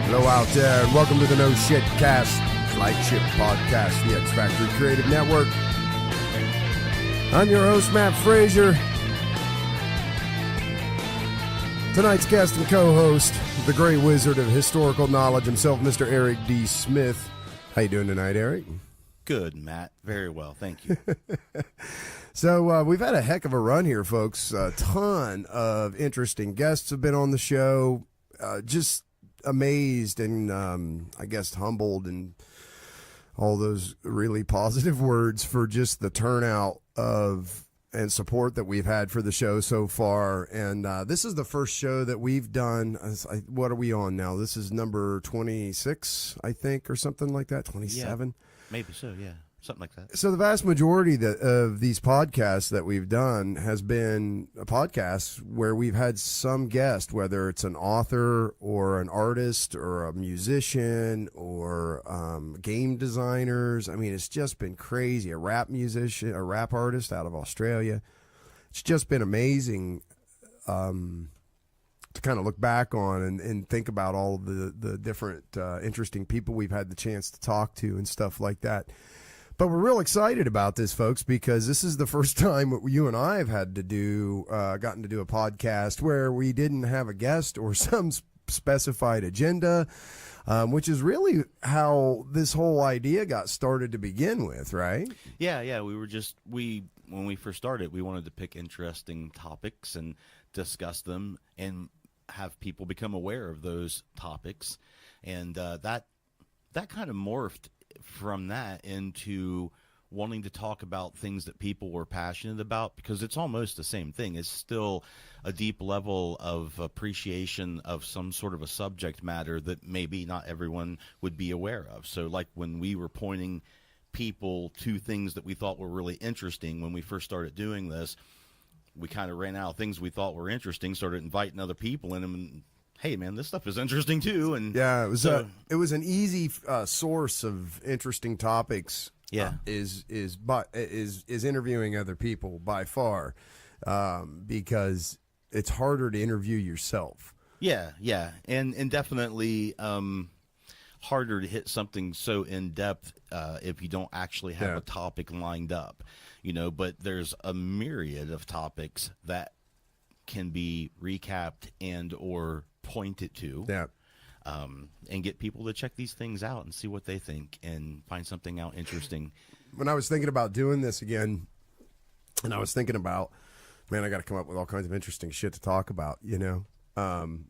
Hello out there, and welcome to the No Shit Cast, flagship podcast, the X Factory Creative Network. I'm your host, Matt Frazier. Tonight's guest and co-host, the great wizard of historical knowledge himself, Mr. Eric D. Smith. How you doing tonight, Eric? Good, Matt. Very well, thank you. So we've had a heck of a run here, folks. A ton of interesting guests have been on the show. Just amazed and I guess humbled and all those really positive words for just the turnout of and support that we've had for the show so far. And this is the first show that we've done. What are we on now? This is number 26, I think, or something like that. 27. Yeah, maybe so. Yeah. Something like that. So the vast majority of these podcasts that we've done has been a podcast where we've had some guest, whether it's an author or an artist or a musician or game designers. I mean, it's just been crazy. A rap musician, a rap artist out of Australia. It's just been amazing to kind of look back on and think about all of the different interesting people we've had the chance to talk to and stuff like that. But we're real excited about this, folks, because this is the first time you and I have had to gotten to do a podcast where we didn't have a guest or some specified agenda, which is really how this whole idea got started to begin with, right? Yeah. When we first started, we wanted to pick interesting topics and discuss them and have people become aware of those topics. And that kind of morphed from that into wanting to talk about things that people were passionate about, because it's almost the same thing. It's still a deep level of appreciation of some sort of a subject matter that maybe not everyone would be aware of. So like when we were pointing people to things that we thought were really interesting when we first started doing this, we kind of ran out of things we thought were interesting, started inviting other people in, and hey, man, this stuff is interesting too. And yeah, it was an easy source of interesting topics. Yeah, is interviewing other people by far, because it's harder to interview yourself. Yeah, and definitely harder to hit something so in depth if you don't actually have a topic lined up, But there's a myriad of topics that can be recapped and or pointed to, and get people to check these things out and see what they think and find something out interesting. When I was thinking about doing this again, and I was thinking about, man, I got to come up with all kinds of interesting shit to talk about,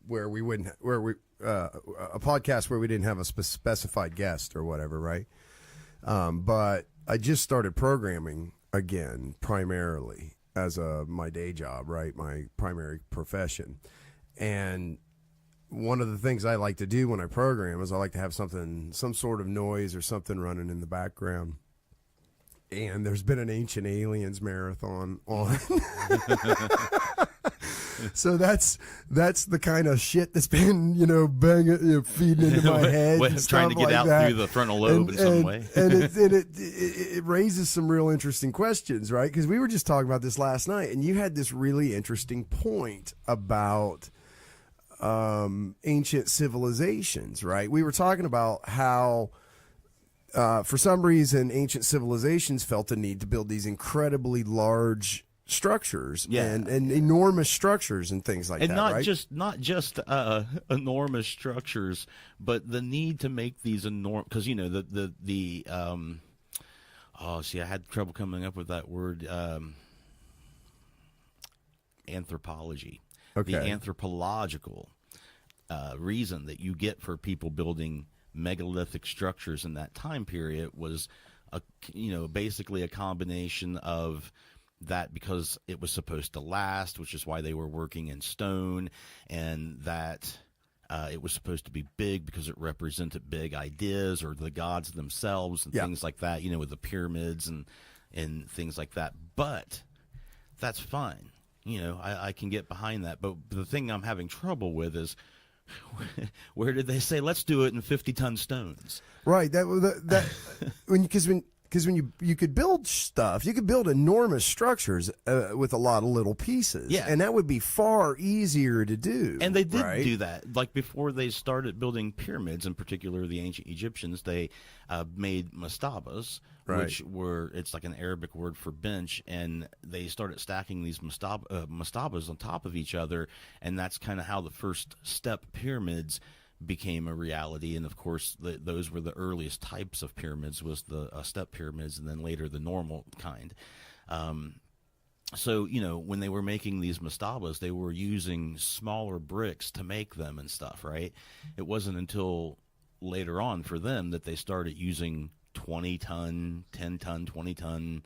where we wouldn't, a podcast where we didn't have a specified guest or whatever, right? But I just started programming again, primarily as my day job, right? My primary profession. And one of the things I like to do when I program is I like to have some sort of noise or something running in the background. And there's been an Ancient Aliens marathon on. So that's the kind of shit that's been, banging, feeding into my head. Trying to get out through the frontal lobe in some way. And it raises some real interesting questions, right? Because we were just talking about this last night, and you had this really interesting point about ancient civilizations, right? We were talking about how for some reason ancient civilizations felt the need to build these incredibly large structures and enormous structures and things like that, right? Not just enormous structures, but the need to make these enormous, because I had trouble coming up with that word, anthropology. Okay. The anthropological reason that you get for people building megalithic structures in that time period was basically a combination of that, because it was supposed to last, which is why they were working in stone, and that it was supposed to be big because it represented big ideas or the gods themselves and things like that, with the pyramids and things like that. But that's fine. I can get behind that. But the thing I'm having trouble with is, where did they say, let's do it in 50-ton stones? Right. Because because when you could build stuff, you could build enormous structures with a lot of little pieces. Yeah. And that would be far easier to do. And they did right? do that. Like before they started building pyramids, in particular the ancient Egyptians, they made mastabas, Right. which it's like an Arabic word for bench, and they started stacking these mastabas on top of each other, and that's kind of how the first step pyramids became a reality. And of course those were the earliest types of pyramids, was the step pyramids, and then later the normal kind. So when they were making these mastabas, they were using smaller bricks to make them and stuff, right? It wasn't until later on for them that they started using 20-ton, 10-ton, 20-ton,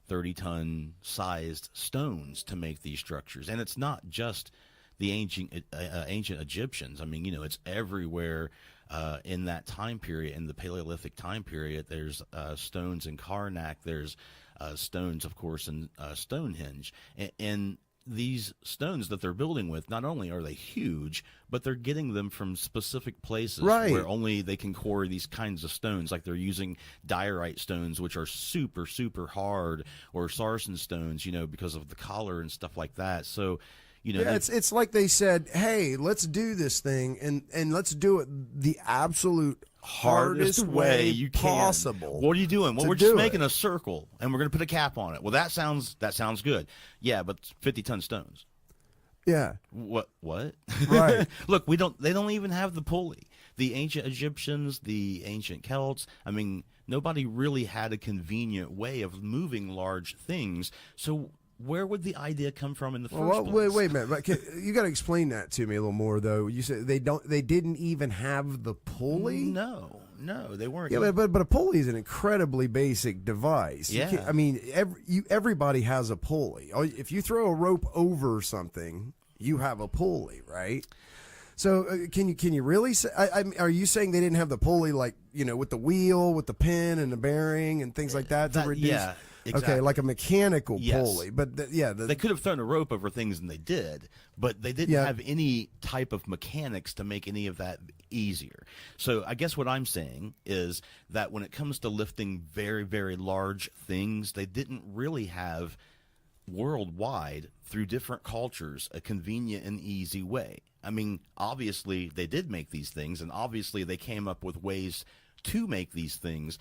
30-ton sized stones to make these structures. And it's not just the ancient Egyptians. I mean, it's everywhere in that time period, in the Paleolithic time period. There's stones in Karnak. There's stones, of course, in Stonehenge. And these stones that they're building with, not only are they huge, but they're getting them from specific places Right. where only they can quarry these kinds of stones. Like they're using diorite stones, which are super, super hard, or sarsen stones, because of the color and stuff like that. So, Yeah, it's like they said, hey, let's do this thing, and let's do it the absolute hardest way you can. possible. What are you doing? Well, to we're just do making it. a circle, and we're going to put a cap on it. Well, that sounds good. Yeah, but 50-ton stones. Yeah. What? Right. Look, they don't even have the pulley. The ancient Egyptians, the ancient Celts, I mean, nobody really had a convenient way of moving large things. So where would the idea come from in the first place? Wait a minute. You got to explain that to me a little more, though. You said they didn't even have the pulley. No, they weren't. Yeah, but a pulley is an incredibly basic device. Yeah. I mean, everybody has a pulley. If you throw a rope over something, you have a pulley, right? So can you really say? Are you saying they didn't have the pulley, like with the wheel, with the pin and the bearing and things like that to reduce? Yeah. Exactly. Okay, like a mechanical Yes. pulley, but they could have thrown a rope over things, and they did, but they didn't have any type of mechanics to make any of that easier. So I guess what I'm saying is that when it comes to lifting very, very large things, they didn't really have worldwide, through different cultures, a convenient and easy way. I mean, obviously they did make these things, and obviously they came up with ways to make these things,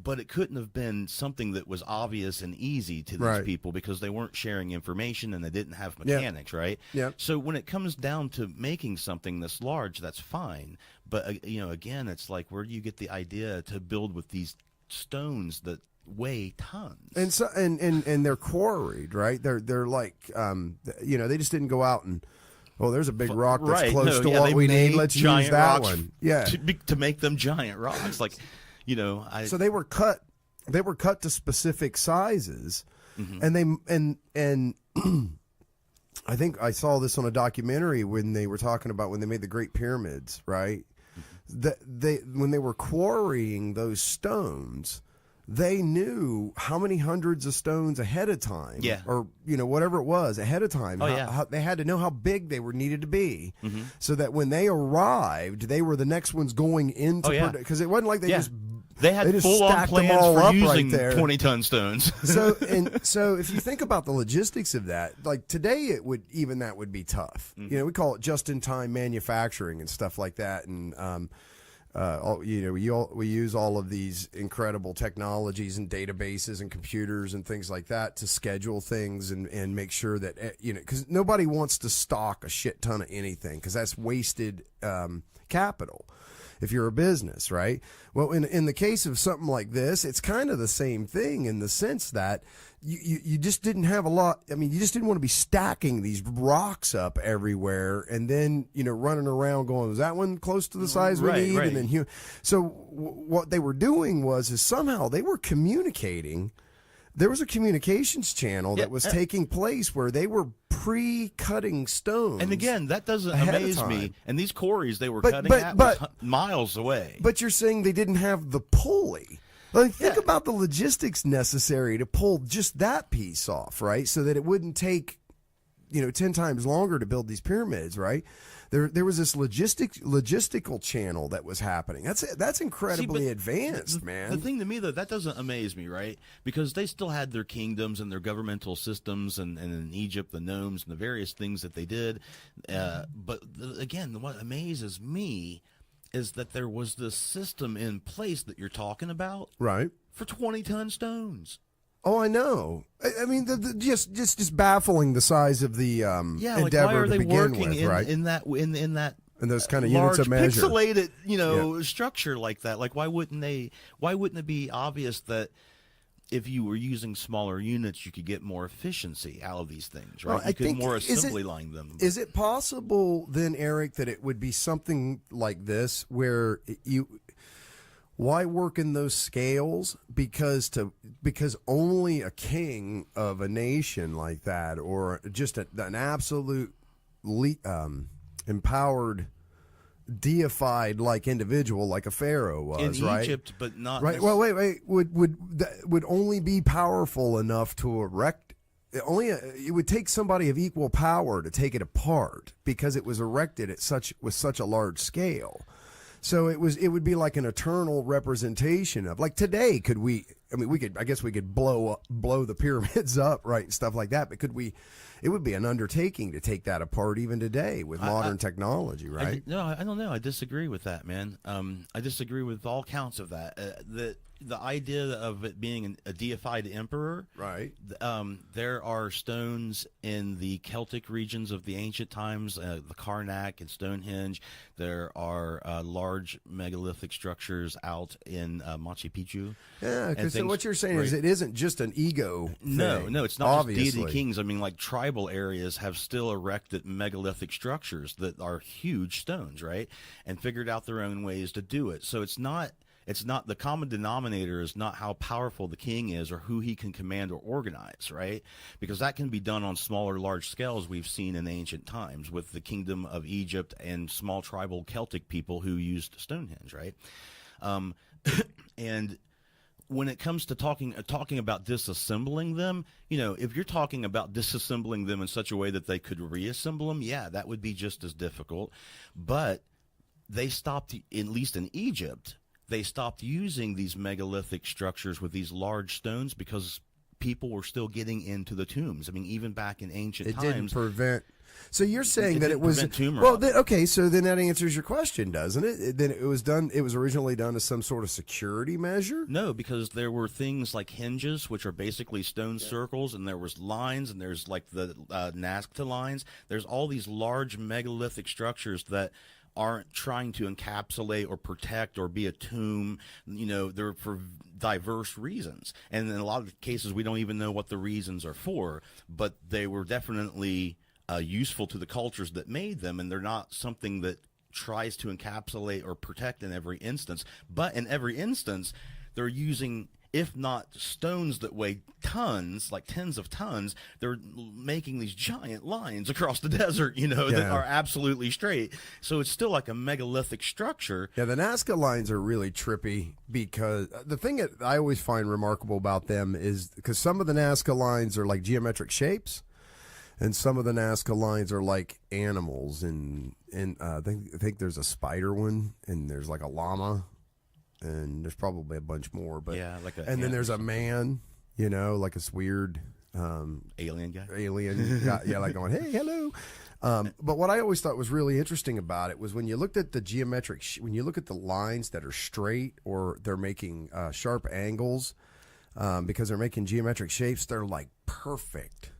but it couldn't have been something that was obvious and easy to these Right. people, because they weren't sharing information and they didn't have mechanics, right? Yeah. So when it comes down to making something this large, that's fine. But, again, it's like, where do you get the idea to build with these stones that weigh tons? And so and they're quarried, right? They're like they just didn't go out and there's a big rock that's Right. close No, to yeah, what they we need. made Let's use giant that rocks one. Yeah. To make them giant rocks, like. So they were cut. They were cut to specific sizes, and I think I saw this on a documentary when they were talking about when they made the Great Pyramids, right? When they were quarrying those stones, they knew how many hundreds of stones ahead of time, or whatever it was ahead of time. How they had to know how big they were needed to be, so that when they arrived, they were the next ones going into because it wasn't like they just. They had just full-on stacked them plans all for up using right there. 20-ton stones. So if you think about the logistics of that, like today, that would be tough. We call it just-in-time manufacturing and stuff like that, and we use all of these incredible technologies and databases and computers and things like that to schedule things and make sure that because nobody wants to stock a shit ton of anything, because that's wasted capital if you're a business, right? Well, in the case of something like this, it's kind of the same thing in the sense that you just didn't have a lot. I mean, you just didn't want to be stacking these rocks up everywhere and then, running around going, is that one close to the size we need? Right. And then, so what they were doing is somehow they were communicating. There was a communications channel that was taking place where they were pre-cutting stones. And again, that doesn't amaze me. And these quarries they were cutting was miles away. But you're saying they didn't have the pulley. Like, think about the logistics necessary to pull just that piece off, right? So that it wouldn't take 10 times longer to build these pyramids, right? There was this logistical channel that was happening. That's incredibly advanced, man. The thing to me, though, that doesn't amaze me, right? Because they still had their kingdoms and their governmental systems, and in Egypt, the gnomes and the various things that they did. But again, what amazes me is that there was this system in place that you're talking about, right? For 20-ton stones. Oh, I know. I mean, just baffling the size of the endeavor why are to they begin working with, right? in that And those kind of large, units of measure, pixelated, structure like that? Like, why wouldn't it be obvious that if you were using smaller units, you could get more efficiency out of these things, right? Well, you could more assembly line them. Is it possible then, Eric, that it would be something like this, where why work in those scales? Because only a king of a nation like that, or just an absolute empowered, deified like individual, like a pharaoh was, in right? Egypt, but not right. Well, wait. Would only be powerful enough to erect. It would take somebody of equal power to take it apart, because it was erected with such a large scale. So it would be like an eternal representation of, like, today. I guess we could blow the pyramids up, right, and stuff like that. But it would be an undertaking to take that apart even today with modern technology, right? I don't know. I disagree with that, man. I disagree with all counts of that. The idea of it being a deified emperor, right? There are stones in the Celtic regions of the ancient times, the Karnak and Stonehenge. There are large megalithic structures out in Machu Picchu. Yeah, because so what you're saying is it isn't just an ego thing. No, it's not obviously. just deity kings. I mean, like, tribal areas have still erected megalithic structures that are huge stones, right? And figured out their own ways to do it. So it's not the common denominator is not how powerful the king is or who he can command or organize, right? Because that can be done on smaller, large scales we've seen in ancient times with the kingdom of Egypt and small tribal Celtic people who used Stonehenge, right? And when it comes to talking about disassembling them, if you're talking about disassembling them in such a way that they could reassemble them, yeah, that would be just as difficult. But they stopped, at least in Egypt, they stopped using these megalithic structures with these large stones because people were still getting into the tombs. I mean, even back in ancient times. It didn't prevent. So you're saying that it was well? Okay, so then that answers your question, doesn't it? Then it was done. It was originally done as some sort of security measure. No, because there were things like hinges, which are basically stone circles, and there was lines, and there's like the Nazca lines. There's all these large megalithic structures that aren't trying to encapsulate or protect or be a tomb. They're for diverse reasons, and in a lot of cases we don't even know what the reasons are for, but they were definitely useful to the cultures that made them, and they're not something that tries to encapsulate or protect in every instance. But in every instance, they're using, if not stones that weigh tons, like tens of tons, they're making these giant lines across the desert, that are absolutely straight. So it's still like a megalithic structure. Yeah, the Nazca lines are really trippy, because the thing that I always find remarkable about them is because some of the Nazca lines are like geometric shapes, and some of the Nazca lines are like animals. And I think there's a spider one, and there's like a llama, and there's probably a bunch more. But then there's a man, like this weird alien guy, like going, hey, hello. But what I always thought was really interesting about it was when you looked at the when you look at the lines that are straight or they're making sharp angles, because they're making geometric shapes, they're like perfect.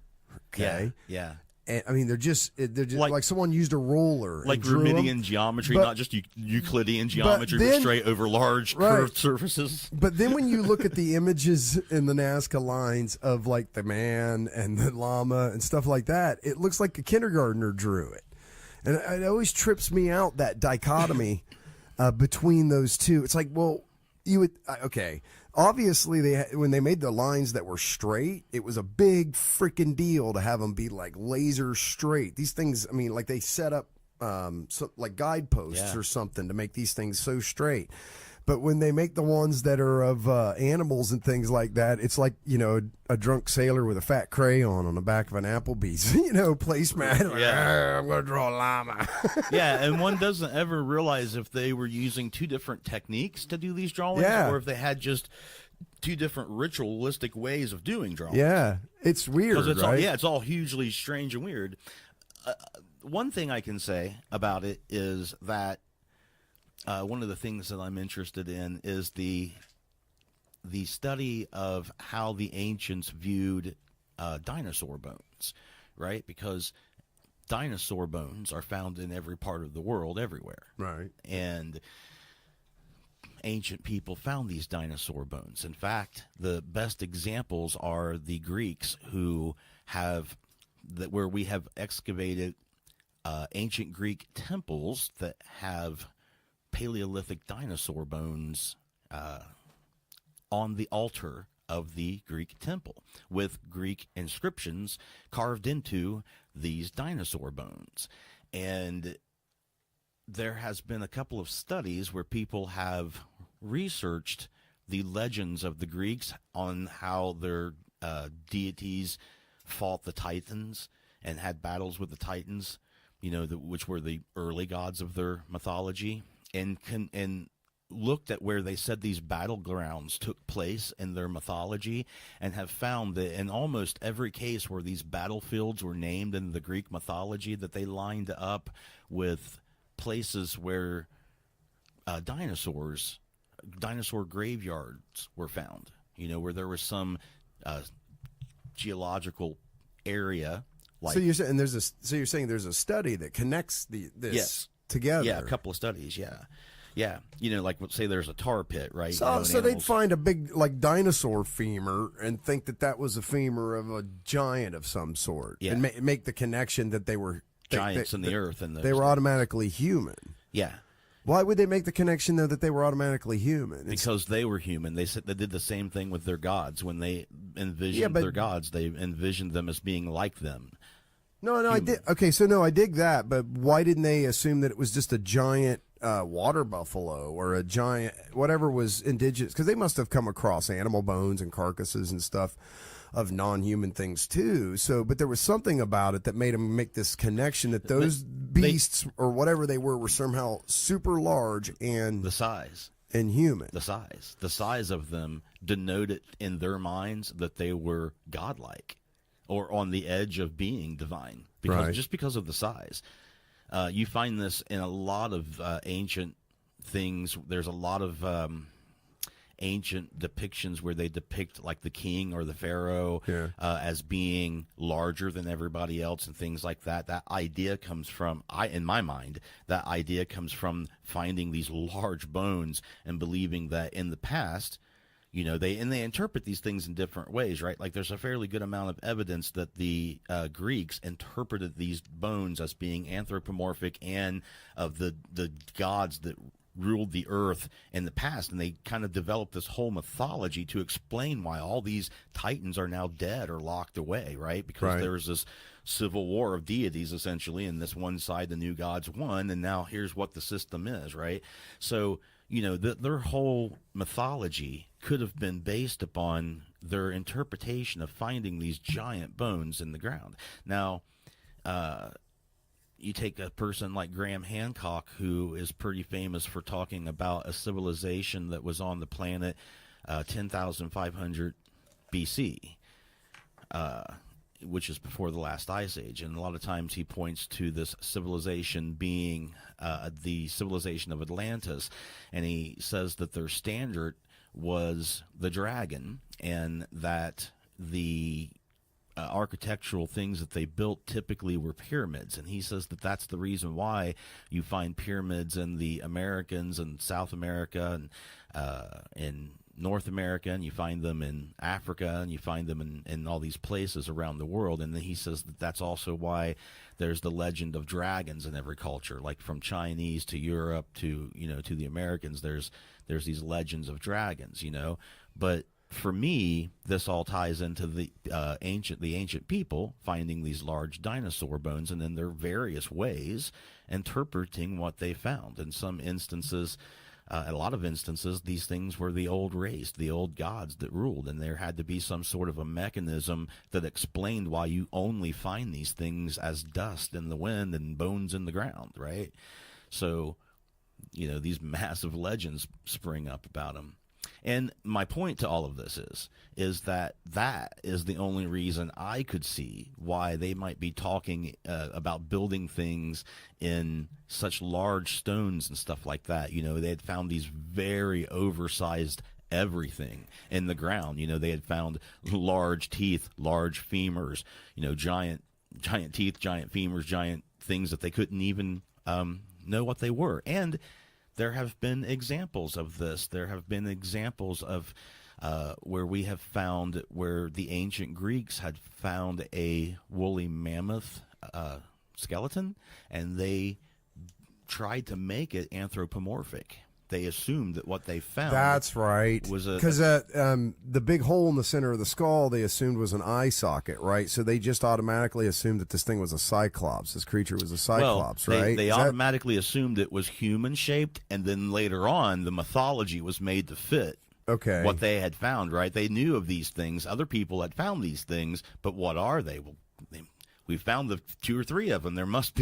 Okay. Yeah. And, I mean, they're just like someone used a roller, like Riemannian geometry, not just Euclidean geometry, but straight over large curved surfaces. But then when you look at the images in the Nazca lines of like the man and the llama and stuff like that, it looks like a kindergartner drew it, and it always trips me out, that dichotomy between those two. It's like, well, you would obviously when they made the lines that were straight, it was a big freaking deal to have them be like laser straight. These things, I mean, like they set up like guideposts or something to make these things so straight. But when they make the ones that are of animals and things like that, it's like, a drunk sailor with a fat crayon on the back of an Applebee's, placemat. Yeah. I'm going to draw a llama. Yeah, and one doesn't ever realize if they were using two different techniques to do these drawings, or if they had just two different ritualistic ways of doing drawings. Yeah, it's weird, it's right? it's all hugely strange and weird. One thing I can say about it is that one of the things that I'm interested in is the study of how the ancients viewed dinosaur bones, right? Because dinosaur bones are found in every part of the world, everywhere. Right. And ancient people found these dinosaur bones. In fact, the best examples are the Greeks, who where we have excavated ancient Greek temples that have Paleolithic dinosaur bones on the altar of the Greek temple, with Greek inscriptions carved into these dinosaur bones. And there has been a couple of studies where people have researched the legends of the Greeks on how their deities fought the Titans and had battles with the Titans, which were the early gods of their mythology, and looked at where they said these battlegrounds took place in their mythology, and have found that in almost every case where these battlefields were named in the Greek mythology, that they lined up with places where dinosaur graveyards were found, where there was some geological area. So you're saying there's a study that connects this together. Yeah, a couple of studies. Yeah. Like say there's a tar pit, right? So they'd find a big dinosaur femur and think that was a femur of a giant of some sort, and make the connection that they were giants in the earth, and they were automatically human. Yeah. Why would they make the connection, though, that they were automatically human? Because they were human. They said they did the same thing with their gods. When they envisioned their gods, they envisioned them as being like them. No, I did. Okay, so no, I dig that, but why didn't they assume that it was just a giant water buffalo or a giant whatever was indigenous? Because they must have come across animal bones and carcasses and stuff of non-human things too. So, but there was something about it that made them make this connection that those beasts or whatever they were somehow super large and the size and human. The size of them denoted in their minds that they were godlike or on the edge of being divine, just because of the size. You find this in a lot of ancient things. There's a lot of ancient depictions where they depict like the king or the pharaoh as being larger than everybody else and things like that. That idea comes from, in my mind, that idea comes from finding these large bones and believing that in the past, they interpret these things in different ways, right? Like there's a fairly good amount of evidence that the Greeks interpreted these bones as being anthropomorphic and of the gods that ruled the earth in the past, and they kind of developed this whole mythology to explain why all these titans are now dead or locked away, right? Because there was this civil war of deities essentially, and this one side, the new gods, won, and now here's what the system is, right? So their whole mythology could have been based upon their interpretation of finding these giant bones in the ground. Now you take a person like Graham Hancock, who is pretty famous for talking about a civilization that was on the planet 10,500 BC, which is before the last ice age. And a lot of times he points to this civilization being the civilization of Atlantis, and he says that their standard was the dragon, and that the architectural things that they built typically were pyramids. And he says that that's the reason why you find pyramids in the Americans and South America and in North America, and you find them in Africa, and you find them in all these places around the world. And then he says that that's also why there's the legend of dragons in every culture, like from Chinese to Europe to to the Americans. There's these legends of dragons, but for me, this all ties into the ancient people finding these large dinosaur bones, and in their various ways interpreting what they found. In some instances, in a lot of instances, these things were the old race, the old gods that ruled, and there had to be some sort of a mechanism that explained why you only find these things as dust in the wind and bones in the ground, right? So, these massive legends spring up about them. And my point to all of this is that is the only reason I could see why they might be talking about building things in such large stones and stuff like that. They had found these very oversized everything in the ground. They had found large teeth, large femurs, giant teeth, giant femurs, giant things that they couldn't even know what they were. And there have been examples of this. There have been examples of where we have found where the ancient Greeks had found a woolly mammoth skeleton, and they tried to make it anthropomorphic. They assumed that what they found that's right was because the big hole in the center of the skull they assumed was an eye socket, right? So they just automatically assumed that this thing was a cyclops. This creature was a cyclops, right? They automatically assumed it was human shaped, and then later on the mythology was made to fit what they had found, right? They knew of these things. Other people had found these things, but what are they? Well, we found the 2 or 3 of them. There must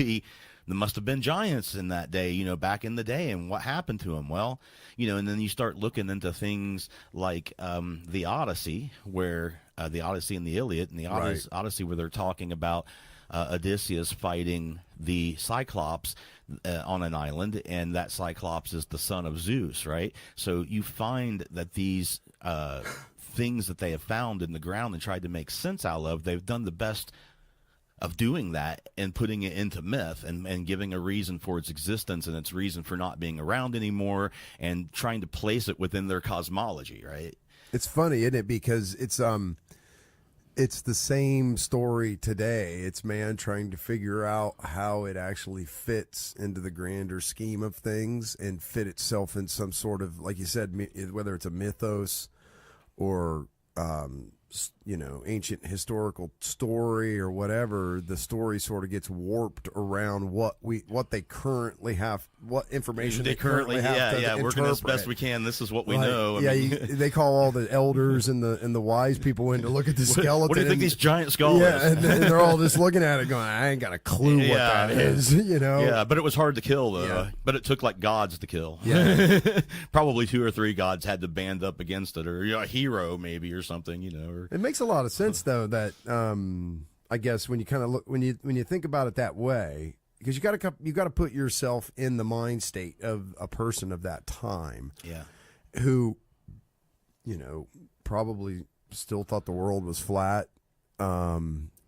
have been giants in that day, back in the day, and what happened to them? Well, and then you start looking into things like the Odyssey, where the Odyssey and the Iliad, and the Odyssey where they're talking about Odysseus fighting the Cyclops on an island, and that Cyclops is the son of Zeus, right? So you find that these things that they have found in the ground and tried to make sense out of, they've done the best of doing that and putting it into myth and giving a reason for its existence and its reason for not being around anymore, and trying to place it within their cosmology, right? It's funny, isn't it? Because it's the same story today. It's man trying to figure out how it actually fits into the grander scheme of things and fit itself in some sort of, like you said, whether it's a mythos or ancient historical story or whatever. The story sort of gets warped around what they currently have, what information they currently have. Yeah, working as best we can. This is what we know. They call all the elders and the wise people in to look at the skeleton. What do you think these giant skulls? Yeah, and they're all just looking at it, going, "I ain't got a clue what that is." Yeah, but it was hard to kill though. Yeah. But it took like gods to kill. Yeah, probably 2 or 3 gods had to band up against it, or a hero maybe or something. Or... It makes a lot of sense though that I guess when you kind of look when you think about it that way, because you got to put yourself in the mind state of a person of that time, who probably still thought the world was flat,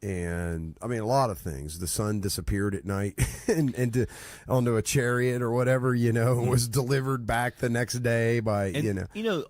and I mean a lot of things. The sun disappeared at night and onto a chariot or whatever, was delivered back the next day by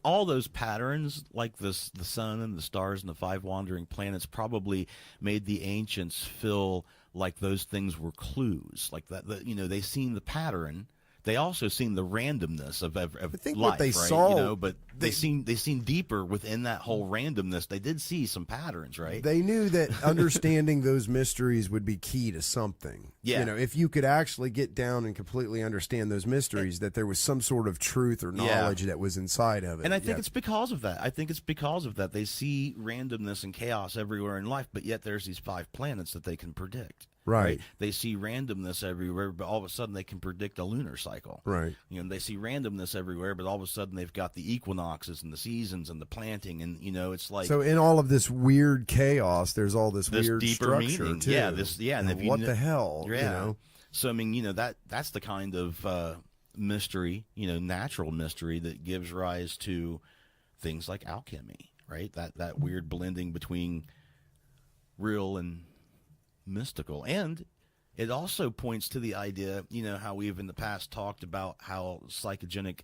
all those patterns like the sun and the stars and the 5 wandering planets probably made the ancients feel like those things were clues, like that. They seen the pattern. They also seen the randomness of life, what they right? saw, But they seen deeper within that whole randomness. They did see some patterns, right? They knew that understanding those mysteries would be key to something. Yeah. If you could actually get down and completely understand those mysteries, that there was some sort of truth or knowledge that was inside of it. And I think it's because of that. They see randomness and chaos everywhere in life, but yet there's these 5 planets that they can predict. Right. They see randomness everywhere, but all of a sudden they can predict a lunar cycle. Right. They see randomness everywhere, but all of a sudden they've got the equinoxes and the seasons and the planting, and it's like, so in all of this weird chaos, there's all this weird deeper structure meaning. too. And if what the hell? Yeah. So I mean, that's the kind of mystery, natural mystery that gives rise to things like alchemy, right? That weird blending between real and mystical. And it also points to the idea, how we've in the past talked about how psychogenic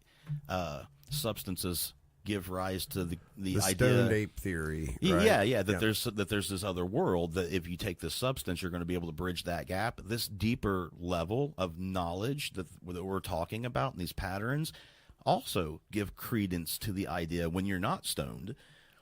substances give rise to the idea, stoned ape theory, right? That there's this other world that if you take this substance, you're going to be able to bridge that gap. This deeper level of knowledge that we're talking about in these patterns also give credence to the idea, when you're not stoned,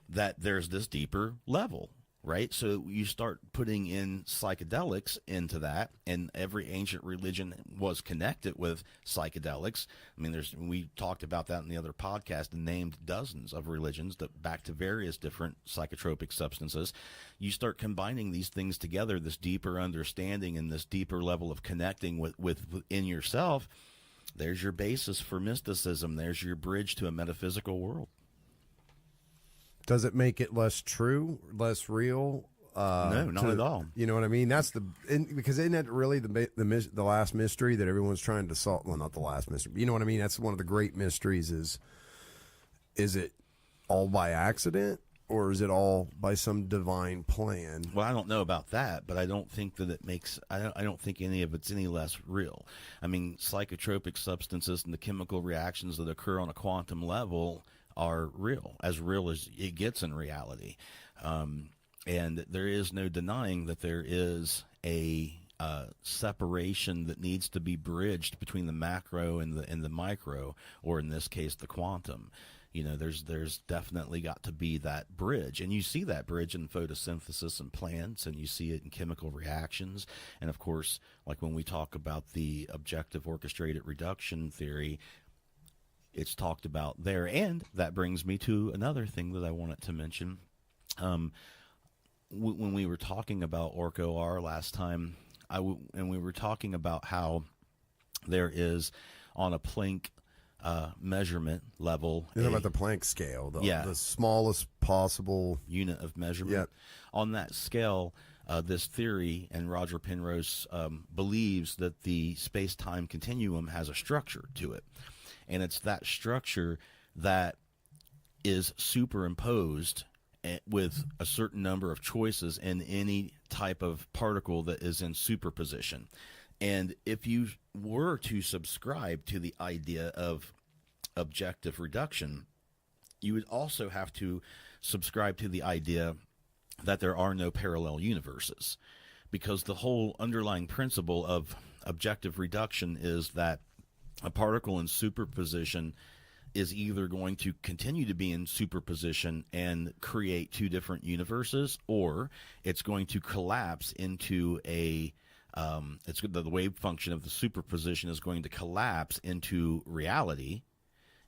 that there's this deeper level. right? So you start putting in psychedelics into that, and every ancient religion was connected with psychedelics. I mean, we talked about that in the other podcast and named dozens of religions that back to various different psychotropic substances. You start combining these things together, this deeper understanding and this deeper level of connecting within yourself. There's your basis for mysticism. There's your bridge to a metaphysical world. Does it make it less true, less real? No, not at all. You know what I mean? That's because isn't that really the last mystery that everyone's trying to solve? Well, not the last mystery. You know what I mean? That's one of the great mysteries. Is it all by accident, or is it all by some divine plan? Well, I don't know about that, but I don't think that it makes. I don't think any of it's any less real. I mean, psychotropic substances and the chemical reactions that occur on a quantum level are real as it gets in reality. And there is no denying that there is a separation that needs to be bridged between the macro and the micro, or in this case, the quantum. You know, there's definitely got to be that bridge, and you see that bridge in photosynthesis in plants, and you see it in chemical reactions, and of course, like when we talk about the objective orchestrated reduction theory, it's talked about there. And that brings me to another thing that I wanted to mention. When we were talking about Orco-R last time, and we were talking about how there is on a Planck measurement level. You're talking about the Planck scale, the smallest possible unit of measurement. Yep. On that scale, this theory, and Roger Penrose believes that the space-time continuum has a structure to it. And it's that structure that is superimposed with a certain number of choices in any type of particle that is in superposition. And if you were to subscribe to the idea of objective reduction, you would also have to subscribe to the idea that there are no parallel universes, because the whole underlying principle of objective reduction is that a particle in superposition is either going to continue to be in superposition and create two different universes, or it's going to collapse into the wave function of the superposition is going to collapse into reality,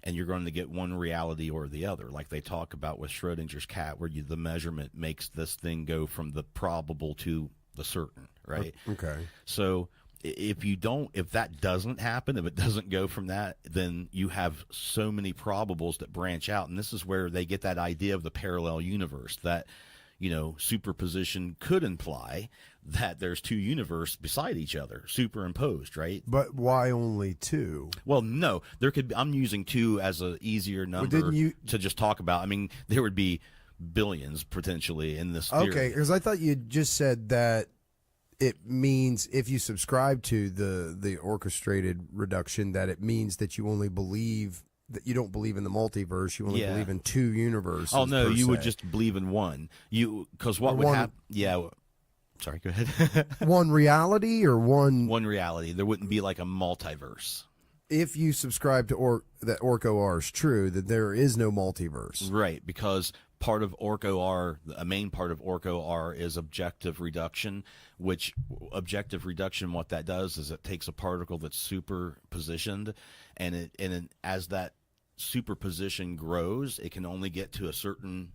and you're going to get one reality or the other, like they talk about with Schrodinger's cat, where the measurement makes this thing go from the probable to the certain, right? Okay. So if that doesn't happen, if it doesn't go from that, then you have so many probables that branch out. And this is where they get that idea of the parallel universe, that, you know, superposition could imply that there's two universes beside each other, superimposed, right? But why only two? Well, no, there could be, I'm using two as an easier number to just talk about. I mean, there would be billions potentially in this theory. Okay, because I thought you just said that it means, if you subscribe to the orchestrated reduction, that it means that you only believe, that you don't believe in the multiverse, you only believe in two universes. Oh no, you would just believe in one. Because what would happen? Yeah. Sorry, go ahead. One reality, or one reality. There wouldn't be like a multiverse. If you subscribe to that Orco-R is true, that there is no multiverse. Right, because part of Orco-R, a main part of Orco-R is objective reduction, which objective reduction, what that does is it takes a particle that's superpositioned, and as that superposition grows, it can only get to a certain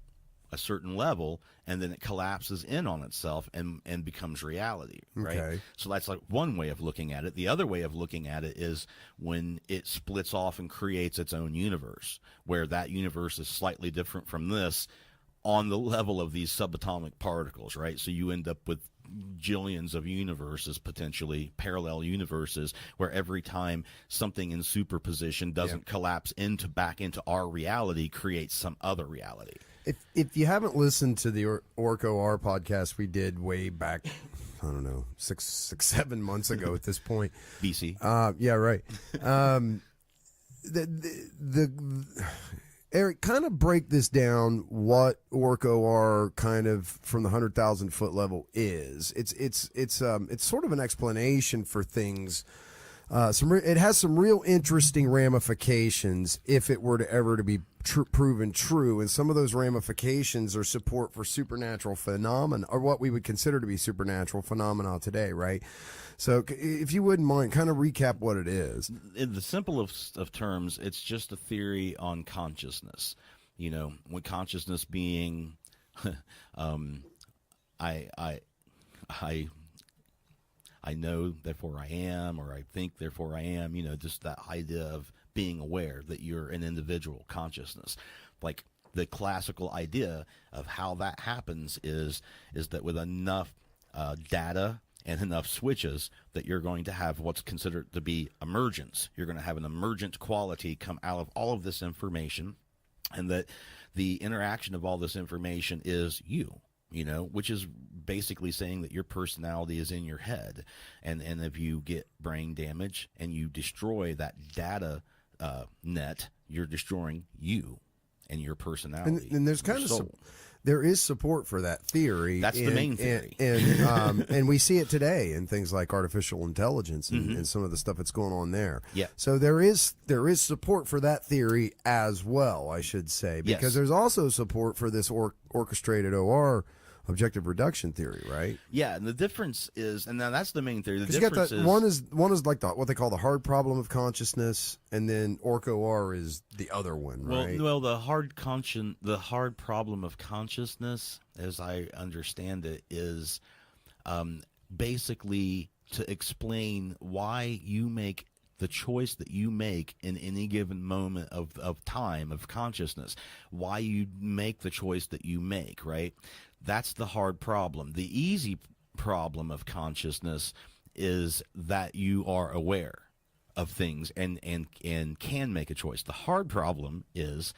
level, and then it collapses in on itself and becomes reality, right? Okay. So that's like one way of looking at it. The other way of looking at it is when it splits off and creates its own universe, where that universe is slightly different from this on the level of these subatomic particles, right? So you end up with jillions of universes, potentially parallel universes, where every time something in superposition doesn't collapse back into our reality, creates some other reality. If you haven't listened to the Orco-R podcast we did way back, I don't know, 7 months ago at this point. BC. Yeah, right. Eric, kind of break this down, what Orco-R kind of from the 100,000 foot level is. It's sort of an explanation for things it has some real interesting ramifications if it were to ever to be proven true, and some of those ramifications are support for supernatural phenomena, or what we would consider to be supernatural phenomena today, right? So if you wouldn't mind, kind of recap what it is. In the simplest of terms, it's just a theory on consciousness. You know, when consciousness being, I know, therefore I am, or I think, therefore I am, you know, just that idea of being aware that you're an individual consciousness. Like the classical idea of how that happens is that with enough data and enough switches that you're going to have what's considered to be emergence. You're going to have an emergent quality come out of all of this information, and that the interaction of all this information is you know, which is basically saying that your personality is in your head. And if you get brain damage and you destroy that data net, you're destroying you and your personality. And there's kind of there is support for that theory. That's the main theory. And we see it today in things like artificial intelligence and some of the stuff that's going on there. Yeah. So there is support for that theory as well, I should say, because there's also support for this orchestrated OR objective reduction theory, right? Yeah, and the difference is, and now that's the main theory. The difference is one is like what they call the hard problem of consciousness, and then OR is the other one, right? Well, the hard problem of consciousness, as I understand it, is basically to explain why you make the choice that you make in any given moment of time, of consciousness, why you make the choice that you make, right? That's the hard problem. The easy problem of consciousness is that you are aware of things and can make a choice. The hard problem is,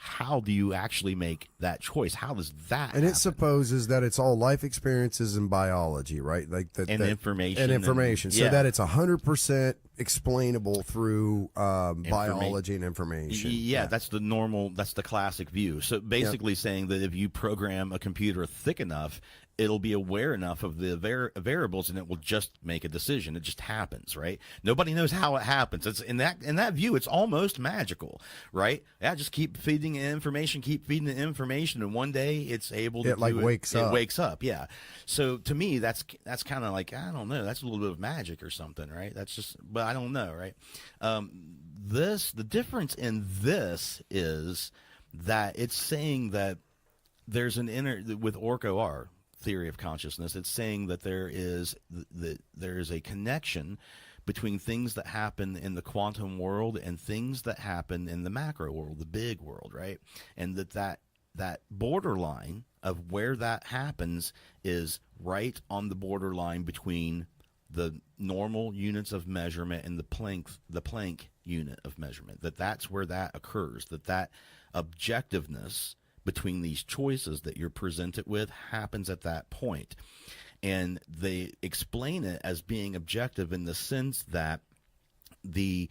how do you actually make that choice? How does that happen? It supposes that it's all life experiences and biology, right? Like that, information. So that it's 100% explainable through biology and information. Yeah, that's the classic view. So basically saying that if you program a computer thick enough, it'll be aware enough of the variables, and it will just make a decision. It just happens, right? Nobody knows how it happens. It's in that view, it's almost magical, right? Yeah, just keep feeding it information, and one day it's able to wakes up. It wakes up, yeah. So to me, that's kind of like, I don't know, that's a little bit of magic or something, right? That's just, but I don't know, right? The difference in this is that it's saying that there's with OR theory of consciousness, it's saying that there is a connection between things that happen in the quantum world and things that happen in the macro world, the big world, right? And that borderline of where that happens is right on the borderline between the normal units of measurement and the Planck unit of measurement. That's where that occurs. That objectiveness between these choices that you're presented with happens at that point. And they explain it as being objective in the sense that the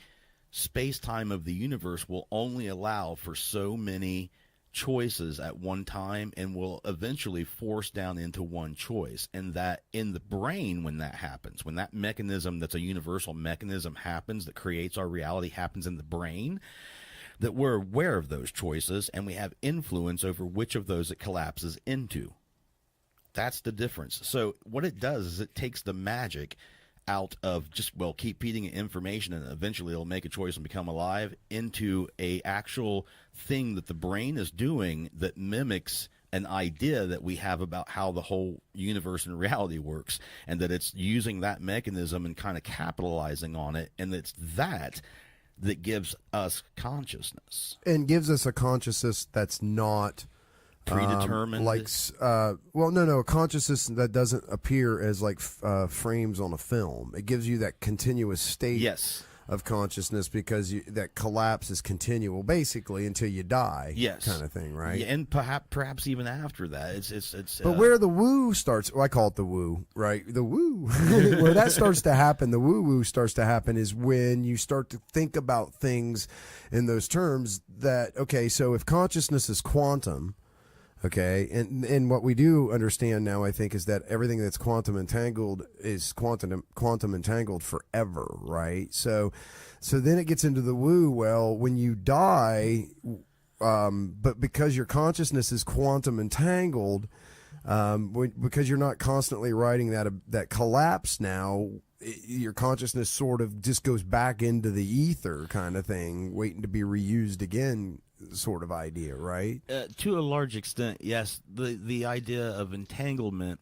space-time of the universe will only allow for so many choices at one time and will eventually force down into one choice. And that in the brain, when that happens, when that mechanism that's a universal mechanism happens that creates our reality happens in the brain, that we're aware of those choices and we have influence over which of those it collapses into. That's the difference. So what it does is it takes the magic out of just, keep feeding it information and eventually it'll make a choice and become alive, into a actual thing that the brain is doing that mimics an idea that we have about how the whole universe and reality works, and that it's using that mechanism and kind of capitalizing on it, and it's that gives us consciousness. And gives us a consciousness that's not predetermined. A consciousness that doesn't appear as like frames on a film. It gives you that continuous state of consciousness, because that collapse is continual basically until you die, kind of thing, right? Yeah, and perhaps even after that. It's but where the woo starts, I call it the woo, right? The woo. Where that starts to happen, the woo-woo starts to happen, is when you start to think about things in those terms that, okay, so if consciousness is quantum, Okay, and what we do understand now, I think, is that everything that's quantum entangled is quantum entangled forever, right? So then it gets into the woo. Well, when you die, but because your consciousness is quantum entangled, because you're not constantly writing that collapse now, your consciousness sort of just goes back into the ether, kind of thing, waiting to be reused again. Sort of idea, right? To a large extent, yes. The idea of entanglement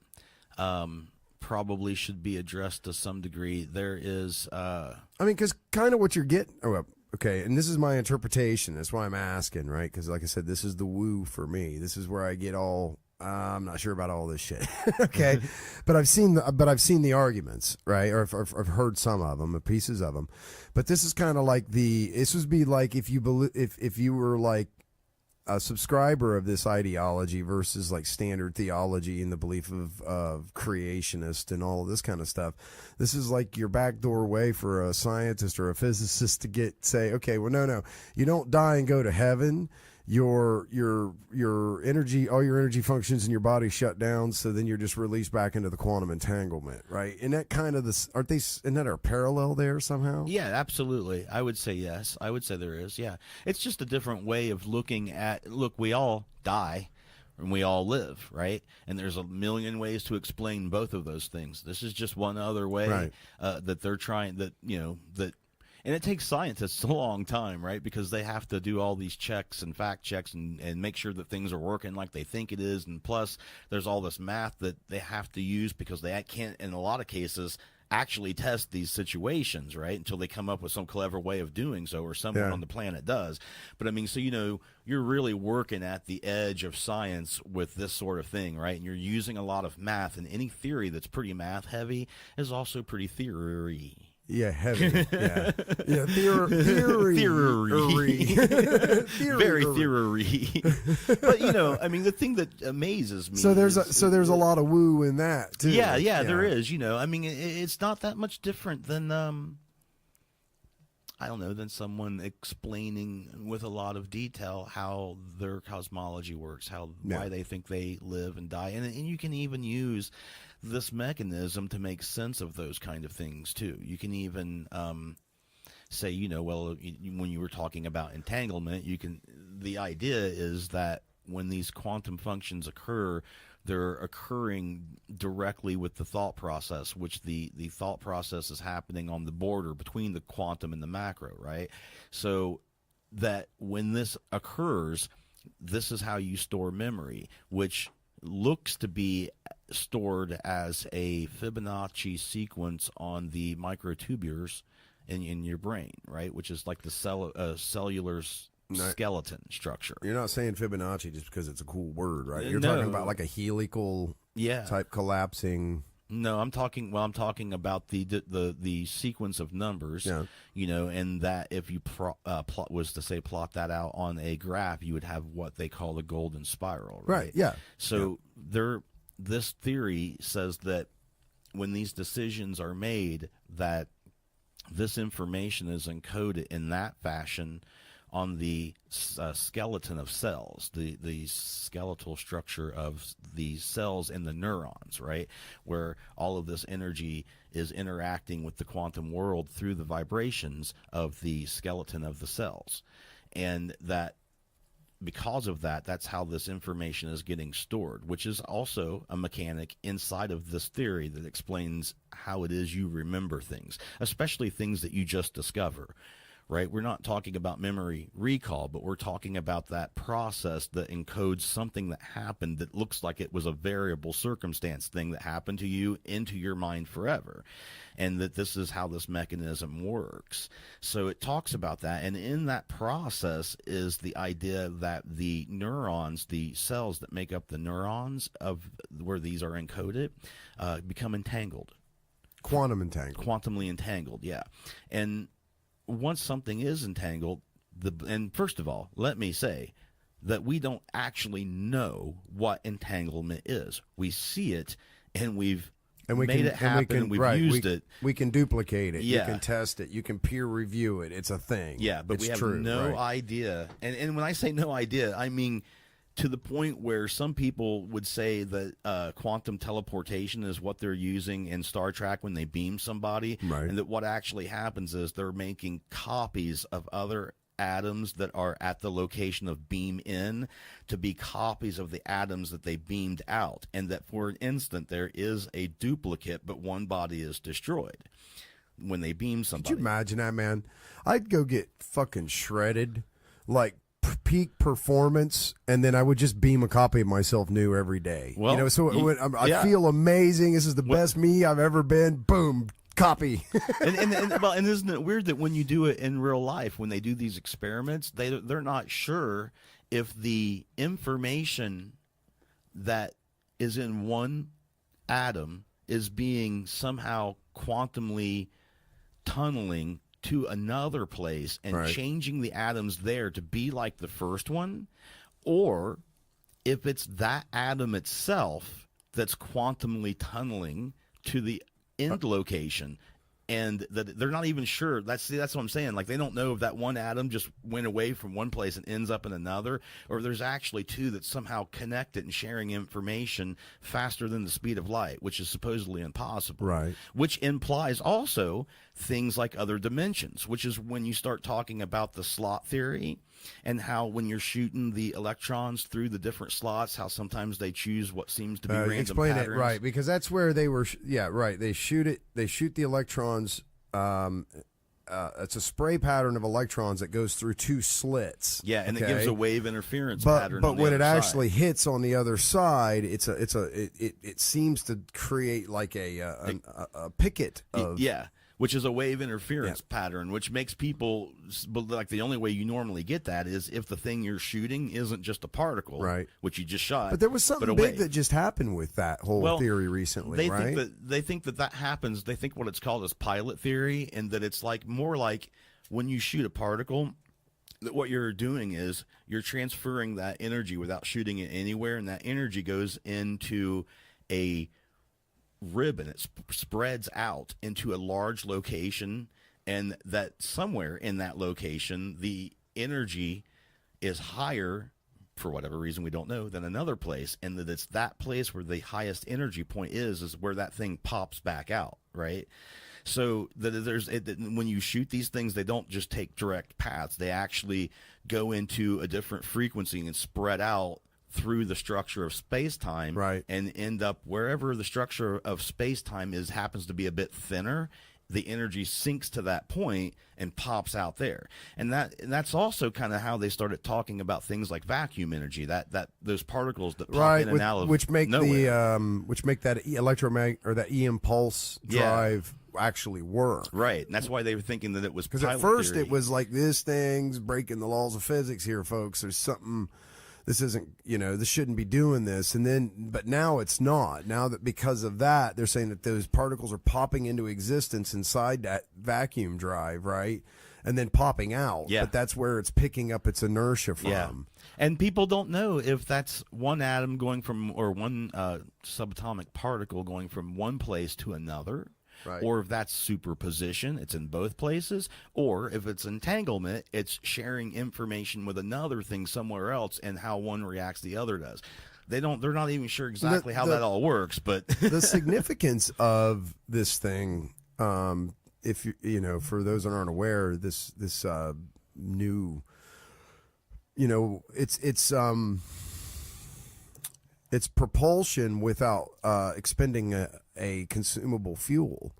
probably should be addressed to some degree. There is, I mean, because kind of what you're getting. Oh, well, okay, and this is my interpretation. That's why I'm asking, right? Because, like I said, this is the woo for me. This is where I get all. I'm not sure about all this shit. Okay, but I've seen the arguments, right? Or I've heard some of them, pieces of them. But this is kind of like this would be like if you were like a subscriber of this ideology versus like standard theology and the belief of creationist and all of this kind of stuff. This is like your backdoor way for a scientist or a physicist to say, okay, well, no, you don't die and go to heaven. Your energy, all your energy functions in your body shut down, so then you're just released back into the quantum entanglement, right? And that kind of isn't that a parallel there somehow? Yeah, absolutely. I would say yes. I would say there is. Yeah, it's just a different way of looking at. Look, we all die, and we all live, right? And there's a million ways to explain both of those things. This is just one other way, right, that they're trying. That. And it takes scientists a long time, right? Because they have to do all these checks and fact checks and make sure that things are working like they think it is. And plus, there's all this math that they have to use because they can't, in a lot of cases, actually test these situations, right? Until they come up with some clever way of doing so, or someone on the planet does. But I mean, so, you're really working at the edge of science with this sort of thing, right? And you're using a lot of math, and any theory that's pretty math heavy is also pretty theory. Yeah, heavy. Yeah, theory. Very theory. But I mean, the thing that amazes me. So there's a lot of woo in that too. Yeah, there is. I mean, it's not that much different than I don't know, than someone explaining with a lot of detail how their cosmology works, why they think they live and die, and you can even use this mechanism to make sense of those kind of things too. You can even say, when you were talking about entanglement, the idea is that when these quantum functions occur, they're occurring directly with the thought process, which the thought process is happening on the border between the quantum and the macro, right? So that when this occurs, this is how you store memory, which looks to be stored as a Fibonacci sequence on the microtubules in your brain, right? Which is like the cellular skeleton structure. You're not saying Fibonacci just because it's a cool word, right? You're talking about like a helical type collapsing. No, I'm talking about the sequence of numbers, and that if you plot that out on a graph, you would have what they call a golden spiral, right? Yeah. So this theory says that when these decisions are made, that this information is encoded in that fashion on the skeleton of cells, the skeletal structure of the cells in the neurons, right, where all of this energy is interacting with the quantum world through the vibrations of the skeleton of the cells. And that because of that, that's how this information is getting stored, which is also a mechanic inside of this theory that explains how it is you remember things, especially things that you just discover. Right? We're not talking about memory recall, but we're talking about that process that encodes something that happened that looks like it was a variable circumstance thing that happened to you into your mind forever. And that this is how this mechanism works. So it talks about that. And in that process is the idea that the neurons, the cells that make up the neurons of where these are encoded, become entangled. Quantumly entangled, yeah. And once something is entangled, and first of all, let me say that we don't actually know what entanglement is. We see it, and we've made it happen, and we've used it. We can duplicate it. Yeah. You can test it. You can peer review it. It's a thing. Yeah, but we have no idea. And when I say no idea, I mean to the point where some people would say that quantum teleportation is what they're using in Star Trek when they beam somebody, right. and that what actually happens is they're making copies of other atoms that are at the location of beam in to be copies of the atoms that they beamed out, and that for an instant there is a duplicate, but one body is destroyed when they beam somebody. Could you imagine that, man? I'd go get fucking shredded, like peak performance, and then I would just beam a copy of myself new every day. Well, so I feel amazing. This is the best me I've ever been. Boom, copy. and isn't it weird that when you do it in real life, when they do these experiments, they're not sure if the information that is in one atom is being somehow quantumly tunneling to another place and changing the atoms there to be like the first one, or if it's that atom itself that's quantumly tunneling to the end location, and that they're not even sure. That's what I'm saying. Like, they don't know if that one atom just went away from one place and ends up in another, or there's actually two that somehow connected and sharing information faster than the speed of light, which is supposedly impossible. Right. Which implies also things like other dimensions, which is when you start talking about the slot theory, and how when you're shooting the electrons through the different slots, how sometimes they choose what seems to be random explain patterns. it, right, because that's where they were. They shoot the electrons. It's a spray pattern of electrons that goes through two slits. Yeah, and it gives a wave interference but, pattern. But on the when it other actually side. hits on the other side, it seems to create like a picket of which is a wave interference pattern, which makes people like the only way you normally get that is if the thing you're shooting isn't just a particle, right, which you just shot. But there was something big that just happened with that whole theory recently, right? They think that happens. They think what it's called is pilot theory, and that it's like more like when you shoot a particle, that what you're doing is you're transferring that energy without shooting it anywhere, and that energy goes into a ribbon. It spreads out into a large location, and that somewhere in that location the energy is higher for whatever reason we don't know than another place, and that it's that place where the highest energy point is where that thing pops back out, right? So that when you shoot these things, they don't just take direct paths. They actually go into a different frequency and spread out through the structure of space-time, right, and end up wherever the structure of space-time happens to be a bit thinner. The energy sinks to that point and pops out there, and that's also kind of how they started talking about things like vacuum energy. That those particles that pop in and out of which make nowhere. Which make that electromagnetic or that impulse drive actually work. Right, and that's why they were thinking that it was because at first it was like this thing's breaking the laws of physics here, folks. There's something. This isn't, this shouldn't be doing this. But now it's not. Now that because of that, they're saying that those particles are popping into existence inside that vacuum drive, right? And then popping out. Yeah. But that's where it's picking up its inertia from. Yeah. And people don't know if that's one atom going from, or one subatomic particle going from one place to another. Right. Or if that's superposition, it's in both places, or if it's entanglement, it's sharing information with another thing somewhere else, and how one reacts the other does. They're not even sure exactly how that all works, but the significance of this thing, if for those that aren't aware, this new, it's propulsion without expending a consumable fuel.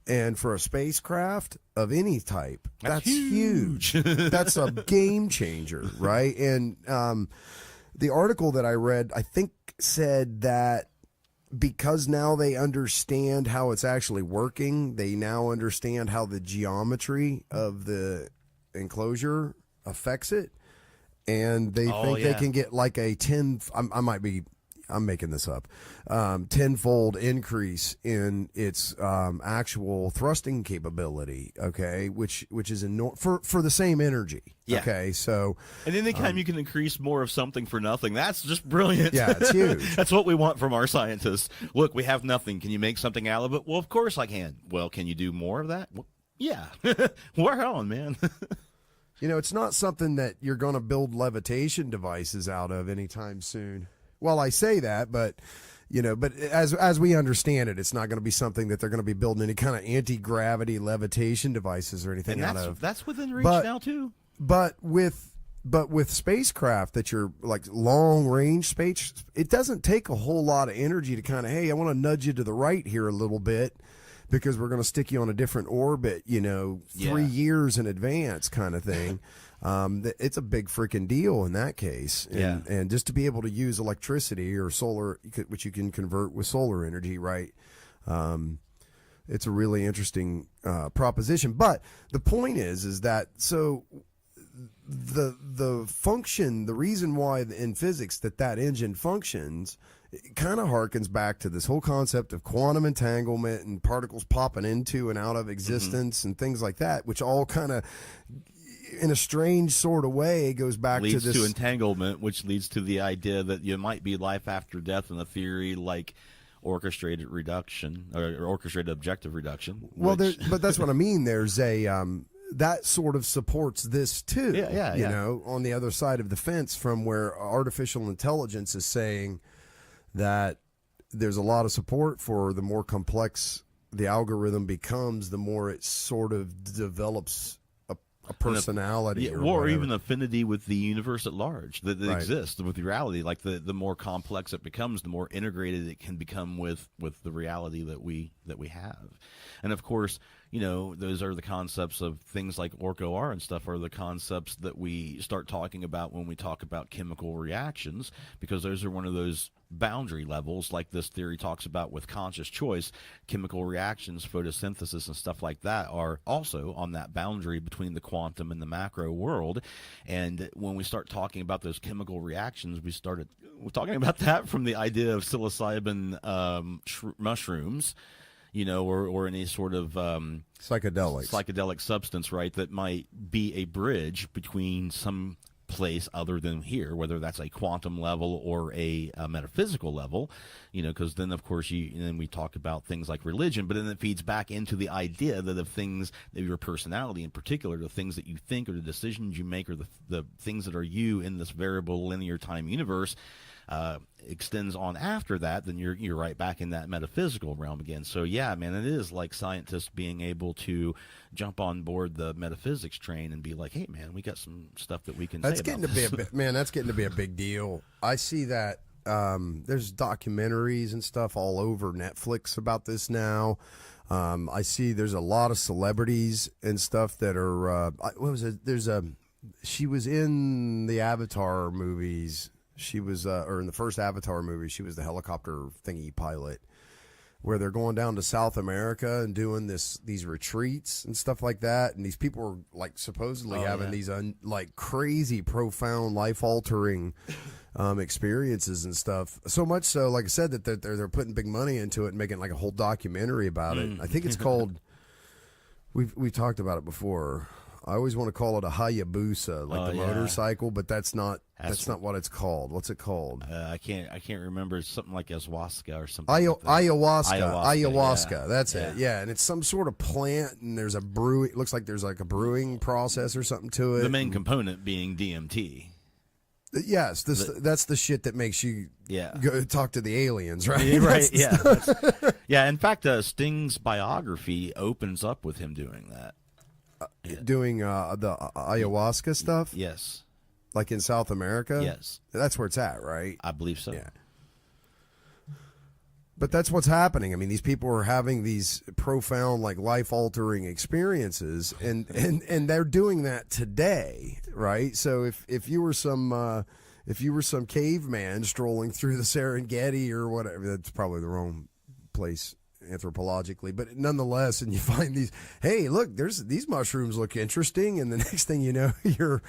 And for a spacecraft of any type, that's huge. That's a game changer, right? And the article that I read, I think, said that because now they understand how it's actually working, they now understand how the geometry of the enclosure affects it. And they think they can get like a 10, I'm making this up, 10-fold increase in its actual thrusting capability, okay, which is for the same energy. Yeah. Okay, so and anytime you can increase more of something for nothing, that's just brilliant. Yeah, it's huge. That's what we want from our scientists. Look, we have nothing. Can you make something out of it? Well, of course I can. Well, can you do more of that? Well, yeah. We're on, man. It's not something that you're going to build levitation devices out of anytime soon. Well, I say that, but as we understand it, it's not going to be something that they're going to be building any kind of anti-gravity levitation devices or anything And out of. that's within reach now too. But with spacecraft that you're like long range space, it doesn't take a whole lot of energy to kind of, hey, I want to nudge you to the right here a little bit because we're going to stick you on a different orbit, 3 years in advance kind of thing. It's a big freaking deal in that case. And just to be able to use electricity or solar, which you can convert with solar energy, right? It's a really interesting proposition. But the point is that so the function, the reason why in physics that engine functions, it kind of harkens back to this whole concept of quantum entanglement and particles popping into and out of existence and things like that, which all kind of, in a strange sort of way, goes back to this. Leads to entanglement, which leads to the idea that you might be life after death in a theory like orchestrated reduction or orchestrated objective reduction. Well, but that's what I mean. There's a that sort of supports this too. On the other side of the fence from where artificial intelligence is saying that there's a lot of support for the more complex the algorithm becomes, the more it sort of develops a personality or even affinity with the universe at large that exists with reality. Like the more complex it becomes, the more integrated it can become with the reality that we have. And of course, those are the concepts of things like OR and stuff are the concepts that we start talking about when we talk about chemical reactions, because those are one of those boundary levels like this theory talks about with conscious choice. Chemical reactions, photosynthesis and stuff like that are also on that boundary between the quantum and the macro world. And when we start talking about those chemical reactions, we're talking about that from the idea of psilocybin mushrooms, or any sort of psychedelic substance, right, that might be a bridge between some place other than here, whether that's a quantum level or a metaphysical level, because then, of course, then we talk about things like religion, but then it feeds back into the idea that the things that your personality in particular, the things that you think or the decisions you make or the things that are you in this variable linear time universe extends on after that, then you're right back in that metaphysical realm again. So yeah, man, it is like scientists being able to jump on board the metaphysics train and be like, hey man, we got some stuff that we can that's say getting about to this. be that's getting to be a big deal. I see that there's documentaries and stuff all over Netflix about this now. I see there's a lot of celebrities and stuff that are what was it, she was in the Avatar movies. She was, or in the first Avatar movie, she was the helicopter thingy pilot, where they're going down to South America and doing these retreats and stuff like that. And these people are like supposedly having these like crazy, profound, life altering experiences and stuff. So much so, like I said, that they're putting big money into it and making like a whole documentary about it. I think it's called. We've talked about it before. I always want to call it a Hayabusa, like the motorcycle, but that's not what it's called. What's it called? I can't remember. It's something like Ayahuasca or something. Ayahuasca. Yeah. That's it. Yeah, and it's some sort of plant, and there's a brewing. It looks like there's like a brewing process or something to it. The main component being DMT. Yes, that's the shit that makes you go talk to the aliens, right? Yeah, right. Yeah. In fact, Sting's biography opens up with him doing that. Doing the ayahuasca stuff? Yes. Like in South America? Yes. That's where it's at, right? I believe so. Yeah. But that's what's happening. I mean, these people are having these profound, like, life-altering experiences, and they're doing that today, right? So if you were some caveman strolling through the Serengeti or whatever, that's probably the wrong place anthropologically, but nonetheless, and you find these, hey, look, these mushrooms look interesting, and the next thing you know, you're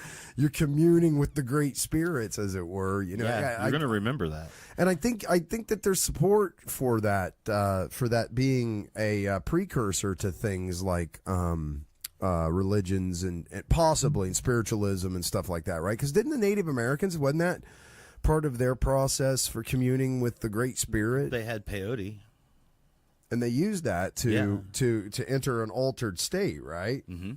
communing with the great spirits, as it were. You're going to remember that. And I think that there's support for that being a precursor to things like religions and possibly and spiritualism and stuff like that, right? Because didn't the Native Americans, wasn't that part of their process for communing with the Great Spirit? They had peyote. And they used that to enter an altered state, right? Mm-hmm.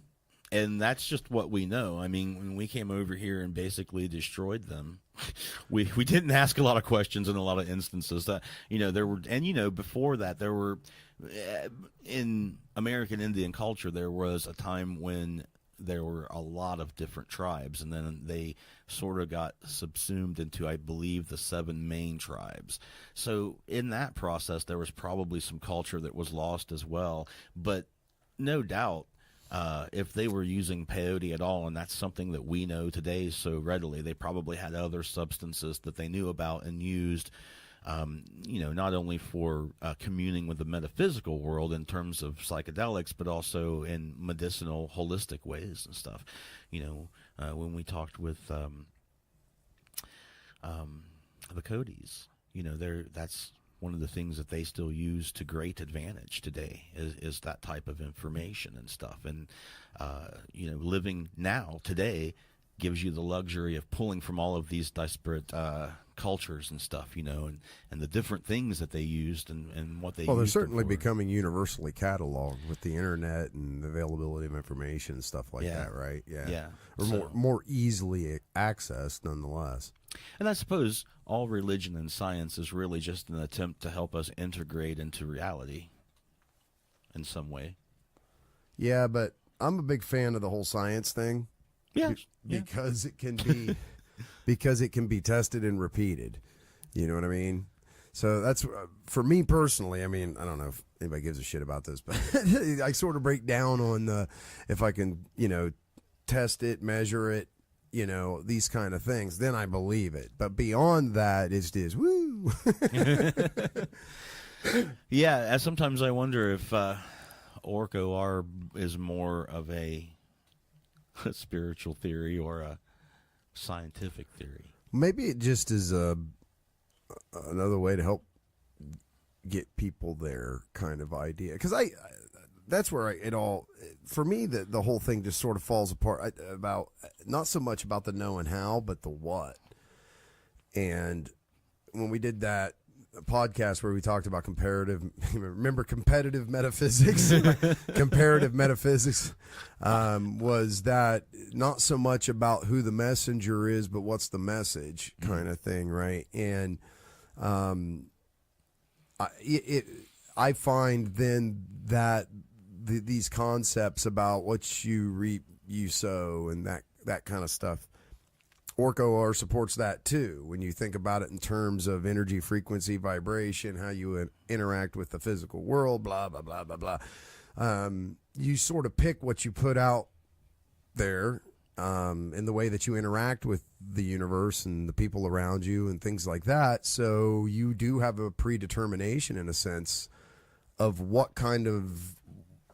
And that's just what we know. I mean, when we came over here and basically destroyed them, we didn't ask a lot of questions in a lot of instances. That there were, and before that there were in American Indian culture there was a time when there were a lot of different tribes, and then they sort of got subsumed into, I believe, the 7 main tribes. So in that process, there was probably some culture that was lost as well. But no doubt, if they were using peyote at all, and that's something that we know today so readily, they probably had other substances that they knew about and used, not only for communing with the metaphysical world in terms of psychedelics, but also in medicinal, holistic ways and stuff. When we talked with the Codys, that's one of the things that they still use to great advantage today is that type of information and stuff. And, living now, today, gives you the luxury of pulling from all of these disparate cultures and stuff, and the different things that they used and what they Well, they're used them certainly for. becoming universally cataloged with the internet and the availability of information and stuff like that, right? Yeah. Or more easily accessed, nonetheless. And I suppose all religion and science is really just an attempt to help us integrate into reality in some way. Yeah, but I'm a big fan of the whole science thing. Yeah. Because it can be because it can be tested and repeated. You know what I mean? So that's for me personally. I mean, I don't know if anybody gives a shit about this, but I sort of break down on if I can, test it, measure it, these kind of things, then I believe it. But beyond that, it's just woo. Yeah, sometimes I wonder if Orco is more of a spiritual theory or a scientific theory. Maybe it just is another way to help get people there kind of idea. Because that's where it all, for me, the whole thing just sort of falls apart about, not so much about the know and how, but the what. And when we did that podcast where we talked about competitive metaphysics, comparative metaphysics, was that not so much about who the messenger is, but what's the message kind of thing, right? And I find then that these concepts about what you reap, you sow, and that kind of stuff, Orco supports that too. When you think about it in terms of energy, frequency, vibration, how you interact with the physical world, blah, blah, blah, blah, blah. You sort of pick what you put out there in the way that you interact with the universe and the people around you and things like that. So you do have a predetermination, in a sense, of what kind of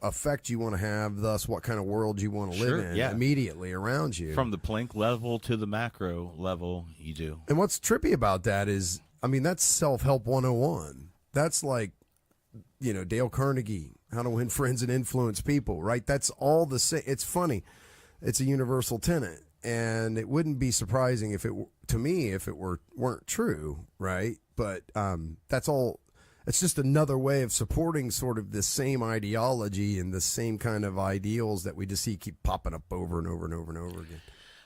effect you want to have, thus what kind of world you want to live in immediately around you. From the Planck level to the macro level, you do. And what's trippy about that is, I mean, that's self-help 101. That's like, Dale Carnegie, How to Win Friends and Influence People, right? That's all the same. It's funny. It's a universal tenet. And it wouldn't be surprising if it weren't true, right? But that's all. It's just another way of supporting sort of the same ideology and the same kind of ideals that we just see keep popping up over and over and over and over again.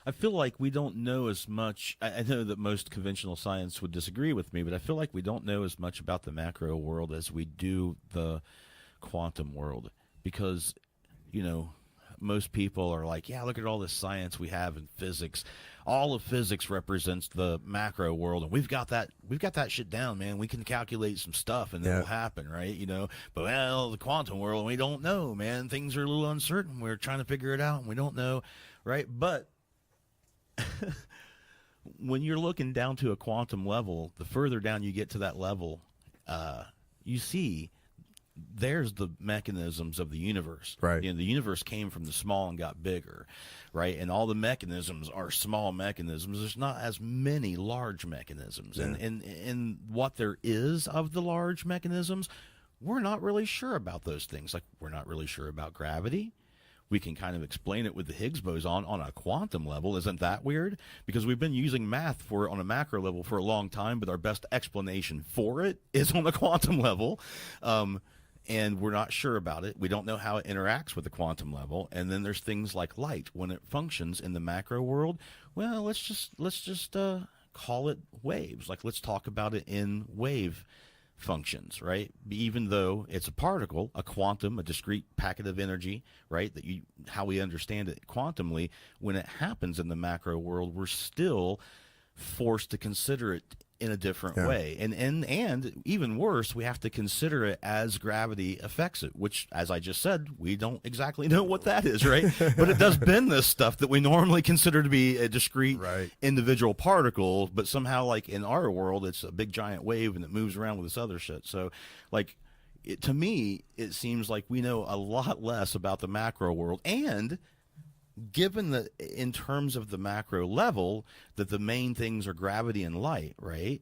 I feel like we don't know as much. I know that most conventional science would disagree with me, but I feel like we don't know as much about the macro world as we do the quantum world, because, most people are like, yeah, look at all this science we have in physics. All of physics represents the macro world, and we've got that shit down, man. We can calculate some stuff and it'll happen, right? But the quantum world, we don't know, man. Things are a little uncertain. We're trying to figure it out and we don't know, right? But when you're looking down to a quantum level, the further down you get to that level, you see there's the mechanisms of the universe. Right. The universe came from the small and got bigger, right? And all the mechanisms are small mechanisms. There's not as many large mechanisms. Yeah. And what there is of the large mechanisms, we're not really sure about those things. Like, we're not really sure about gravity. We can kind of explain it with the Higgs boson on a quantum level. Isn't that weird? Because we've been using math for it on a macro level for a long time, but our best explanation for it is on the quantum level. and we're not sure about it. We don't know how it interacts with the quantum level. And then there's things like light. When it functions in the macro world, well, let's just call it waves. Like, let's talk about it in wave functions, right? Even though it's a particle, a quantum, a discrete packet of energy, right? How we understand it quantumly, when it happens in the macro world, we're still forced to consider it in a different way. And even worse, we have to consider it as gravity affects it, which, as I just said, we don't exactly know what that is, right? But it does bend this stuff that we normally consider to be a discrete individual particle, but somehow, like, in our world, it's a big giant wave and it moves around with this other shit. So, like, to me, it seems like we know a lot less about the macro world. And given that, in terms of the macro level, that the main things are gravity and light, right?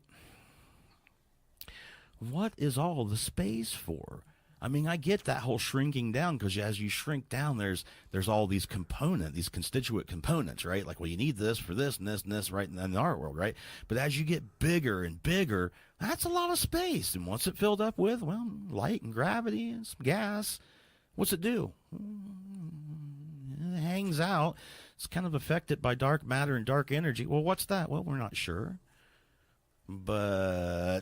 What is all the space for? I mean, I get that whole shrinking down, because as you shrink down, there's all these constituent components, right? Like, well, you need this for this and this and this, right? In our world, right? But as you get bigger and bigger, that's a lot of space. And what's it filled up with? Well, light and gravity and some gas. What's it do? It hangs out. It's kind of affected by dark matter and dark energy. Well, what's that? Well, we're not sure. But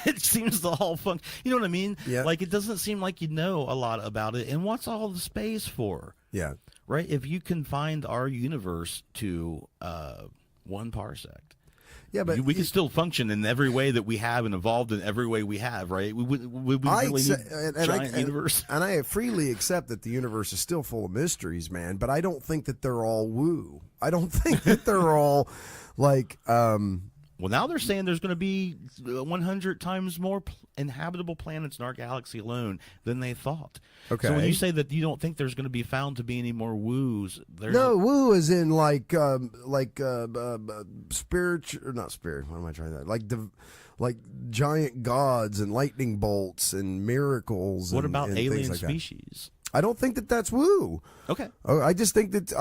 it seems the whole function. You know what I mean? Yeah. Like, it doesn't seem like you know a lot about it. And what's all the space for? Yeah. Right? If you confined our universe to 1 parsec. Yeah, but we can still function in every way that we have and evolved in every way we have, right? We really need a giant universe. And I freely accept that the universe is still full of mysteries, man, but I don't think that they're all woo. I don't think that they're all like... Well, now they're saying there's going to be 100 times more inhabitable planets in our galaxy alone than they thought. Okay. So when you say that you don't think there's going to be found to be any more woos, woo is in like spiritual, or not spirit. What am I trying to like giant gods and lightning bolts and miracles. What about and alien like species? I don't think that that's woo. Okay. I just think that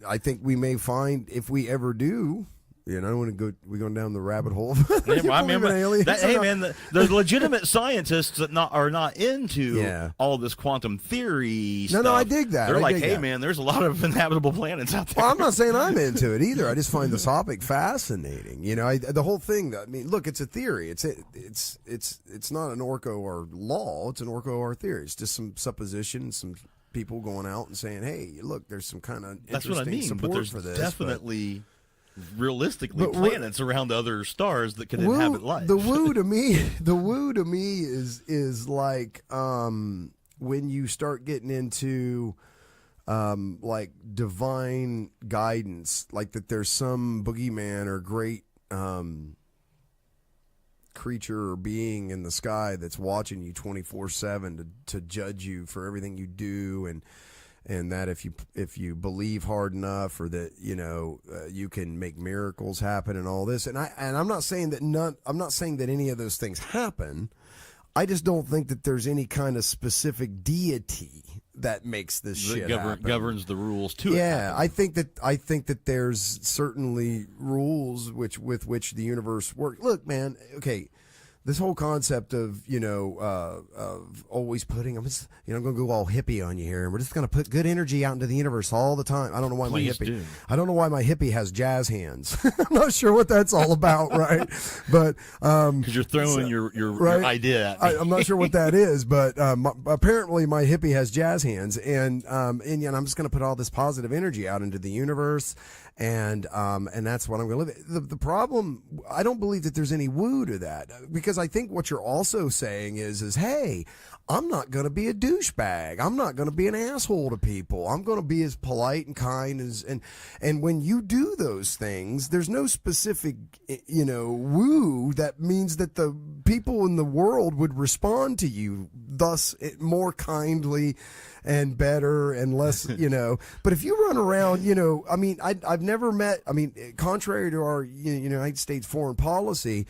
I think we may find, if we ever do. Yeah, and I don't want to go. We're going down the rabbit hole. Yeah, I remember that. Hey, man, the legitimate scientists that are not into all this quantum theory stuff. No, I dig that. They're like, hey, man, there's a lot of inhabitable planets out there. Well, I'm not saying I'm into it either. I just find the topic fascinating. You know, the whole thing. I mean, look, it's a theory. It's not an orco or law. It's an orco or theory. It's just some supposition, some people going out and saying, hey, look, there's some kind of interesting support for this. Definitely. Realistically, planets around other stars that could inhabit life. The woo to me is like when you start getting into like divine guidance, like that there's some boogeyman or great creature or being in the sky that's watching you 24/7 to judge you for everything you do, and that if you believe hard enough, or that you can make miracles happen and all this, and I'm not saying that any of those things happen. I just don't think that there's any kind of specific deity that makes this shit happen. Governs the rules too. Yeah, I think that there's certainly rules with which the universe works. Look, man, okay. This whole concept of of always putting, I'm going to go all hippie on you here, and we're just going to put good energy out into the universe all the time. I don't know why I don't know why my hippie has jazz hands. I'm not sure what that's all about, right? But because you're throwing your idea at me. I'm not sure what that is, but apparently my hippie has jazz hands, and I'm just going to put all this positive energy out into the universe. And that's what I'm going to live. The problem, I don't believe that there's any woo to that, because I think what you're also saying is hey, I'm not going to be a douchebag. I'm not going to be an asshole to people. I'm going to be as polite and kind and when you do those things, there's no specific, woo that means that the people in the world would respond to you thus more kindly and better and less, but if you run around, I mean, I've never met, contrary to our United States foreign policy,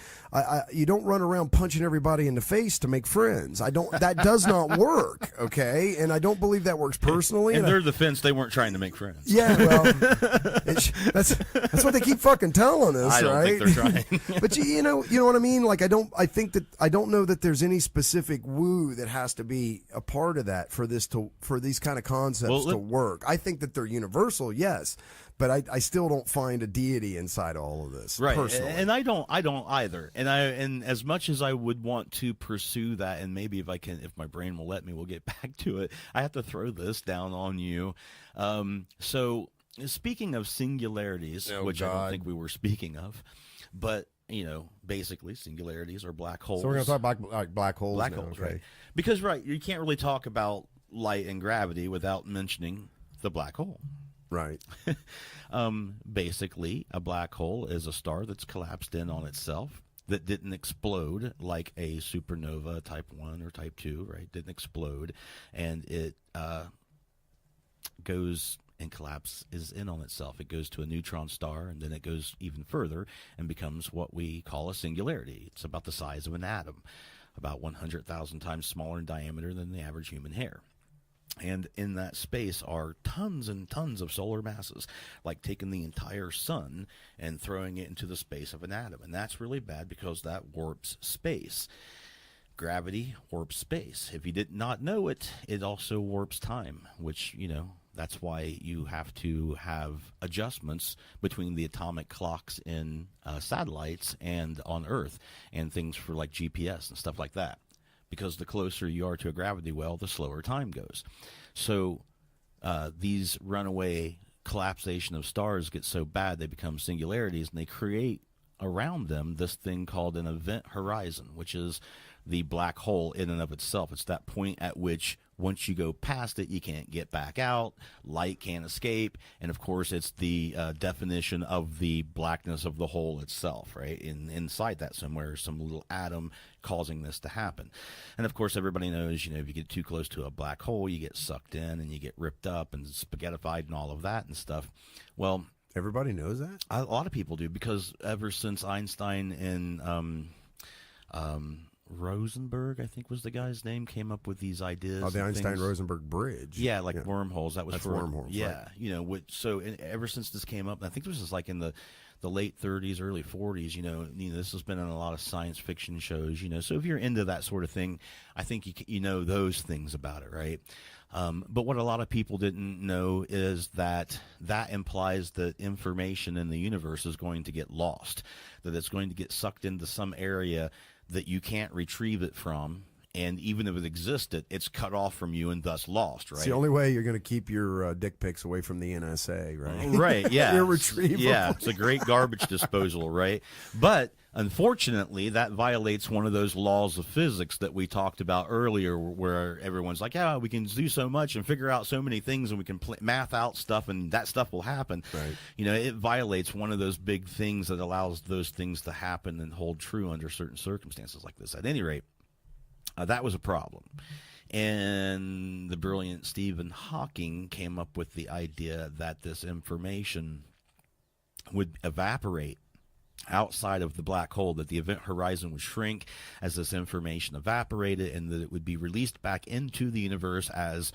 you don't run around punching everybody in the face to make friends. That does not work. Okay. And I don't believe that works personally. In their defense, they weren't trying to make friends. Yeah. Well, that's what they keep fucking telling us. I don't right? think they're trying. But you know what I mean? Like, I don't know that there's any specific woo that has to be a part of that for these kind of concepts to work. I think that they're universal, yes, but I still don't find a deity inside all of this, right? Personally. And I don't either. And as much as I would want to pursue that, and maybe if my brain will let me, we'll get back to it. I have to throw this down on you. So speaking of singularities, which I don't think we were speaking of, but basically singularities are black holes. So we're going to talk about black holes. Black now, holes, okay. right? Because you can't really talk about light and gravity without mentioning the black hole. Right. Basically, a black hole is a star that's collapsed in on itself, that didn't explode like a supernova type 1 or type 2, right? Didn't explode, and it goes and collapses in on itself. It goes to a neutron star, and then it goes even further and becomes what we call a singularity. It's about the size of an atom, about 100,000 times smaller in diameter than the average human hair. And in that space are tons and tons of solar masses, like taking the entire sun and throwing it into the space of an atom. And that's really bad because that warps space. Gravity warps space. If you did not know it, it also warps time, which, that's why you have to have adjustments between the atomic clocks in satellites and on Earth, and things for like GPS and stuff like that. Because the closer you are to a gravity well, the slower time goes. So these runaway collapsation of stars get so bad they become singularities, and they create around them this thing called an event horizon, which is the black hole in and of itself. It's that point at which once you go past it, you can't get back out, light can't escape, and of course it's the definition of the blackness of the hole itself, right? Inside that somewhere is some little atom causing this to happen. And of course everybody knows, if you get too close to a black hole, you get sucked in and you get ripped up and spaghettified and all of that and stuff. Well, everybody knows that? A lot of people do, because ever since Einstein and Rosenberg, I think was the guy's name, came up with these ideas. Oh, the Einstein-Rosenberg bridge. Yeah, wormholes. That's wormholes. Yeah, right. So ever since this came up, and I think this was like in the late 30s, early 40s. This has been in a lot of science fiction shows. So if you're into that sort of thing, I think you know those things about it, right? But what a lot of people didn't know is that implies that information in the universe is going to get lost, that it's going to get sucked into some area that you can't retrieve it from, and even if it existed, it's cut off from you and thus lost, right? It's the only way you're going to keep your dick pics away from the NSA, right? Right, yeah. Irretrievable. Yeah, it's a great garbage disposal, right? But unfortunately, that violates one of those laws of physics that we talked about earlier, where everyone's like, yeah, we can do so much and figure out so many things, and we can math out stuff, and that stuff will happen. Right. It violates one of those big things that allows those things to happen and hold true under certain circumstances like this. At any rate, that was a problem. And the brilliant Stephen Hawking came up with the idea that this information would evaporate outside of the black hole, that the event horizon would shrink as this information evaporated, and that it would be released back into the universe as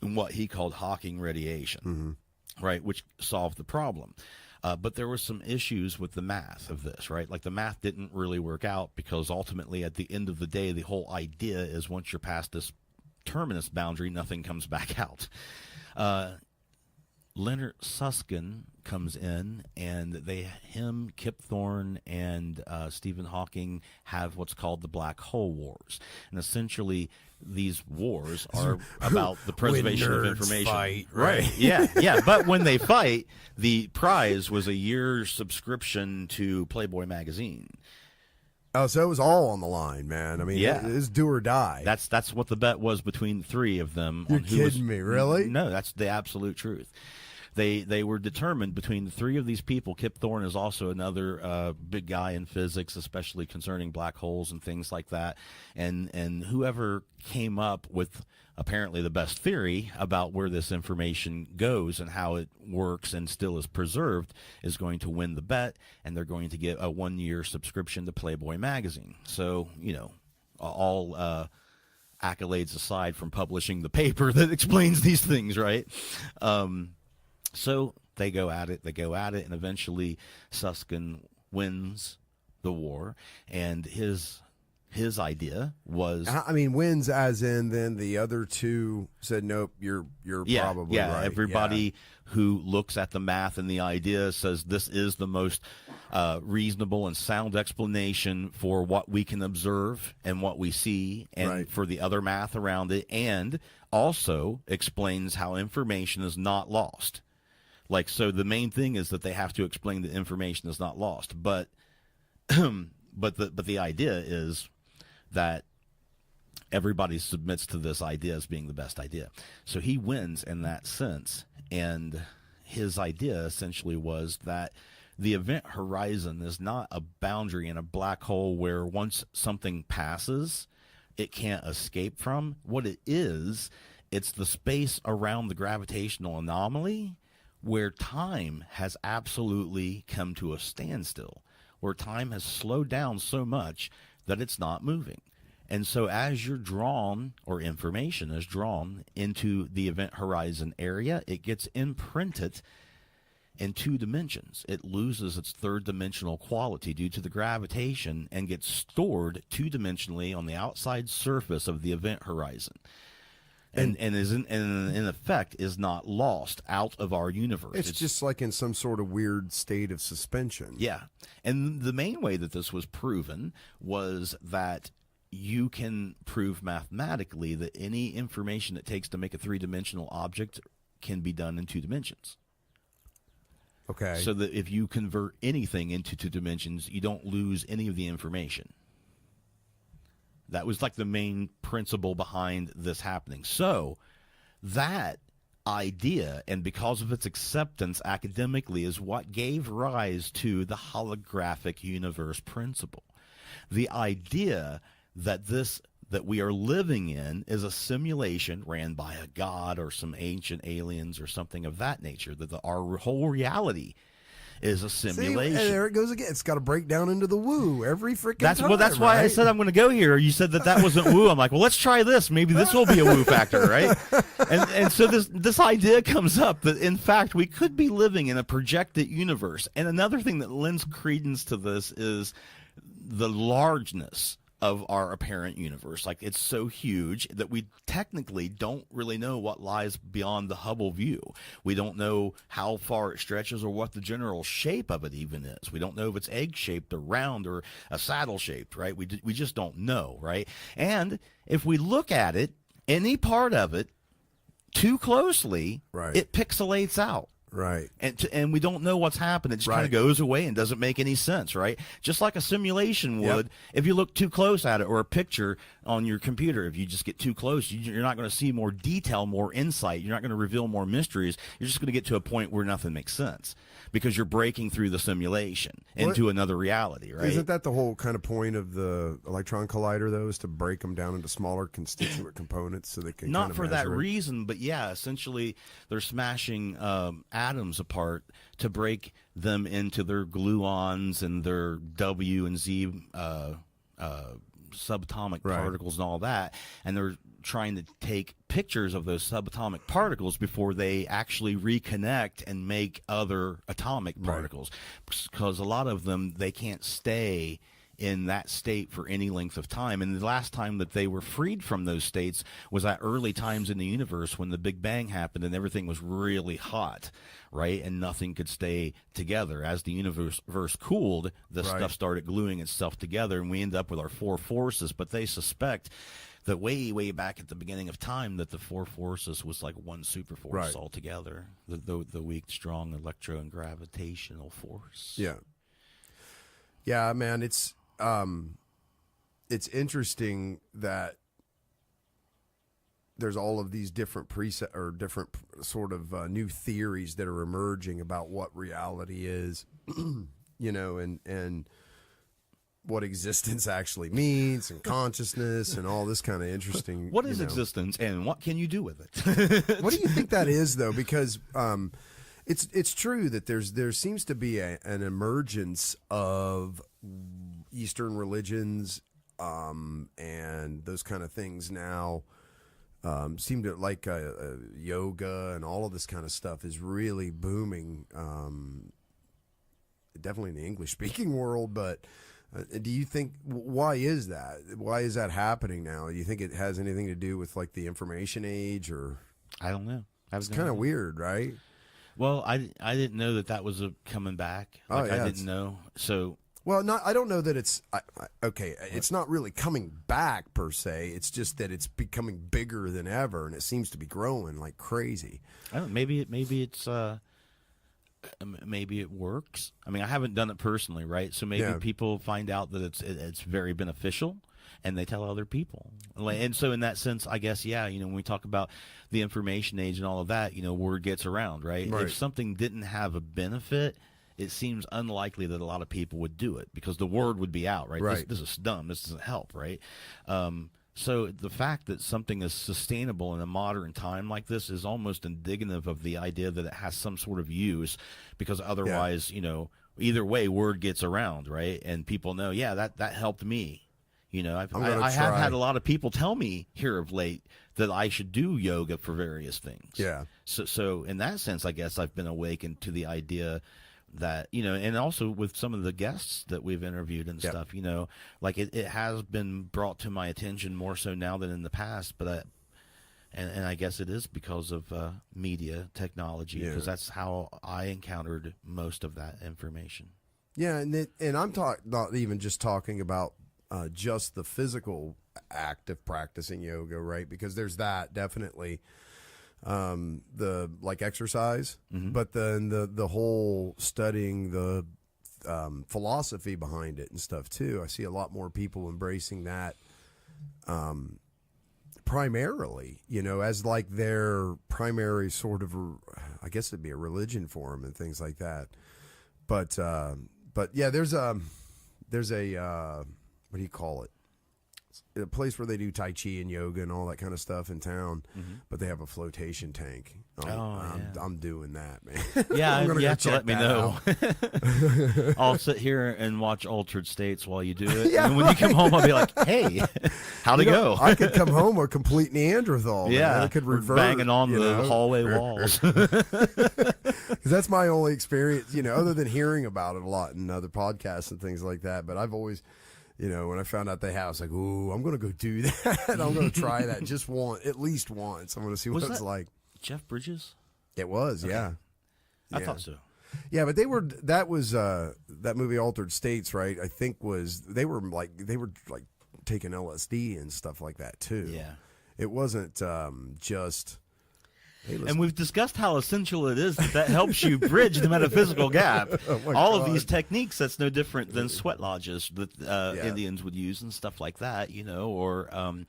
what he called Hawking radiation, right, which solved the problem. But there were some issues with the math of this, right? Like the math didn't really work out, because ultimately at the end of the day, the whole idea is once you're past this terminus boundary, nothing comes back out. Leonard Susskind comes in, and Kip Thorne, and Stephen Hawking have what's called the black hole wars. And essentially, these wars are about the preservation of information. Fight, right? Yeah. But when they fight, the prize was a year's subscription to Playboy magazine. Oh, so it was all on the line, man. I mean, Yeah. It's do or die. That's what the bet was between the three of them. You're kidding me, really? No, that's the absolute truth. They were determined between the three of these people. Kip Thorne is also another big guy in physics, especially concerning black holes and things like that. And whoever came up with apparently the best theory about where this information goes and how it works and still is preserved is going to win the bet, and they're going to get a 1-year subscription to Playboy magazine. So, all accolades aside from publishing the paper that explains these things, right? So they go at it, and eventually Susskind wins the war, and his his idea was, I mean, wins as in then the other two said, nope, you're probably right. Everybody who looks at the math and the idea says this is the most reasonable and sound explanation for what we can observe and what we see, and for the other math around it, and also explains how information is not lost. Like, so the main thing is that they have to explain that information is not lost, but the idea is that everybody submits to this idea as being the best idea. So he wins in that sense. And his idea essentially was that the event horizon is not a boundary in a black hole where once something passes, it can't escape from. What it is, it's the space around the gravitational anomaly where time has absolutely come to a standstill, where time has slowed down so much that it's not moving. And so as you're drawn, or information is drawn into the event horizon area, it gets imprinted in 2 dimensions. It loses its 3rd dimensional quality due to the gravitation and gets stored 2-dimensionally on the outside surface of the event horizon. And is in effect is not lost out of our universe. It's just like in some sort of weird state of suspension. Yeah. And the main way that this was proven was that you can prove mathematically that any information it takes to make a 3-dimensional object can be done in 2 dimensions. Okay. So that if you convert anything into 2 dimensions, you don't lose any of the information. That was like the main principle behind this happening. So that idea, and because of its acceptance academically, is what gave rise to the holographic universe principle. The idea that we are living in is a simulation ran by a god or some ancient aliens or something of that nature, that our whole reality is a simulation. See, there it goes again. It's got to break down into the woo every freaking time. Well, that's why I said I'm going to go here. You said that wasn't woo. I'm like, well, let's try this. Maybe this will be a woo factor, right? And so this idea comes up that, in fact, we could be living in a projected universe. And another thing that lends credence to this is the largeness of our apparent universe. Like, it's so huge that we technically don't really know what lies beyond the Hubble view. We don't know how far it stretches or what the general shape of it even is. We don't know if it's egg-shaped or round or a saddle-shaped, right? We just don't know, right? And if we look at it, any part of it, too closely, it pixelates out. Right. And we don't know what's happened. It just kind of goes away and doesn't make any sense, right? Just like a simulation would. If you look too close at it, or a picture on your computer, if you just get too close, you're not going to see more detail, more insight. You're not going to reveal more mysteries. You're just going to get to a point where nothing makes sense because you're breaking through the simulation into another reality, right? Isn't that the whole kind of point of the electron collider, though, is to break them down into smaller constituent components so they can not kind of for that measure it? reason, but yeah, essentially they're smashing atoms apart to break them into their gluons and their W and Z subatomic particles and all that, and they're trying to take pictures of those subatomic particles before they actually reconnect and make other atomic particles, because a lot of them, they can't stay in that state for any length of time. And the last time that they were freed from those states was at early times in the universe when the Big Bang happened and everything was really hot, right? And nothing could stay together. As the universe cooled, the stuff started gluing itself together, and we end up with our 4 forces. But they suspect that way back at the beginning of time that the 4 forces was like one super force altogether, the weak, strong electro and gravitational force. Yeah, man, it's interesting that there's all of these different preset or different sort of new theories that are emerging about what reality is, you know, and what existence actually means, and consciousness, and all this kind of interesting. What is existence, and what can you do with it? What do you think that is, though? Because it's true that there seems to be an emergence of Eastern religions and those kind of things now. Seem to like yoga and all of this kind of stuff is really booming. Definitely in the English speaking world, but Do you think, why is that? Why is that happening now? Do you think it has anything to do with like the information age, or? I don't know. It's kind of weird, right? Well, I didn't know that was coming back. Like, I didn't know. So. Well, I don't know that it's okay. It's not really coming back per se. It's just that it's becoming bigger than ever, and it seems to be growing like crazy. I don't. Maybe it's maybe it works. I mean, I haven't done it personally, right? So maybe people find out that it's very beneficial, and they tell other people. And so in that sense, I guess, when we talk about the information age and all of that, word gets around, right? If something didn't have a benefit, it seems unlikely that a lot of people would do it because the word would be out, right? This is dumb. This doesn't help, right? So the fact that something is sustainable in a modern time like this is almost indicative of the idea that it has some sort of use, because otherwise, either way, word gets around, right? And people know, that helped me. I have had a lot of people tell me here of late that I should do yoga for various things. Yeah. So in that sense, I guess I've been awakened to the idea that, and also with some of the guests that we've interviewed and stuff, like it has been brought to my attention more so now than in the past, but and I guess it is because of media technology, because that's how I encountered most of that information. Yeah, and I'm not even just talking about just the physical act of practicing yoga, right? Because there's that definitely. The like exercise, but then the whole studying the philosophy behind it and stuff too. I see a lot more people embracing that primarily, as like their primary sort of, I guess it'd be a religion for them and things like that. But yeah, there's a what do you call it? A place where they do Tai Chi and yoga and all that kind of stuff in town, but they have a flotation tank. I'm doing that, man. Yeah, you have to let me know. I'll sit here and watch Altered States while you do it. And when you come home, I'll be like, hey, how'd it go? I could come home a complete Neanderthal. Yeah, man. I could revert. Banging on the hallway walls. Because that's my only experience, other than hearing about it a lot in other podcasts and things like that. But I've always... when I found out they have, I was like, ooh, I'm going to go do that. I'm going to try that at least once. I'm going to see what it's like. Jeff Bridges? It was, yeah. I thought so. Yeah, but that was that movie Altered States, right? I think they were taking LSD and stuff like that too. Yeah. It wasn't just... Hey, and we've discussed how essential it is that helps you bridge the metaphysical gap. All of these techniques, that's no different than sweat lodges that Indians would use and stuff like that, or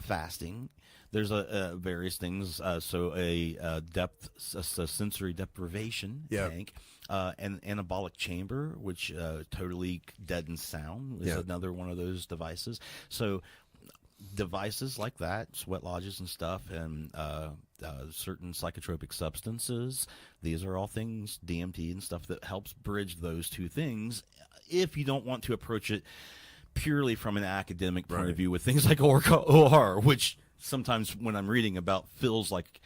fasting. There's various things. So a sensory deprivation tank, an anabolic chamber, which totally deadens sound, is another one of those devices. So devices like that, sweat lodges and stuff, and certain psychotropic substances, these are all things, DMT and stuff, that helps bridge those two things if you don't want to approach it purely from an academic point of view with things like OR, which sometimes when I'm reading about feels like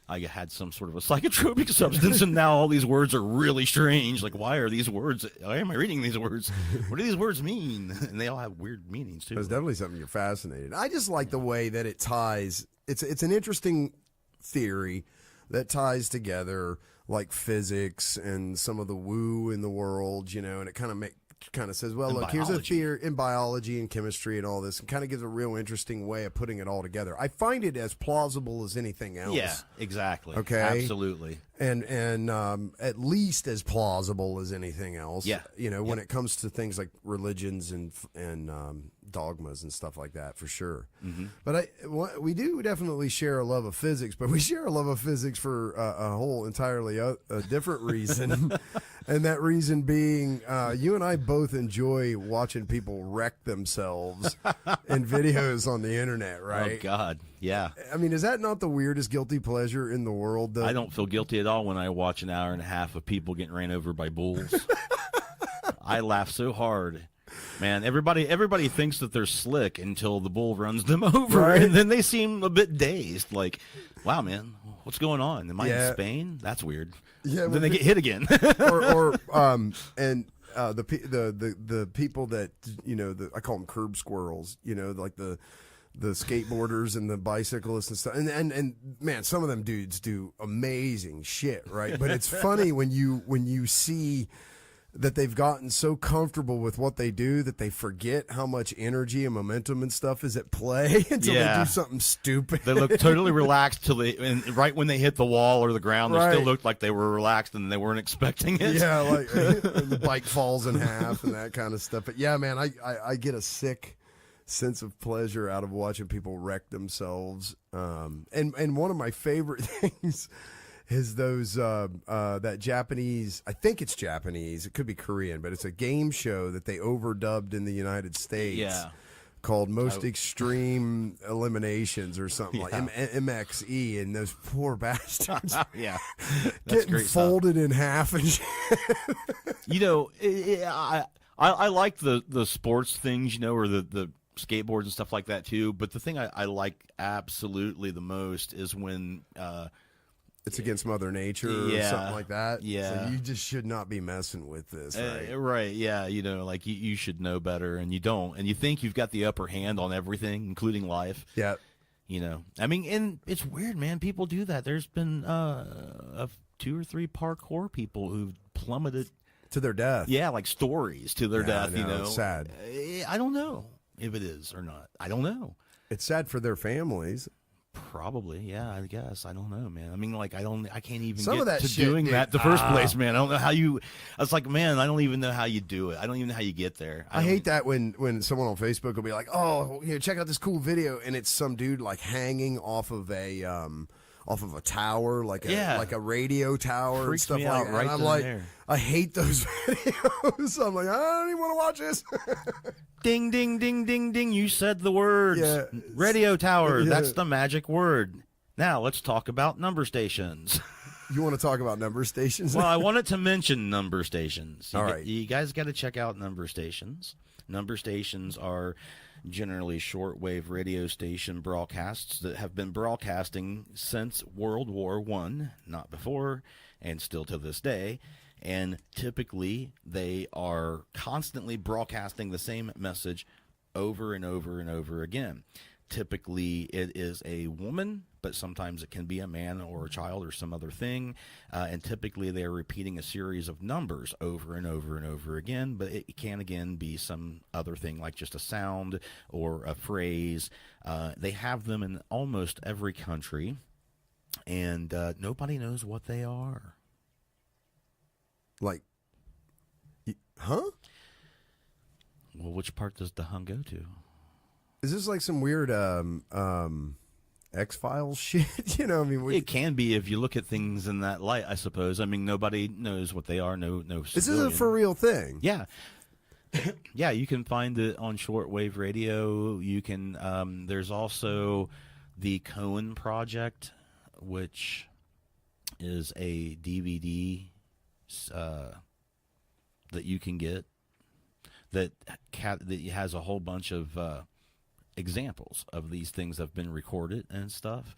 I had some sort of a psychotropic substance, and now all these words are really strange. Like, why are these words? Why am I reading these words? What do these words mean? And they all have weird meanings too. There's definitely something you're fascinated. I just like the way that it ties. It's an interesting theory that ties together like physics and some of the woo in the world, and it kind of says, well, look, here's a theory in biology and chemistry and all this, and kind of gives a real interesting way of putting it all together. I find it as plausible as anything else. Yeah, exactly. Okay, absolutely. And at least as plausible as anything else. Yeah. When it comes to things like religions and dogmas and stuff like that, for sure. But we do definitely share a love of physics, but we share a love of physics for a whole entirely a different reason. And that reason being, you and I both enjoy watching people wreck themselves in videos on the internet, right? Oh, God, yeah. I mean, is that not the weirdest guilty pleasure in the world? I don't feel guilty at all when I watch an hour and a half of people getting ran over by bulls. I laugh so hard. Man, everybody thinks that they're slick until the bull runs them over, right? And then they seem a bit dazed. Like, wow, man, what's going on? Am I in Spain? That's weird. Yeah, then they get hit again. And the people that I call them curb squirrels. Like the skateboarders and the bicyclists and stuff. And man, some of them dudes do amazing shit, right? But it's funny when you see that they've gotten so comfortable with what they do that they forget how much energy and momentum and stuff is at play until they do something stupid. They look totally relaxed and right when they hit the wall or the ground, they still looked like they were relaxed and they weren't expecting it. Yeah, like the bike falls in half and that kind of stuff. But yeah, man, I get a sick sense of pleasure out of watching people wreck themselves. And one of my favorite things is those that Japanese, I think it's Japanese, it could be Korean, but it's a game show that they overdubbed in the United States called Most Extreme Eliminations or something like MXE, and those poor bastards getting folded in half and shit. I like the sports things, or the skateboards and stuff like that too, but the thing I like absolutely the most is when it's against Mother Nature or something like that. Yeah. So you just should not be messing with this, right? Right, yeah. Like you should know better, and you don't. And you think you've got the upper hand on everything, including life. Yeah. I mean, and it's weird, man. People do that. There's been 2 or 3 parkour people who've plummeted. To their death. Yeah, like stories to their death, It's sad. I don't know if it is or not. I don't know. It's sad for their families. Probably, yeah. I guess I don't know, man. I mean, like I can't even Some get of that to shit, doing dude. that the first place, man. I don't know how you. I was like, man, I don't even know how you do it. I don't even know how you get there. I hate that when someone on Facebook will be like, "Oh, check out this cool video," and it's some dude like hanging off of a tower, like a radio tower. Freaks and stuff me like out that. right And I'm then like, and there. I hate those videos. I'm like, I don't even want to watch this. Ding, ding, ding, ding, ding. You said the words. Yeah. Radio tower. Yeah. That's the magic word. Now let's talk about number stations. You want to talk about number stations? Well, I wanted to mention number stations. All right. You guys got to check out number stations. Number stations are generally shortwave radio station broadcasts that have been broadcasting since World War I, not before, and still to this day. And typically, they are constantly broadcasting the same message over and over and over again. Typically, it is a woman, but sometimes it can be a man or a child or some other thing. And typically, they are repeating a series of numbers over and over and over again. But it can, again, be some other thing like just a sound or a phrase. They have them in almost every country, and nobody knows what they are. Like, huh? Well, which part does the hum go to? Is this like some weird X-Files shit? I mean, It can be if you look at things in that light, I suppose. I mean, nobody knows what they are. No. This is a for real thing. Yeah. Yeah, you can find it on shortwave radio. You can. There's also the Cohen Project, which is a DVD that you can get that has a whole bunch of examples of these things that have been recorded and stuff.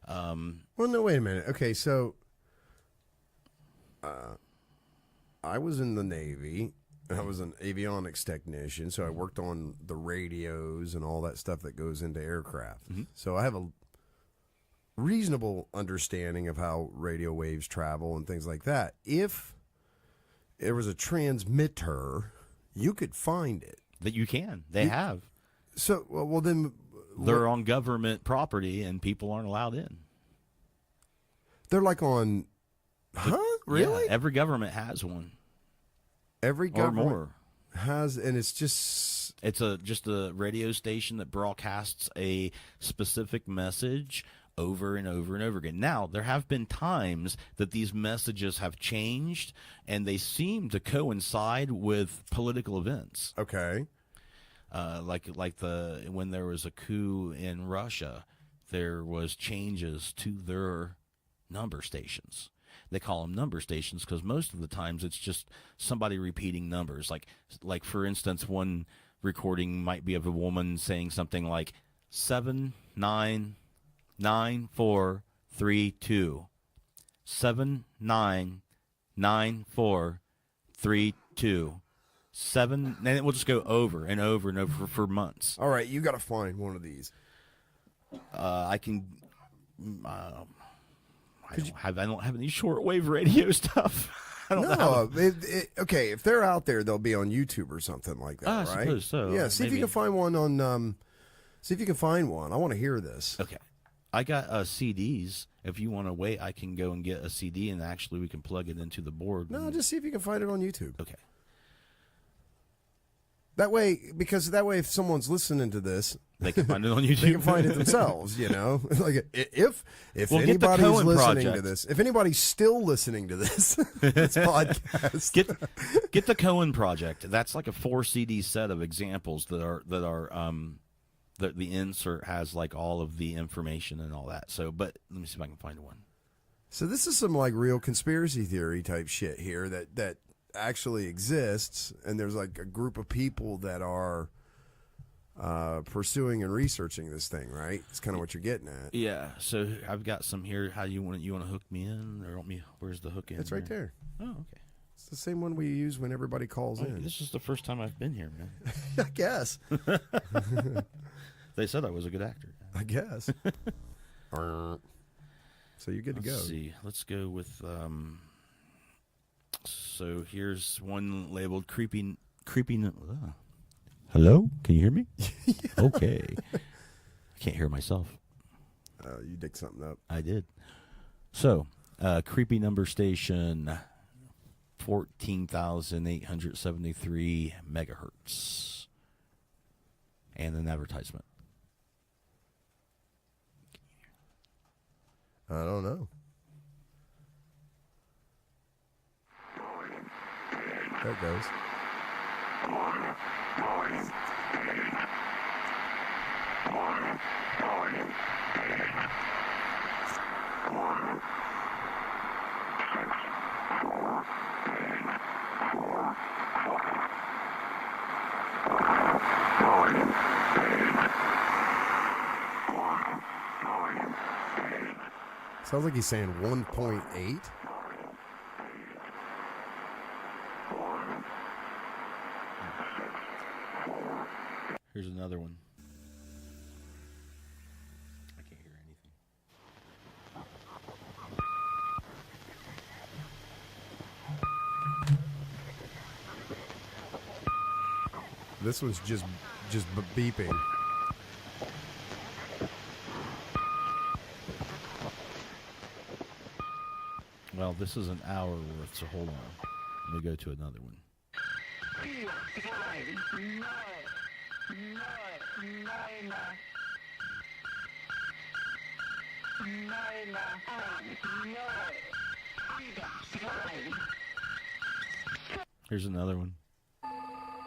Well, no, wait a minute. Okay, so I was in the Navy. I was an avionics technician, so I worked on the radios and all that stuff that goes into aircraft. Mm-hmm. So I have a reasonable understanding of how radio waves travel and things like that. If there was a transmitter, you could find it. That you can. They have. So, well then... They're on government property, and people aren't allowed in. They're like on... Huh? Really? Yeah, every government has one. Every Or government more. has, and it's just... It's just a radio station that broadcasts a specific message over and over and over again. Now, there have been times that these messages have changed, and they seem to coincide with political events. Okay. Like when there was a coup in Russia, there was changes to their number stations. They call them number stations because most of the times it's just somebody repeating numbers. Like for instance, one recording might be of a woman saying something like 799432, 799432. 7, and we'll just go over and over and over for months. All right, you got to find one of these. I can. I don't have any shortwave radio stuff. I don't know. Okay, if they're out there, they'll be on YouTube or something like that, right? I suppose so. Yeah, see if you Maybe. can find one on. See if you can find one. I want to hear this. Okay, I got CDs. If you want to wait, I can go and get a CD, and actually we can plug it into the board. No, just see if you can find it on YouTube. Okay. That way, if someone's listening to this, They can find it on YouTube. they can find it themselves. Like if Well, anybody's Cohen listening Project. to this, if anybody's still listening to this podcast, Get the Cohen Project. That's like a 4 CD set of examples that are the insert has like all of the information and all that. So, but let me see if I can find one. So this is some like real conspiracy theory type shit here that actually exists, and there's like a group of people that are pursuing and researching this thing, right? It's kind of what you're getting at. Yeah. So I've got some here. How you want to hook me in, or want me? Where's the hook in? It's right there. Oh, okay. It's the same one we use when everybody calls in. This is the first time I've been here, man. I guess. They said I was a good actor. I guess. So you're good to go. Let's see. Let's go with. So here's one labeled creepy. Hello, can you hear me? Okay. I can't hear myself. You dicked something up. I did. So, creepy number station, 14,873 megahertz, and an advertisement. I don't know. There it goes. Sounds like he's saying 1.8. Here's another one. I can't hear anything. This one's just beeping. Well, this is an hour worth, so hold on. Let me go to another one. Here's another one. Here's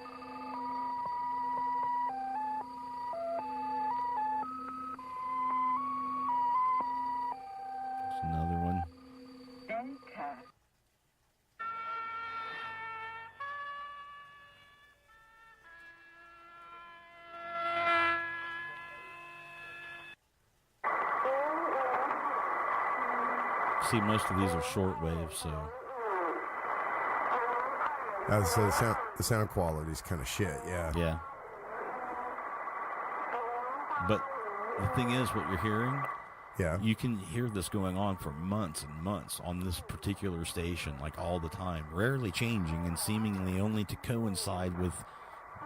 another one. See, most of these are shortwave, so. So the sound quality's kind of shit, yeah. Yeah. But the thing is, what you're hearing, Yeah. you can hear this going on for months and months on this particular station, like all the time, rarely changing and seemingly only to coincide with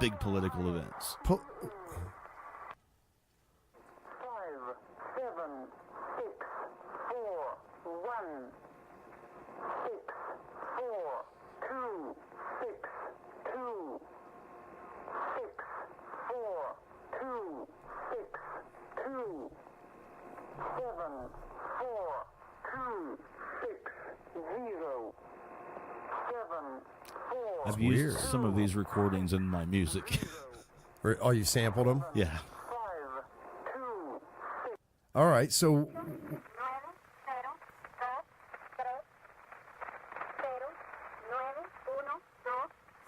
big political events. 5, 7, 6, 4, 1, 6, 4, 2, 6, 2, 6, 4, 2, 6, 2, 7, 4, 2, 6, 0, 7, 4. I've used some of these recordings in my music. Oh, you sampled them? Yeah. 5, 2, 6. All right, so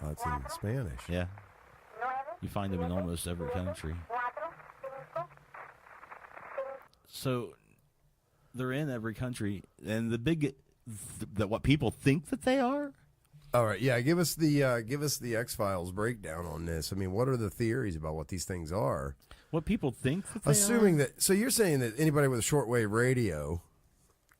that's in Spanish. Yeah. You find them in almost every country. So they're in every country, and what people think that they are All right, yeah, give us the X-Files breakdown on this. I mean, what are the theories about what these things are? What people think that they Assuming are? that, so you're saying that anybody with a shortwave radio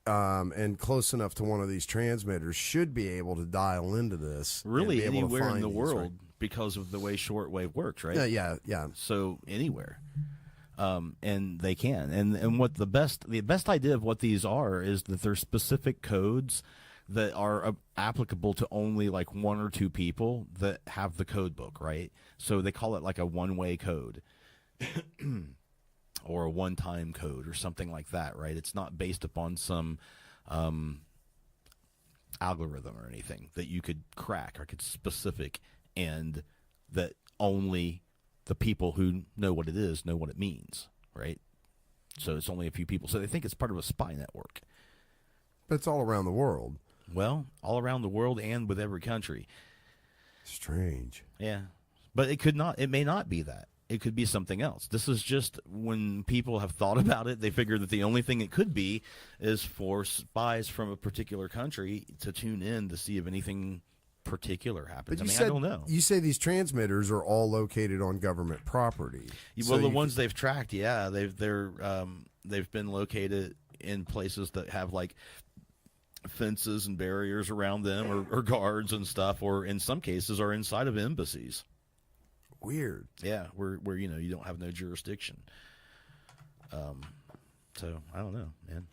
and close enough to one of these transmitters should be able to dial into this. Really and be able to anywhere in find the these, world right? because of the way shortwave works, right? Yeah. So anywhere. And they can. And what the best idea of what these are is that they're specific codes that are applicable to only like one or two people that have the code book, right? So they call it like a one-way code or a one-time code or something like that, right? It's not based upon some algorithm or anything that you could crack, or it's specific, and that only the people who know what it is know what it means, right? So it's only a few people. So they think it's part of a spy network. But it's all around the world. Well, all around the world and with every country. Strange. Yeah. But it may not be that. It could be something else. This is just when people have thought about it, they figure that the only thing it could be is for spies from a particular country to tune in to see if anything particular happens. But I don't know. You say these transmitters are all located on government property. Well, the ones they've tracked, yeah, they've been located in places that have like fences and barriers around them, or guards and stuff, or in some cases are inside of embassies. Weird. Yeah, where you don't have no jurisdiction. So I don't know, man.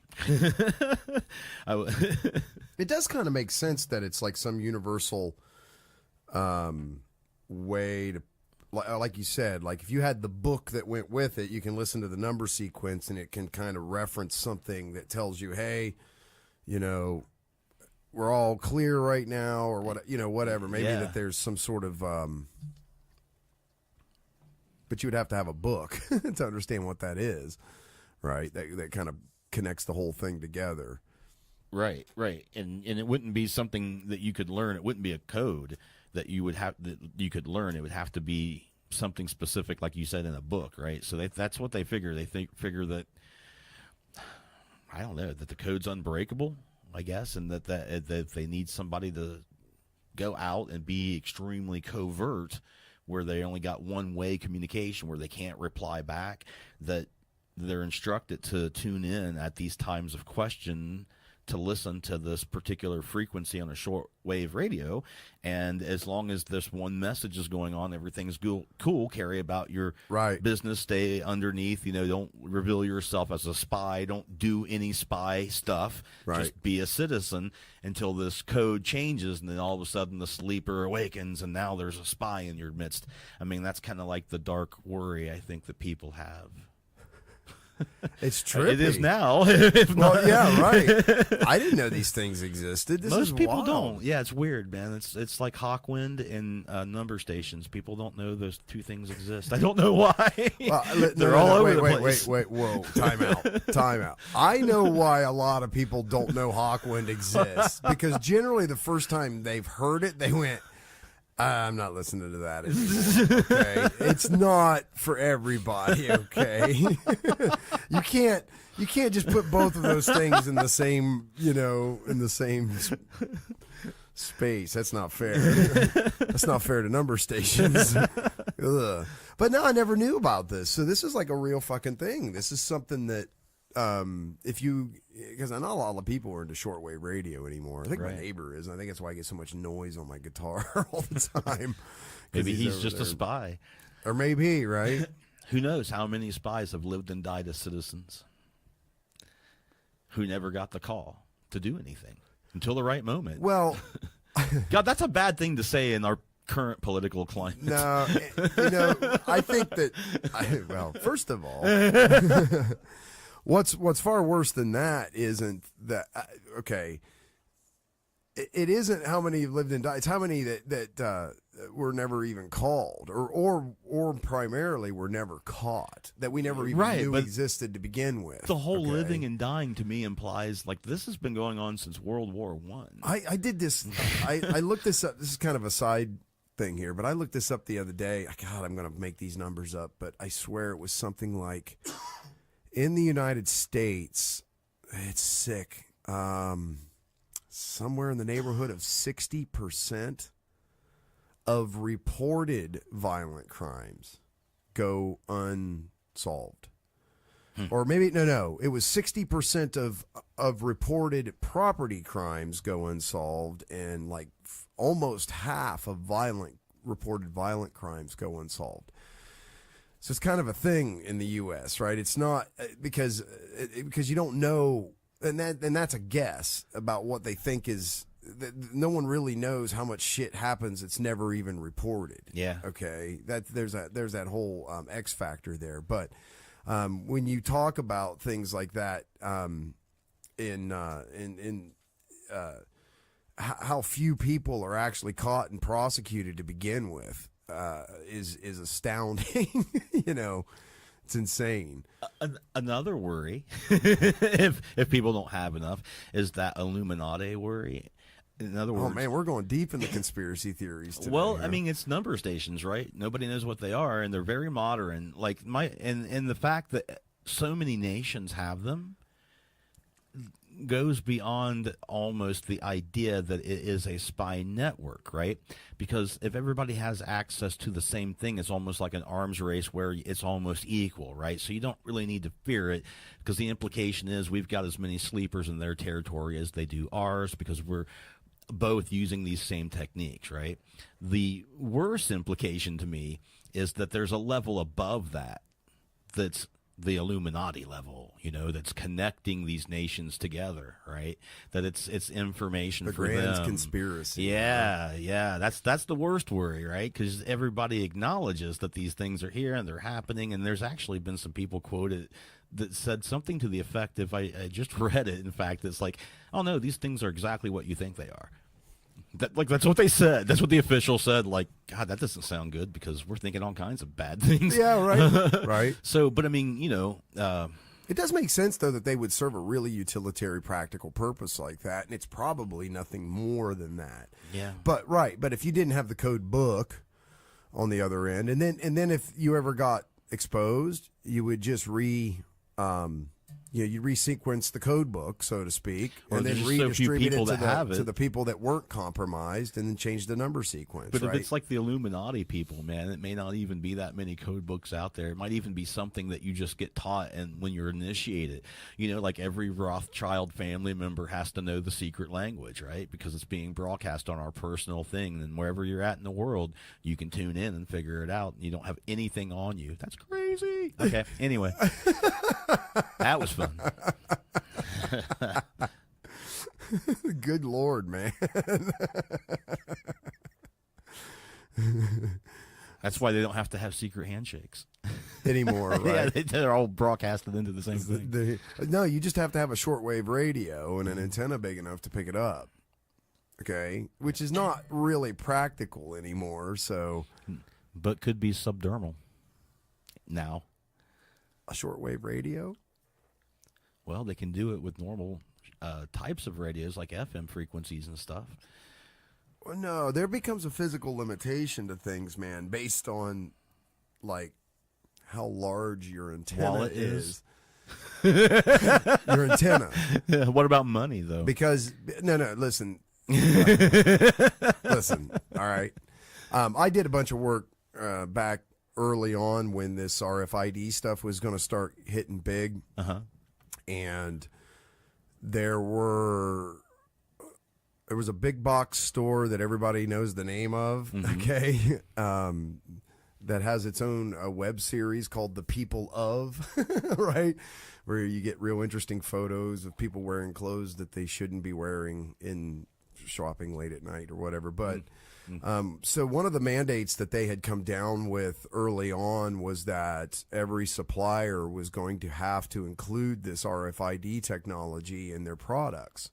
It does kind of make sense that it's like some universal way to, like you said, like if you had the book that went with it, you can listen to the number sequence and it can kind of reference something that tells you, hey, we're all clear right now, or what, whatever. Maybe that there's some sort of, but you would have to have a book to understand what that is, right? That kind of connects the whole thing together. Right. And it wouldn't be something that you could learn. It wouldn't be a code that you could learn. It would have to be something specific, like you said, in a book, right? So that's what they figure. They figure that, I don't know, that the code's unbreakable, I guess, and that they need somebody to go out and be extremely covert, where they only got one-way communication, where they can't reply back, that they're instructed to tune in at these times of question to listen to this particular frequency on a shortwave radio, and as long as this one message is going on, everything's cool. Carry about your business, stay underneath. Don't reveal yourself as a spy. Don't do any spy stuff. Right. Just be a citizen until this code changes, and then all of a sudden the sleeper awakens, and now there's a spy in your midst. I mean, that's kind of like the dark worry I think that people have. It's trippy. It is now. Well, yeah, right. I didn't know these things existed. Most people wild. don't. Yeah, it's weird, man. It's like Hawkwind and number stations. People don't know those two things exist. I don't know why. They're all over the place. Wait. Whoa. Time out. I know why a lot of people don't know Hawkwind exists, because generally the first time they've heard it, they went, I'm not listening to that anymore. Okay, it's not for everybody. Okay, you can't just put both of those things in the same space. That's not fair. That's not fair to number stations. Ugh. But no, I never knew about this. So this is like a real fucking thing. This is something that because not a lot of people are into shortwave radio anymore. I think my neighbor is, and I think that's why I get so much noise on my guitar all the time. Maybe he's just a spy. Or maybe, right? Who knows how many spies have lived and died as citizens who never got the call to do anything until the right moment. Well, God, that's a bad thing to say in our current political climate. No, I think that, first of all, what's far worse than that isn't that, okay, it isn't how many have lived and died, it's how many that were never even called, or primarily were never caught, that we never even knew existed to begin with. The whole living and dying to me implies like this has been going on since World War I. I did this, I looked this up, this is kind of a side thing here, but I looked this up the other day. God, I'm going to make these numbers up, but I swear it was something like, in the United States, it's sick, somewhere in the neighborhood of 60% of reported violent crimes go unsolved. Or maybe no, it was 60% of reported property crimes go unsolved, and like almost half of reported violent crimes go unsolved. So it's kind of a thing in the U.S., right? It's not because you don't know, and that's a guess about what they think is. No one really knows how much shit happens that's never even reported. Yeah. Okay. There's that whole X factor there, but. When you talk about things like that, how few people are actually caught and prosecuted to begin with, is astounding. You know, it's insane. Another worry, if people don't have enough, is that Illuminati worry. In other words, oh man, we're going deep into conspiracy theories today. Well, I mean, it's number stations, right? Nobody knows what they are, and they're very modern. Like and the fact that so many nations have them goes beyond almost the idea that it is a spy network, right? Because if everybody has access to the same thing, it's almost like an arms race where it's almost equal, right? So you don't really need to fear it, because the implication is we've got as many sleepers in their territory as they do ours, because we're both using these same techniques, right? The worst implication to me is that there's a level above that that's the Illuminati level, you know, that's connecting these nations together, right? That it's information for them. The grand conspiracy. Yeah. That's the worst worry, right? Because everybody acknowledges that these things are here and they're happening, and there's actually been some people quoted that said something to the effect, if I just read it, in fact, it's like, oh no, these things are exactly what you think they are. That's what they said. That's what the official said. Like, God, that doesn't sound good, because we're thinking all kinds of bad things. Yeah, right. Right. So, but I mean, you know, it does make sense, though, that they would serve a really utilitarian, practical purpose like that, and it's probably nothing more than that. Yeah. But if you didn't have the code book on the other end, and then if you ever got exposed, you would just you resequence the code book, so to speak, or and then so redistribute it to to the people that weren't compromised, and then change the number sequence. But right? if it's like the Illuminati people, man, it may not even be that many code books out there. It might even be something that you just get taught, and when you're initiated, you know, like every Rothschild family member has to know the secret language, right? Because it's being broadcast on our personal thing, and wherever you're at in the world, you can tune in and figure it out. And you don't have anything on you. That's crazy. Okay, anyway, that was fun. Good Lord, man. That's why they don't have to have secret handshakes anymore, right? Yeah, they're all broadcasted into the same thing. No, you just have to have a shortwave radio and an antenna big enough to pick it up. Okay, which is not really practical anymore. So, but could be subdermal now. A shortwave radio? Well, they can do it with normal types of radios, like FM frequencies and stuff. Well, no, there becomes a physical limitation to things, man, based on like how large your antenna Wallet is. Your antenna. What about money, though? Because no, listen, listen. All right, I did a bunch of work back early on when this RFID stuff was going to start hitting big. And there was a big box store that everybody knows the name of, okay, that has its own web series called The People Of, right, where you get real interesting photos of people wearing clothes that they shouldn't be wearing in shopping late at night or whatever. But so one of the mandates that they had come down with early on was that every supplier was going to have to include this RFID technology in their products.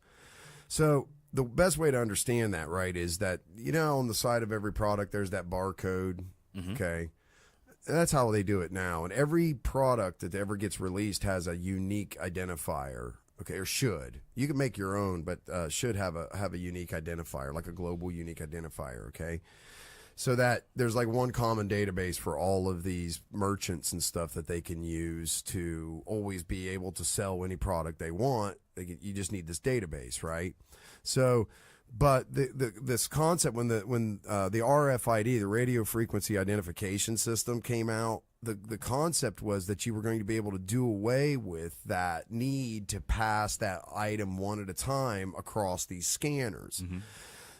So the best way to understand that, right, is that, you know, on the side of every product, there's that barcode. Okay. And that's how they do it now. And every product that ever gets released has a unique identifier. Okay, or should. You can make your own, but should have a unique identifier, like a global unique identifier, okay? so that there's like one common database for all of these merchants and stuff that they can use to always be able to sell any product they want. You just need this database, right? So, but this concept when the RFID, the radio frequency identification system, came out, the concept was that you were going to be able to do away with that need to pass that item one at a time across these scanners. Mm-hmm.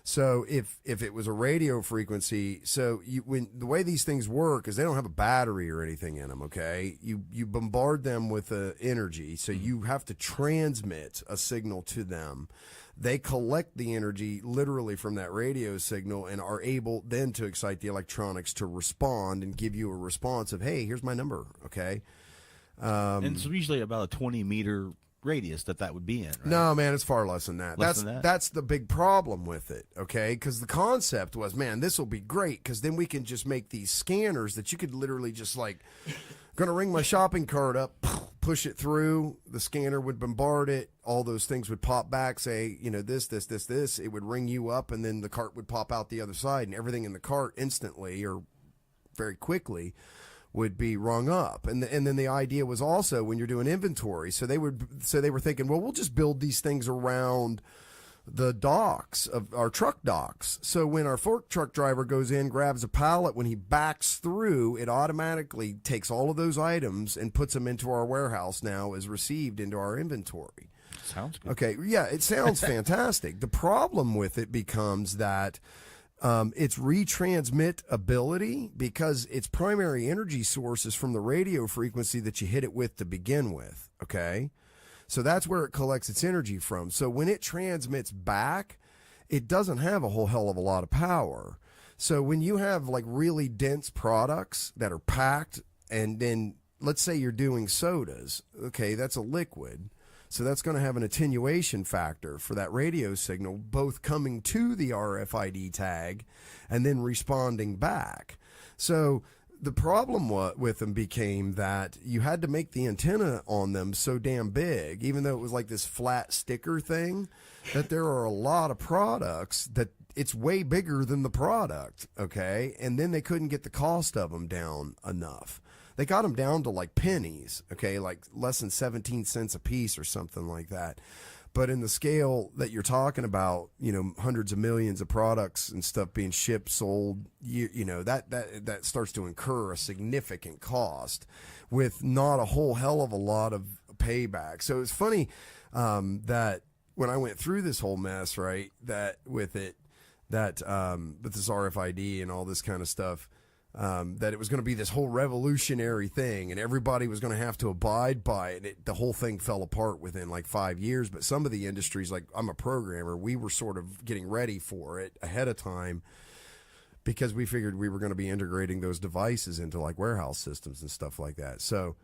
So if it was a radio frequency, so when the way these things work is they don't have a battery or anything in them, okay? You bombard them with energy, so you have to transmit a signal to them. They collect the energy literally from that radio signal and are able then to excite the electronics to respond and give you a response of, hey, here's my number, okay? And it's usually about a 20-meter radius that would be in, right? No, man, it's far less than that. Less than that? That's the big problem with it, okay? Because the concept was, man, this will be great because then we can just make these scanners that you could literally just like, going to ring my shopping cart up, push it through, the scanner would bombard it, all those things would pop back, say, you know, this, it would ring you up, and then the cart would pop out the other side, and everything in the cart instantly or very quickly would be rung up. And then the idea was also when you're doing inventory, so they were thinking, well, we'll just build these things around the docks of our truck docks. So when our fork truck driver goes in, grabs a pallet, when he backs through, it automatically takes all of those items and puts them into our warehouse now as received into our inventory. Sounds good. Okay, yeah, it sounds fantastic. The problem with it becomes that its retransmit ability, because its primary energy source is from the radio frequency that you hit it with to begin with, okay? So that's where it collects its energy from. So when it transmits back, it doesn't have a whole hell of a lot of power. So when you have like really dense products that are packed, and then let's say you're doing sodas, okay, that's a liquid. So that's going to have an attenuation factor for that radio signal, both coming to the RFID tag and then responding back. So the problem with them became that you had to make the antenna on them so damn big, even though it was like this flat sticker thing, that there are a lot of products that it's way bigger than the product, okay? And then they couldn't get the cost of them down enough. They got them down to like pennies, okay, like less than 17 cents a piece or something like that. But in the scale that you're talking about, you know, hundreds of millions of products and stuff being shipped, sold, you know, that starts to incur a significant cost with not a whole hell of a lot of payback. So it's funny that when I went through this whole mess, right, that with it, that with this RFID and all this kind of stuff, that it was going to be this whole revolutionary thing and everybody was going to have to abide by it. The whole thing fell apart within like 5 years. But some of the industries, like I'm a programmer, we were sort of getting ready for it ahead of time because we figured we were going to be integrating those devices into like warehouse systems and stuff like that. So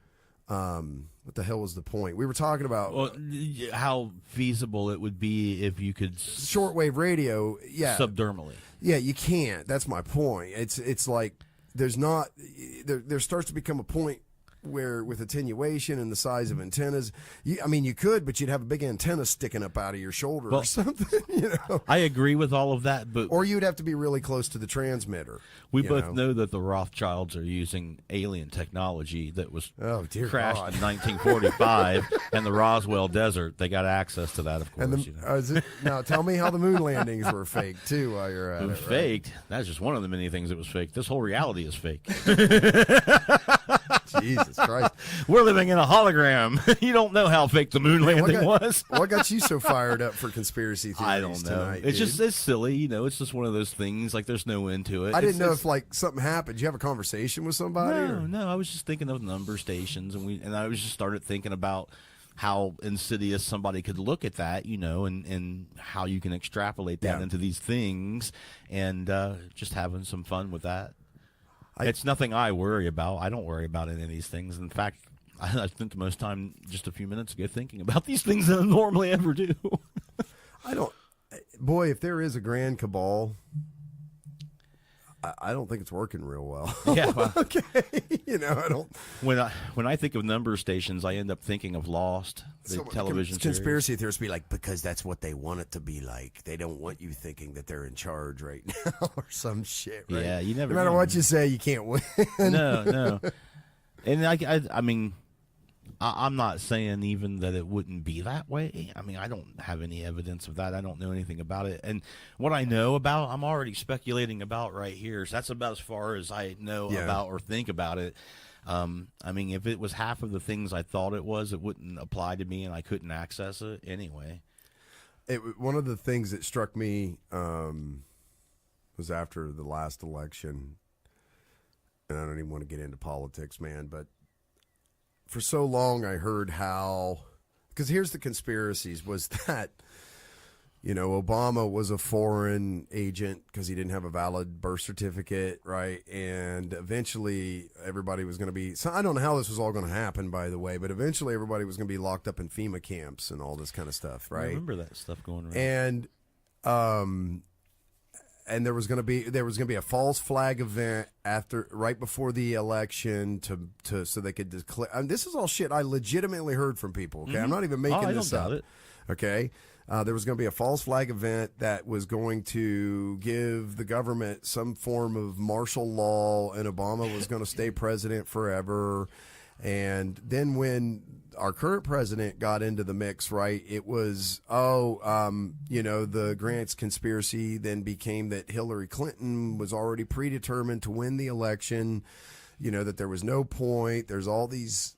what the hell was the point? We were talking about how feasible it would be if you could shortwave radio. Yeah. Subdermally. Yeah, you can't. That's my point. It's like, there starts to become a point where with attenuation and the size of antennas, you could, but you'd have a big antenna sticking up out of your shoulder or something, you know. I agree with all of that, but or you'd have to be really close to the transmitter. We both know that the Rothschilds are using alien technology that was crashed in 1945 in the Roswell Desert. They got access to that, of course. And now tell me how the moon landings were fake too while you're at it. Faked? That's just one of the many things that was fake. This whole reality is fake. Jesus Christ. We're living in a hologram. You don't know how fake the moon landing was. What got you so fired up for conspiracy theories I don't know. Tonight, It's silly, you know. It's just one of those things. Like there's no end to it. I didn't know if like something happened. Did you have a conversation with somebody? No. I was just thinking of number stations, and I was just started thinking about how insidious somebody could look at that, you know, and how you can extrapolate that into these things, and just having some fun with that. It's nothing I worry about. I don't worry about any of these things. In fact, I spent the most time just a few minutes ago thinking about these things than I normally ever do. Boy, if there is a grand cabal, I don't think it's working real well. Yeah, well, Okay. I don't. when I think of number stations, I end up thinking of Lost, the television series. Conspiracy theorists be like, because that's what they want it to be like. They don't want you thinking that they're in charge right now or some shit, right? Yeah, you never No matter know. what you say, you can't win. No. And I mean, I'm not saying even that it wouldn't be that way. I mean, I don't have any evidence of that. I don't know anything about it. And what I know about, I'm already speculating about right here. So that's about as far as I know about or think about it. I mean, if it was half of the things I thought it was, it wouldn't apply to me and I couldn't access it anyway. One of the things that struck me was after the last election, and I don't even want to get into politics, man, but for so long I heard how, because here's the conspiracies, was that, Obama was a foreign agent because he didn't have a valid birth certificate, right? And eventually everybody was going to be, so I don't know how this was all going to happen, by the way, but eventually everybody was going to be locked up in FEMA camps and all this kind of stuff, right? I remember that stuff going around. And there was going to be a false flag event right before the election so they could declare. And this is all shit I legitimately heard from people. Okay, I'm not even making this up. It. Okay, there was going to be a false flag event that was going to give the government some form of martial law, and Obama was going to stay president forever. And then when our current president got into the mix, right, it was, the Grant's conspiracy then became that Hillary Clinton was already predetermined to win the election, that there was no point. There's all these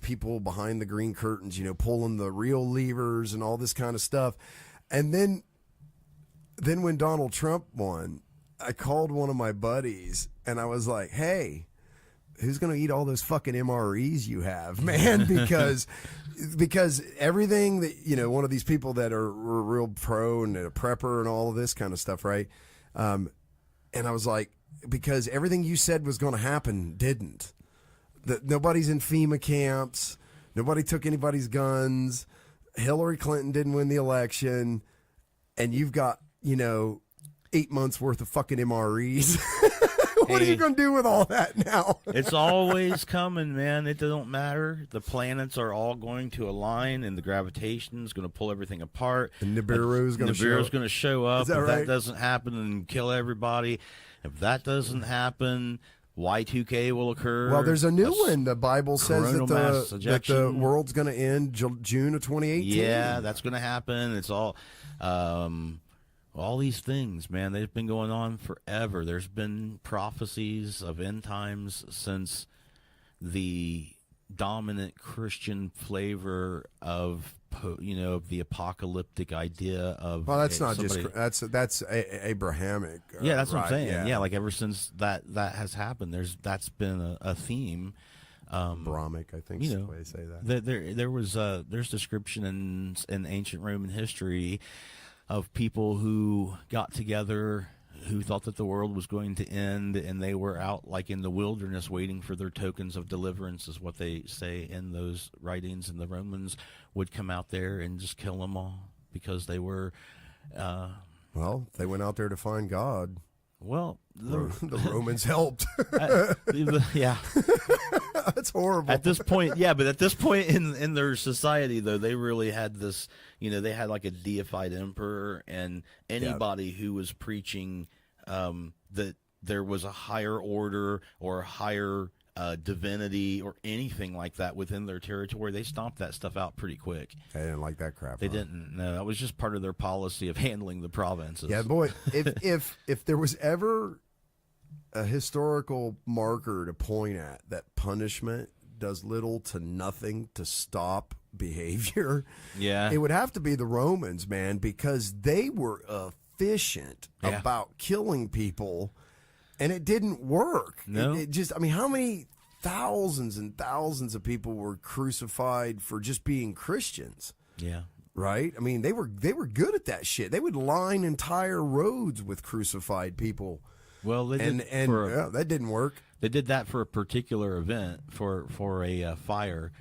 people behind the green curtains, pulling the real levers and all this kind of stuff. And then when Donald Trump won, I called one of my buddies and I was like, hey, who's going to eat all those fucking MREs you have, man? Because everything that, one of these people that are real pro and a prepper and all of this kind of stuff, right? And I was like, because everything you said was going to happen didn't. Nobody's in FEMA camps. Nobody took anybody's guns. Hillary Clinton didn't win the election. And you've got, 8 months worth of fucking MREs. What are you going to do with all that now? It's always coming, man. It doesn't matter. The planets are all going to align, and the gravitation is going to pull everything apart. And Nibiru's going to show up. Is that if right? that doesn't happen, and kill everybody. If that doesn't happen, Y2K will occur. Well, there's a new one. The Bible says that the world's going to end June of 2018. Yeah, that's going to happen. It's all these things, man, they've been going on forever. There's been prophecies of end times since the dominant Christian flavor of the apocalyptic idea of. Well, that's not just that's Abrahamic. Yeah, that's what I'm right, saying. Yeah, like ever since that has happened, that's been a theme. Brahmic, I think is the way to say that. There's description in ancient Roman history of people who got together who thought that the world was going to end, and they were out like in the wilderness waiting for their tokens of deliverance, is what they say in those writings, and the Romans would come out there and just kill them all because they were well, they went out there to find God. Well, the Romans helped. Yeah. That's horrible. At this point, yeah, but at this point in their society, though, they really had this, they had like a deified emperor, and anybody who was preaching that there was a higher order or a higher divinity or anything like that within their territory, they stomped that stuff out pretty quick. They didn't like that crap. They didn't. No, that was just part of their policy of handling the provinces. Yeah, boy, if there was ever a historical marker to point at that punishment does little to nothing to stop behavior, it would have to be the Romans, man, because they were efficient about killing people, and it didn't work. No. It just, I mean, how many thousands and thousands of people were crucified for just being Christians? Yeah. Right? I mean, they were good at that shit. They would line entire roads with crucified people. Well, they did that didn't work. They did that for a particular event, for a fire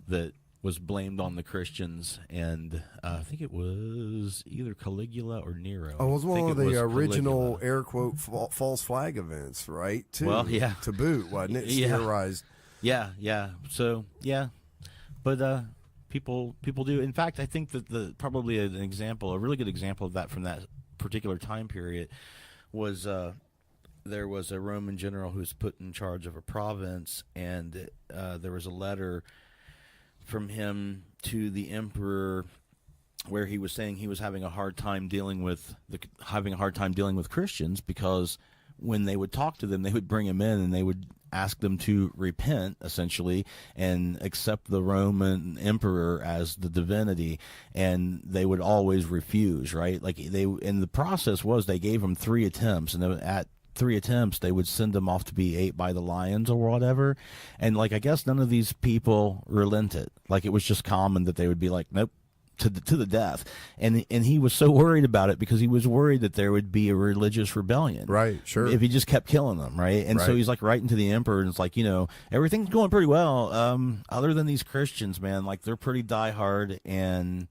that was blamed on the Christians, and I think it was either Caligula or Nero. Oh, it was I one think of it the was original Caligula. air quote false flag events, right? Too, Well, yeah. to boot, wasn't it? Yeah. Theorized. Yeah. So yeah, but people do. In fact, I think that probably an example, a really good example of that from that particular time period, was there was a Roman general who was put in charge of a province, and there was a letter from him to the emperor where he was saying he was having a hard time dealing with Christians, because when they would talk to them, they would bring him in and they would ask them to repent, essentially, and accept the Roman emperor as the divinity, and they would always refuse, right? Like, and the process was they gave them 3 attempts, and at 3 attempts they would send them off to be ate by the lions or whatever. And like, I guess none of these people relented. Like, it was just common that they would be like, nope, to the death. And he was so worried about it because he was worried that there would be a religious rebellion, Right, sure. if he just kept killing them, right? And so Right. he's like writing to the emperor, and it's like, everything's going pretty well, other than these Christians, man. Like, they're pretty diehard, and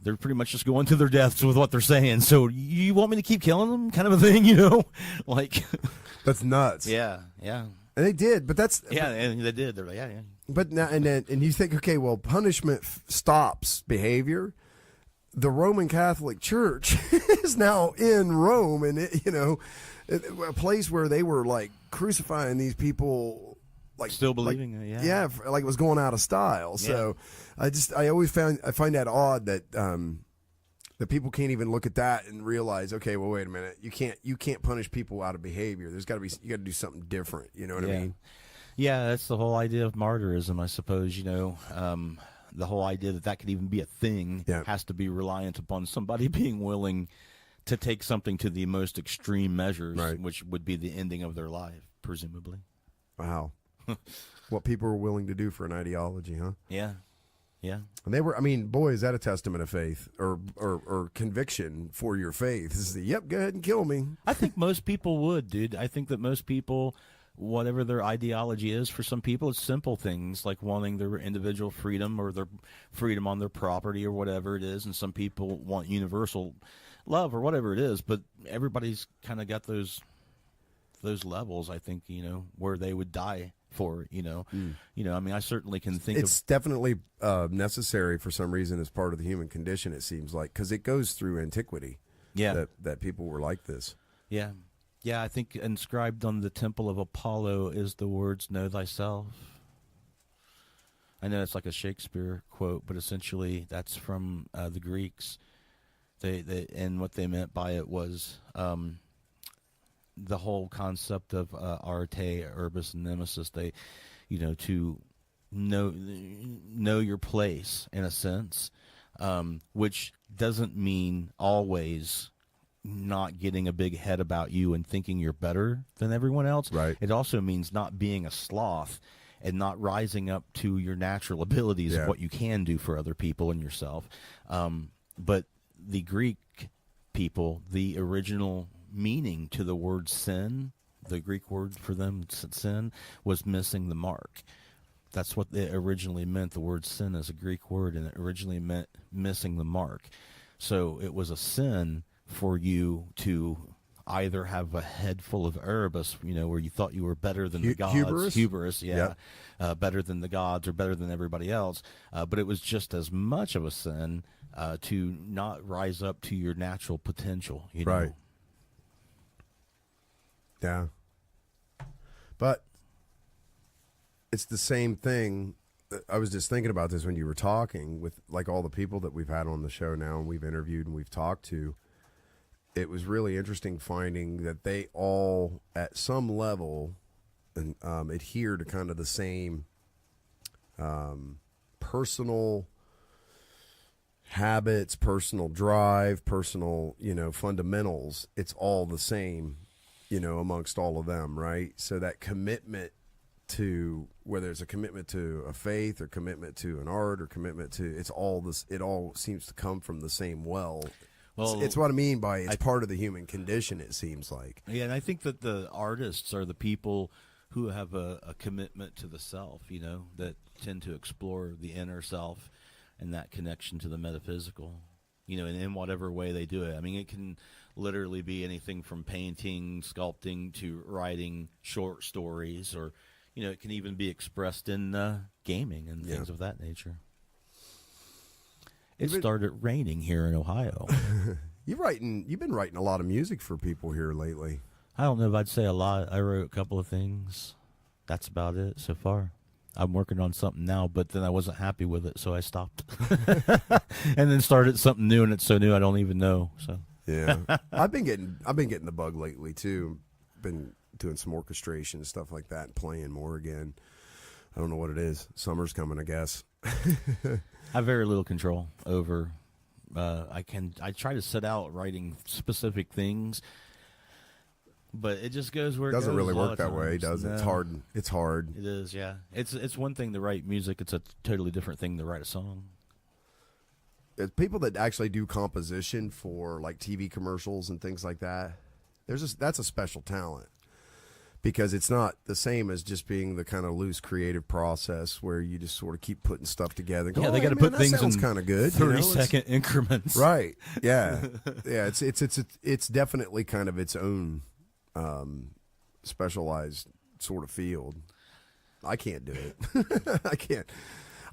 they're pretty much just going to their deaths with what they're saying. So you want me to keep killing them, kind of a thing, like. That's nuts. Yeah. And they did, but that's Yeah, and they did. They're like, yeah. But now and you think, okay, well, punishment stops behavior. The Roman Catholic Church is now in Rome, and a place where they were like crucifying these people, like Still believing it, yeah. like it was going out of style. So I always find that odd that that people can't even look at that and realize, okay, well, wait a minute, you can't punish people out of behavior. You got to do something different. You know what I mean? Yeah, that's the whole idea of martyrism, I suppose. The whole idea that could even be a thing has to be reliant upon somebody being willing to take something to the most extreme measures, Right. which would be the ending of their life, presumably. Wow. What people are willing to do for an ideology, huh? Yeah. And they were, boy, is that a testament of faith or conviction for your faith? This is yep, go ahead and kill me. I think most people would, dude. I think that most people, whatever their ideology is, for some people it's simple things like wanting their individual freedom or their freedom on their property or whatever it is, and some people want universal love or whatever it is, but everybody's kind of got those levels, I think, where they would die for it, I certainly can think It's definitely necessary for some reason as part of the human condition, it seems like, because it goes through antiquity. Yeah. That people were like this. Yeah. Yeah, I think inscribed on the temple of Apollo is the words, "Know thyself." I know it's like a Shakespeare quote, but essentially that's from the Greeks. They and what they meant by it was the whole concept of arte, urbis, and nemesis. They, to know your place in a sense, which doesn't mean always not getting a big head about you and thinking you're better than everyone else. Right. It also means not being a sloth and not rising up to your natural abilities of what you can do for other people and yourself. But the Greek people, the original meaning to the word sin, the Greek word for them, sin, was missing the mark. That's what it originally meant. The word sin is a Greek word, and it originally meant missing the mark. So it was a sin for you to either have a head full of Erebus, where you thought you were better than the gods. Hubris, yeah. Better than the gods or better than everybody else. But it was just as much of a sin to not rise up to your natural potential, Right. Yeah. But it's the same thing. I was just thinking about this when you were talking with like all the people that we've had on the show now and we've interviewed and we've talked to. It was really interesting finding that they all, at some level, adhere to kind of the same personal habits, personal drive, personal, fundamentals. It's all the same, amongst all of them, right? So that commitment to, whether it's a commitment to a faith or commitment to an art or commitment to, it's all this, it all seems to come from the same well. Well, It's what I mean by part of the human condition, it seems like. Yeah, and I think that the artists are the people who have a commitment to the self, that tend to explore the inner self and that connection to the metaphysical, and in whatever way they do it. I mean, it can literally be anything from painting, sculpting, to writing short stories, or, it can even be expressed in gaming and things of that nature. It started raining here in Ohio. You've been writing a lot of music for people here lately. I don't know if I'd say a lot. I wrote a couple of things. That's about it so far. I'm working on something now, but then I wasn't happy with it, so I stopped. And then started something new, and it's so new I don't even know. So yeah, I've been getting the bug lately too. Been doing some orchestration and stuff like that, and playing more again. I don't know what it is. Summer's coming, I guess. I have very little control over. I try to set out writing specific things, but it just goes where it doesn't goes really a lot work of that way, times. does it? No. It's hard. It's hard. It is, yeah. It's one thing to write music. It's a totally different thing to write a song. It's people that actually do composition for like TV commercials and things like that. That's a special talent, because it's not the same as just being the kind of loose creative process where you just sort of keep putting stuff together. And go, Yeah, they "Oh, got to man, put that things sounds in kind of good. 30-second increments. Right. Yeah. Yeah. It's definitely kind of its own specialized sort of field. I can't do it. I can't.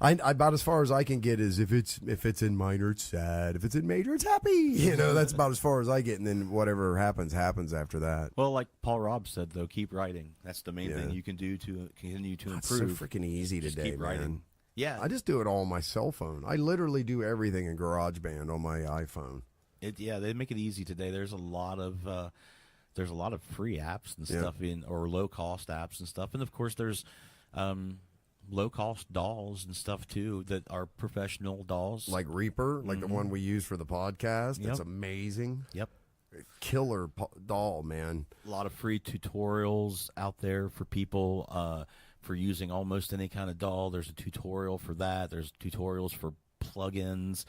I about as far as I can get is if it's in minor, it's sad. If it's in major, it's happy. That's about as far as I get, and then whatever happens after that. Well, like Paul Robb said, though, keep writing. That's the main thing you can do to continue to It's so improve. freaking easy Just today, keep writing. man. Yeah, I just do it all on my cell phone. I literally do everything in GarageBand on my iPhone. they make it easy today. There's a lot of free apps and stuff or low cost apps and stuff, and of course there's low cost dolls and stuff too that are professional dolls, Like Reaper, like the one we use for the podcast. Yep. It's amazing. Yep. Killer doll, man. A lot of free tutorials out there for people for using almost any kind of doll. There's a tutorial for that. There's tutorials for plugins,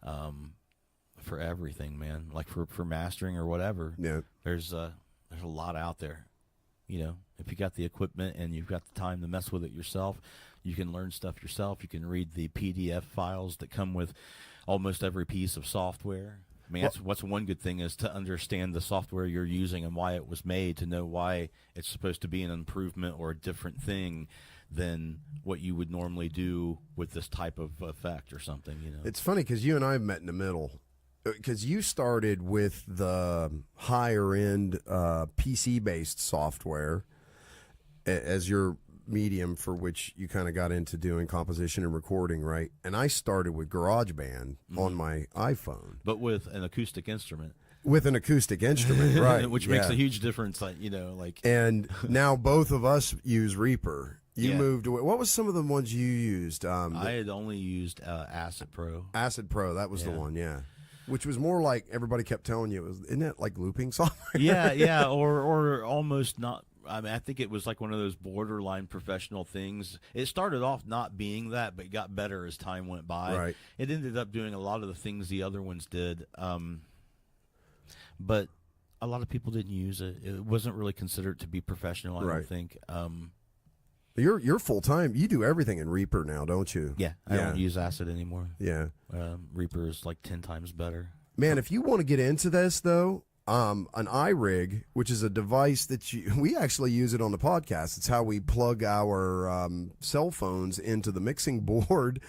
for everything, man. Like for mastering or whatever. Yeah. There's a lot out there. If you got the equipment and you've got the time to mess with it yourself, you can learn stuff yourself. You can read the PDF files that come with almost every piece of software. I mean, what's one good thing is to understand the software you're using and why it was made, to know why it's supposed to be an improvement or a different thing than what you would normally do with this type of effect or something. It's funny because you and I met in the middle. Because you started with the higher end PC based software as your medium for which you kind of got into doing composition and recording, right? And I started with GarageBand on my iPhone, but with an acoustic instrument. With an acoustic instrument, right? Which makes a huge difference, And now both of us use Reaper. You Yeah. moved away. What was some of the ones you used? I had only used Acid Pro. Acid Pro, that was the Yeah. one, yeah. Which was more like everybody kept telling you, isn't it like looping software? Yeah, or almost not. I mean, I think it was like one of those borderline professional things. It started off not being that, but got better as time went by. Right. It ended up doing a lot of the things the other ones did, but a lot of people didn't use it. It wasn't really considered to be professional, I Right. don't think. You're full time. You do everything in Reaper now, don't you? Yeah, I don't use Acid anymore. Yeah. Reaper is like 10 times better. Man, if you want to get into this though, an iRig, which is a device that we actually use it on the podcast. It's how we plug our cell phones into the mixing board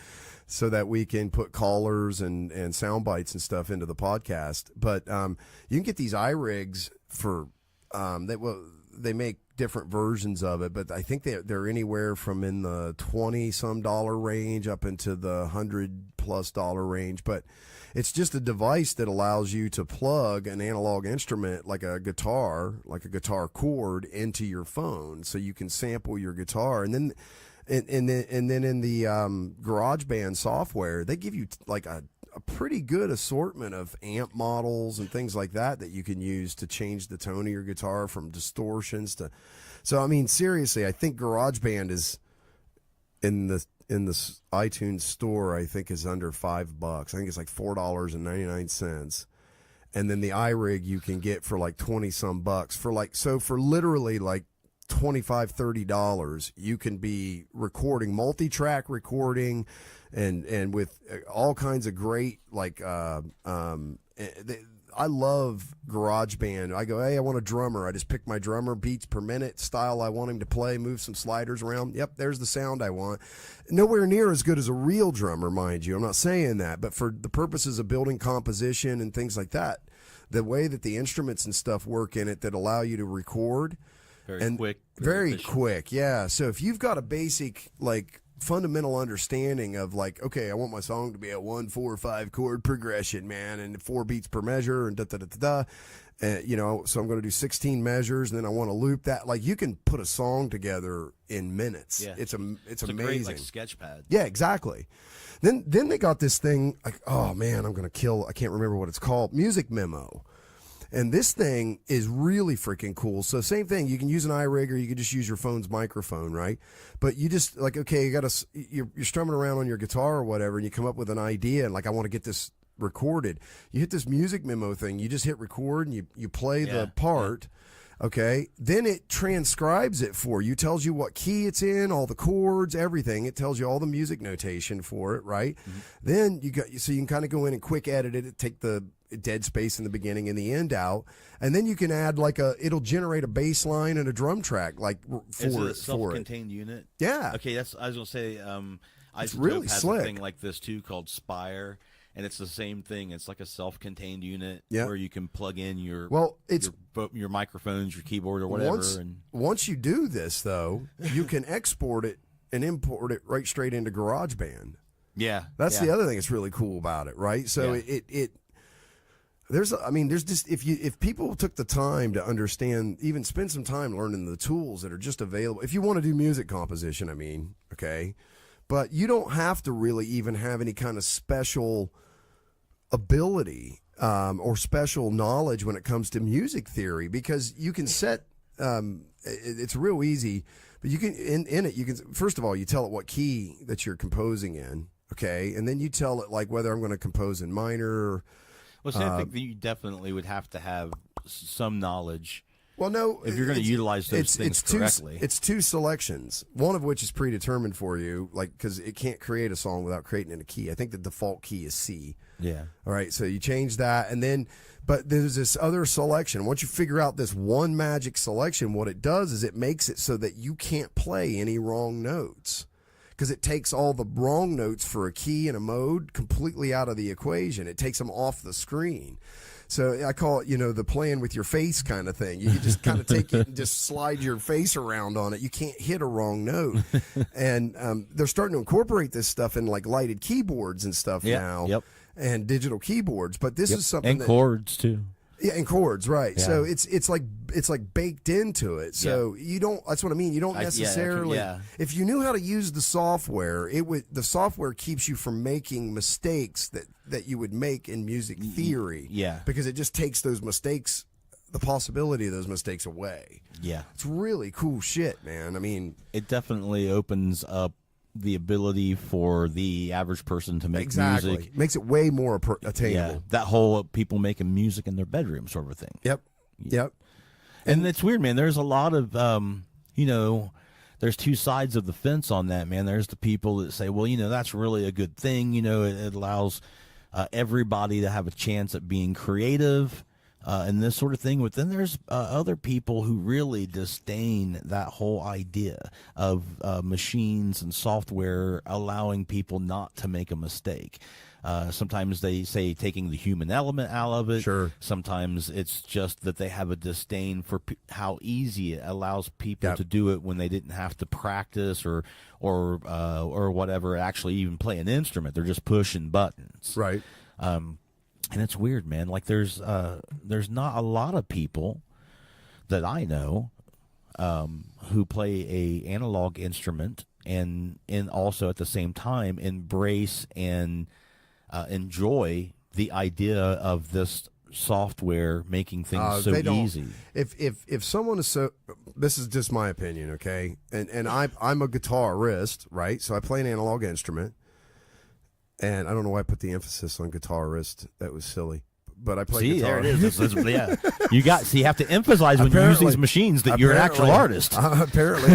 so that we can put callers and sound bites and stuff into the podcast. But you can get these iRigs for they make different versions of it, but I think they're anywhere from in the $20-some range up into the $100+ range. But it's just a device that allows you to plug an analog instrument like a guitar chord into your phone, so you can sample your guitar, and then in the GarageBand software they give you like a pretty good assortment of amp models and things like that you can use to change the tone of your guitar from distortions to. So I mean, seriously, I think GarageBand is in the iTunes store. I think is under $5. I think it's like $4.99, and then the iRig you can get for like $20-some for literally like $25-$30, you can be recording, multi-track recording, and with all kinds of great, like, I love GarageBand. I go, hey, I want a drummer. I just pick my drummer, beats per minute, style I want him to play, move some sliders around. Yep, there's the sound I want. Nowhere near as good as a real drummer, mind you. I'm not saying that, but for the purposes of building composition and things like that, the way that the instruments and stuff work in it that allow you to record. Very quick. Very efficient. quick, yeah. So if you've got a basic, like, fundamental understanding of, like, okay, I want my song to be a 1, 4, 5 chord progression, man, and 4 beats per measure, and da-da-da-da-da, you know, so I'm going to do 16 measures, and then I want to loop that. Like, you can put a song together in minutes. Yeah. It's amazing. A great, like, sketch pad. Yeah, exactly. Then they got this thing, like, oh, man, I can't remember what it's called, Music Memo. And this thing is really freaking cool. So same thing, you can use an iRig or you can just use your phone's microphone, right? But you just, like, okay, you're strumming around on your guitar or whatever, and you come up with an idea, and, like, I want to get this recorded. You hit this Music Memo thing, you just hit record, and you play the part, okay? Then it transcribes it for you, tells you what key it's in, all the chords, everything. It tells you all the music notation for it, right? Mm-hmm. Then you can kind of go in and quick edit it, take the dead space in the beginning and the end out, and then you can add, like, it'll generate a bass line and a drum track, like, for Is it a it. self-contained unit? Yeah. Okay, I was gonna say, It's really has slick. a thing like this too called Spire, and it's the same thing. It's like a self-contained unit where you can plug in your microphones, your keyboard, or whatever. Once you do this, though, you can export it and import it right straight into GarageBand. Yeah, That's the other thing that's really cool about it, right? So there's just, if people took the time to understand, even spend some time learning the tools that are just available. If you want to do music composition, okay, but you don't have to really even have any kind of special ability or special knowledge when it comes to music theory, because you can set. It's real easy, but you can in it. You can, first of all, you tell it what key that you're composing in, okay, and then you tell it, like, whether I'm going to compose in minor. Well, see, I think that you definitely would have to have some knowledge. Well, no, if you're going to utilize those things correctly. It's 2 selections, one of which is predetermined for you, like, because it can't create a song without creating in a key. I think the default key is C. Yeah. All right, so you change that, and then, but there's this other selection. Once you figure out this one magic selection, what it does is it makes it so that you can't play any wrong notes, because it takes all the wrong notes for a key and a mode completely out of the equation. It takes them off the screen. So I call it, the playing with your face kind of thing. You can just kind of take it and just slide your face around on it. You can't hit a wrong note. And they're starting to incorporate this stuff in, like, lighted keyboards and stuff now. Yep. And digital keyboards. But this is something and chords too. Yeah, and chords, right? Yeah. So it's like baked into it. So you don't. That's what I mean. You don't necessarily. If you knew how to use the software, the software keeps you from making mistakes that you would make in music theory. Yeah, because it just takes those mistakes, the possibility of those mistakes away. Yeah, it's really cool shit, man. I mean, it definitely opens up the ability for the average person to make music. Makes it way more attainable. Yeah, that whole people making music in their bedroom sort of thing. Yep. And it's weird, man. There's a lot of, there's 2 sides of the fence on that, man. There's the people that say, well, that's really a good thing. It allows everybody to have a chance at being creative and this sort of thing. But then there's other people who really disdain that whole idea of machines and software allowing people not to make a mistake. Sometimes they say taking the human element out of it. Sure. Sometimes it's just that they have a disdain for how easy it allows people to do it when they didn't have to practice or whatever, actually even play an instrument. They're just pushing buttons. Right. And it's weird, man. Like there's not a lot of people that I know who play a analog instrument and also at the same time embrace and enjoy the idea of this software making things so easy. If someone is so, this is just my opinion, okay? And I'm a guitarist, right? So I play an analog instrument. And I don't know why I put the emphasis on guitarist. That was silly. but I play See, guitar. there it is. Yeah, you have to emphasize when you use these machines that you're an actual artist. Apparently,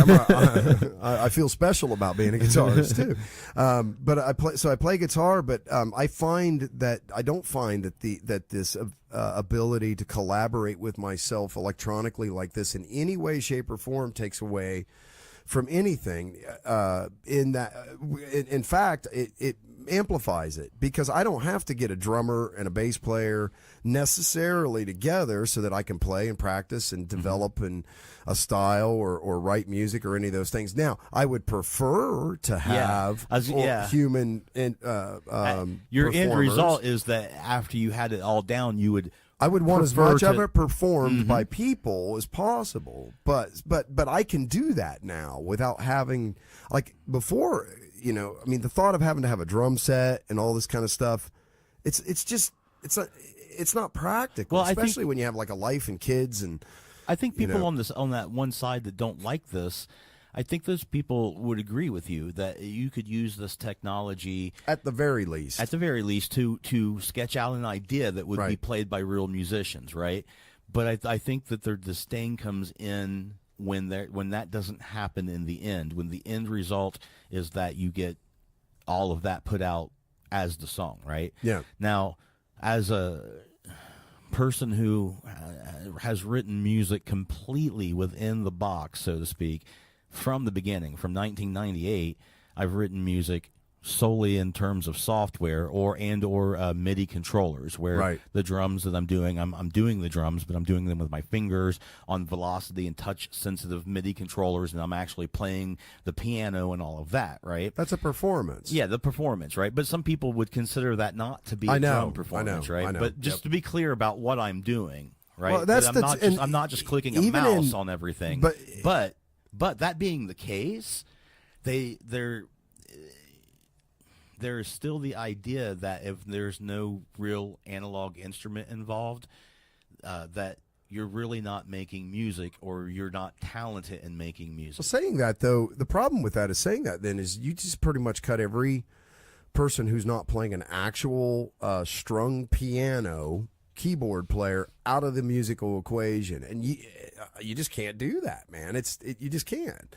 I feel special about being a guitarist too. But I play guitar, but I find that I don't find that this ability to collaborate with myself electronically like this in any way, shape, or form takes away from anything. In fact, it amplifies it, because I don't have to get a drummer and a bass player necessarily together so that I can play and practice and develop in a style or write music or any of those things. Now, I would prefer to have human your end performers. result is that after you had it all down, I would want as much of it performed by people as possible, but I can do that now without having, like before. The thought of having to have a drum set and all this kind of stuff, it's not practical, well, especially when you have like a life and kids. And I think people on that one side that don't like this, I think those people would agree with you that you could use this technology at the very least to sketch out an idea that would be played by real musicians, right? But I think that their disdain comes in when that doesn't happen in the end, when the end result is that you get all of that put out as the song, right? Yeah. Now, as a person who has written music completely within the box, so to speak, from the beginning, from 1998, I've written music solely in terms of software or MIDI controllers, where the drums that I'm doing the drums, but I'm doing them with my fingers on velocity and touch sensitive MIDI controllers, and I'm actually playing the piano and all of that, right? That's a performance. Yeah, the performance, right? But some people would consider that not to be a drum performance, right? I know. But just to be clear about what I'm doing, right? Well, I'm not just clicking a mouse on everything. But that being the case, there's still the idea that if there's no real analog instrument involved, that you're really not making music, or you're not talented in making music. Well, saying that, though, the problem with that is you just pretty much cut every person who's not playing an actual strung piano keyboard player out of the musical equation, and you just can't do that, man. You just can't,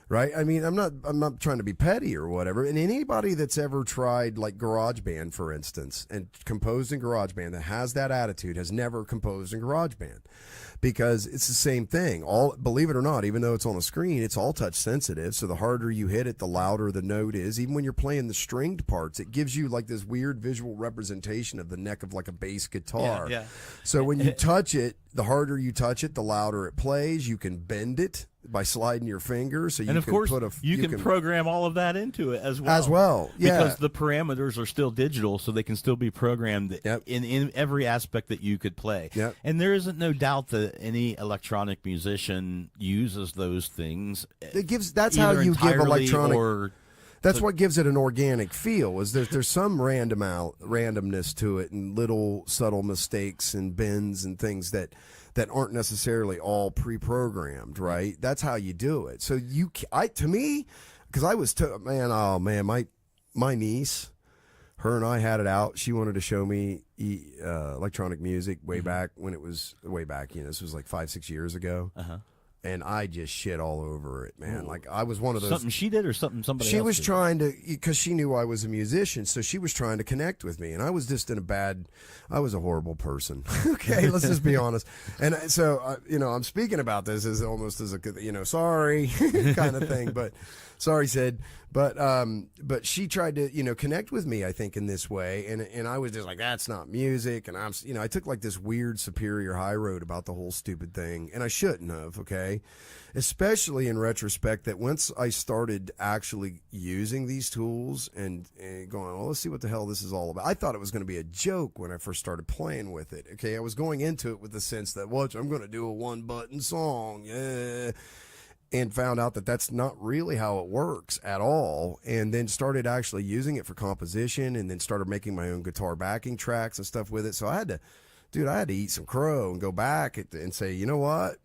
right? I mean, I'm not trying to be petty or whatever. And anybody that's ever tried like GarageBand, for instance, and composed in GarageBand that has that attitude has never composed in GarageBand, because it's the same thing. Believe it or not, even though it's on a screen, it's all touch sensitive. So the harder you hit it, the louder the note is. Even when you're playing the stringed parts, it gives you like this weird visual representation of the neck of like a bass guitar. Yeah. So when you touch it, the harder you touch it, the louder it plays. You can bend it by sliding your finger. So and of course, you can program all of that into it as well. Yeah. Because the parameters are still digital, so they can still be programmed in every aspect that you could play. Yep. And there isn't no doubt that any electronic musician uses those things. That's how you give electronic. That's So- what gives it an organic feel. Is there's some randomness to it, and little subtle mistakes and bends and things that aren't necessarily all pre-programmed, right? That's how you do it. So to me, because I was my niece, her and I had it out. She wanted to show me electronic music way back when it was way back. This was like 5-6 years ago. And I just shit all over it, man. Ooh. Like I was one of those. Something she did or something somebody she else was did? trying to, because she knew I was a musician, so she was trying to connect with me, and I was just I was a horrible person. Okay, let's just be honest. And so I'm speaking about this as almost as a sorry kind of thing, but sorry, Sid. But she tried to connect with me, I think, in this way, and I was just like, that's not music, and I took like this weird superior high road about the whole stupid thing, and I shouldn't have. Okay, especially in retrospect, that once I started actually using these tools and going, well, let's see what the hell this is all about. I thought it was going to be a joke when I first started playing with it. Okay, I was going into it with the sense that, I'm going to do a one button song, yeah. And found out that that's not really how it works at all, and then started actually using it for composition, and then started making my own guitar backing tracks and stuff with it. So I had to eat some crow and go back and say, you know what?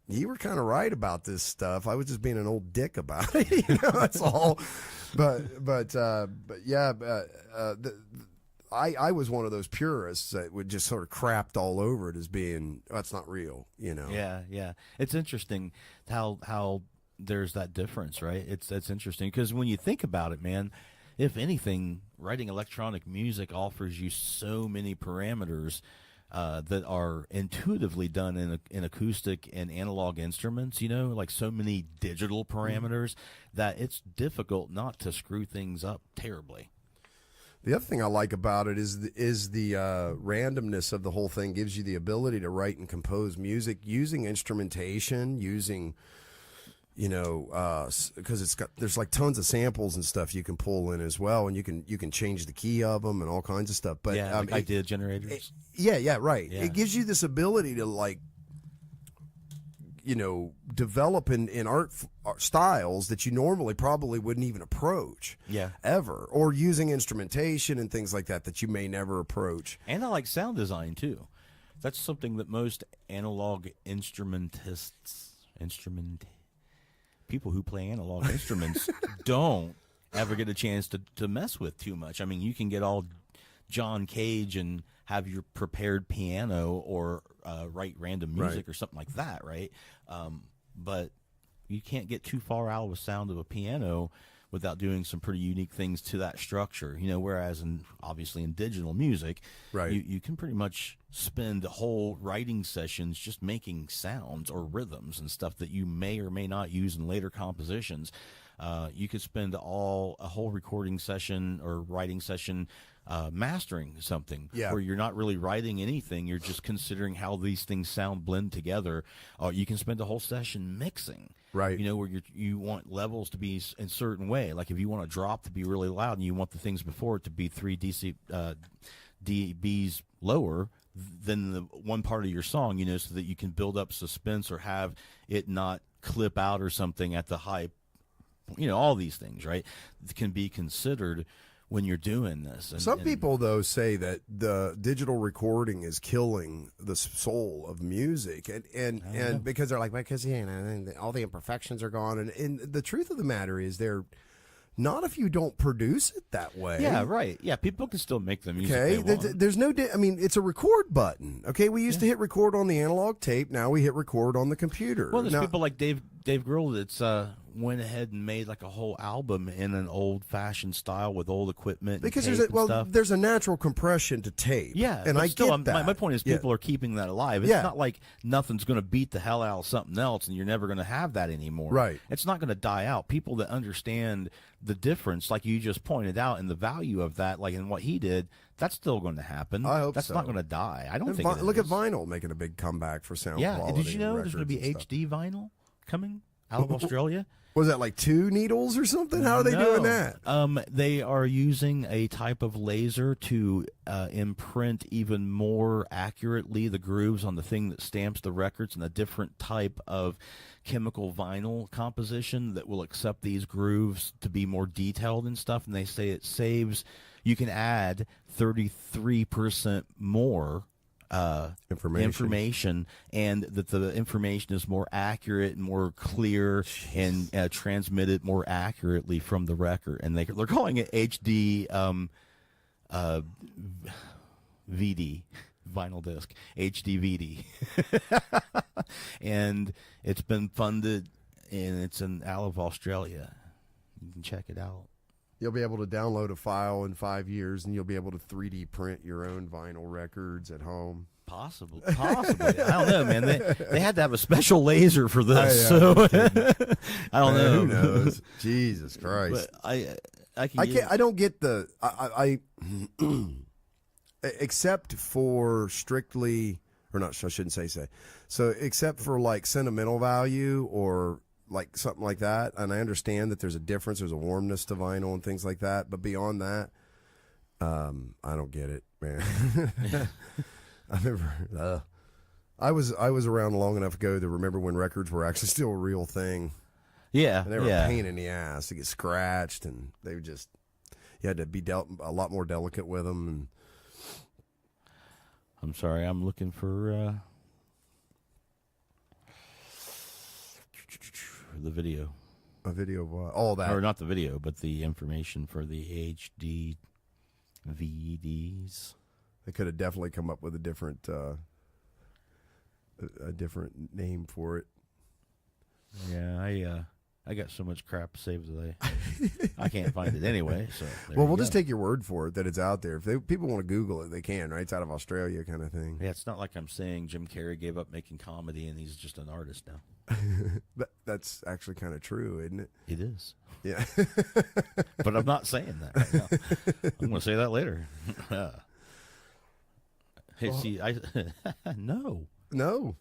You were kind of right about this stuff. I was just being an old dick about it. That's all. But yeah, I was one of those purists that would just sort of crapped all over it as being, that's not real, Yeah. It's interesting how there's that difference, right? That's interesting because when you think about it, man, if anything, writing electronic music offers you so many parameters that are intuitively done in acoustic and analog instruments, like so many digital parameters that it's difficult not to screw things up terribly. The other thing I like about it is the randomness of the whole thing gives you the ability to write and compose music using instrumentation, using, because there's like tons of samples and stuff you can pull in as well, and you can change the key of them and all kinds of stuff. But like idea generators. Right. Yeah. It gives you this ability to like, develop in art styles that you normally probably wouldn't even approach. Yeah. Ever. Or using instrumentation and things like that you may never approach. And I like sound design too. That's something that most analog people who play analog instruments don't ever get a chance to mess with too much. I mean, you can get all John Cage and have your prepared piano or write random music or something like that, right? But you can't get too far out of the sound of a piano without doing some pretty unique things to that structure, whereas obviously in digital music, right, you can pretty much spend whole writing sessions just making sounds or rhythms and stuff that you may or may not use in later compositions. You could spend a whole recording session or writing session mastering something where you're not really writing anything. You're just considering how these things sound blend together. You can spend a whole session mixing, right? Where you want levels to be in a certain way. Like if you want a drop to be really loud and you want the things before it to be 3 dBs lower than the one part of your song, so that you can build up suspense or have it not clip out or something at the high. All these things, right, can be considered when you're doing this. Some people, though, say that the digital recording is killing the soul of music, and because they're like, because all the imperfections are gone, and the truth of the matter is they're not if you don't produce it that way. Yeah, right. Yeah, people can still make the music they want. There's no it's a record button. Okay, we used to hit record on the analog tape. Now we hit record on the computer. Well, there's people like Dave Grohl that's went ahead and made like a whole album in an old-fashioned style with old equipment. Because stuff. There's a natural compression to tape. Yeah, and I still, get that. My point is, people are keeping that alive. It's not like nothing's going to beat the hell out of something else, and you're never going to have that anymore. Right. It's not going to die out. People that understand the difference, like you just pointed out, and the value of that, like in what he did, that's still going to happen. I hope that's so. not going to die. I don't think. Look at vinyl making a big comeback for sound quality. Did you know there's going to be HD vinyl coming out of Australia? Was that like 2 needles or something? How are they doing that? They are using a type of laser to imprint even more accurately the grooves on the thing that stamps the records, and a different type of chemical vinyl composition that will accept these grooves to be more detailed and stuff. And they say it saves, you can add 33% more information, and that the information is more accurate and more clear and transmitted more accurately from the record. And they're calling it HD VD, vinyl disc, HD VD. And it's been funded, and it's out of Australia. You can check it out. You'll be able to download a file in 5 years, and you'll be able to 3D print your own vinyl records at home. Possibly. I don't know, man. They had to have a special laser for this, I don't know. Who knows? Jesus Christ! But I don't get the I except for strictly, or not. I shouldn't say. So except for like sentimental value or like something like that, and I understand that there's a difference. There's a warmness to vinyl and things like that. But beyond that, I don't get it, man. I was around long enough ago to remember when records were actually still a real thing. Yeah, and they were a pain in the ass to get scratched, and they would just, you had to be a lot more delicate with them. And I'm sorry, I'm looking for the video. A video of what? All that, or not the video, but the information for the HD VDs. They could have definitely come up with a different name for it. Yeah, I got so much crap saved that I can't find it anyway. So Well, we'll just take your word for it that it's out there. If people want to Google it, they can, right? It's out of Australia kind of thing. Yeah, it's not like I'm saying Jim Carrey gave up making comedy and he's just an artist now. That's actually kind of true, isn't it? It is. Yeah. But I'm not saying that right now. I'm going to say that later. Hey, see, no. No.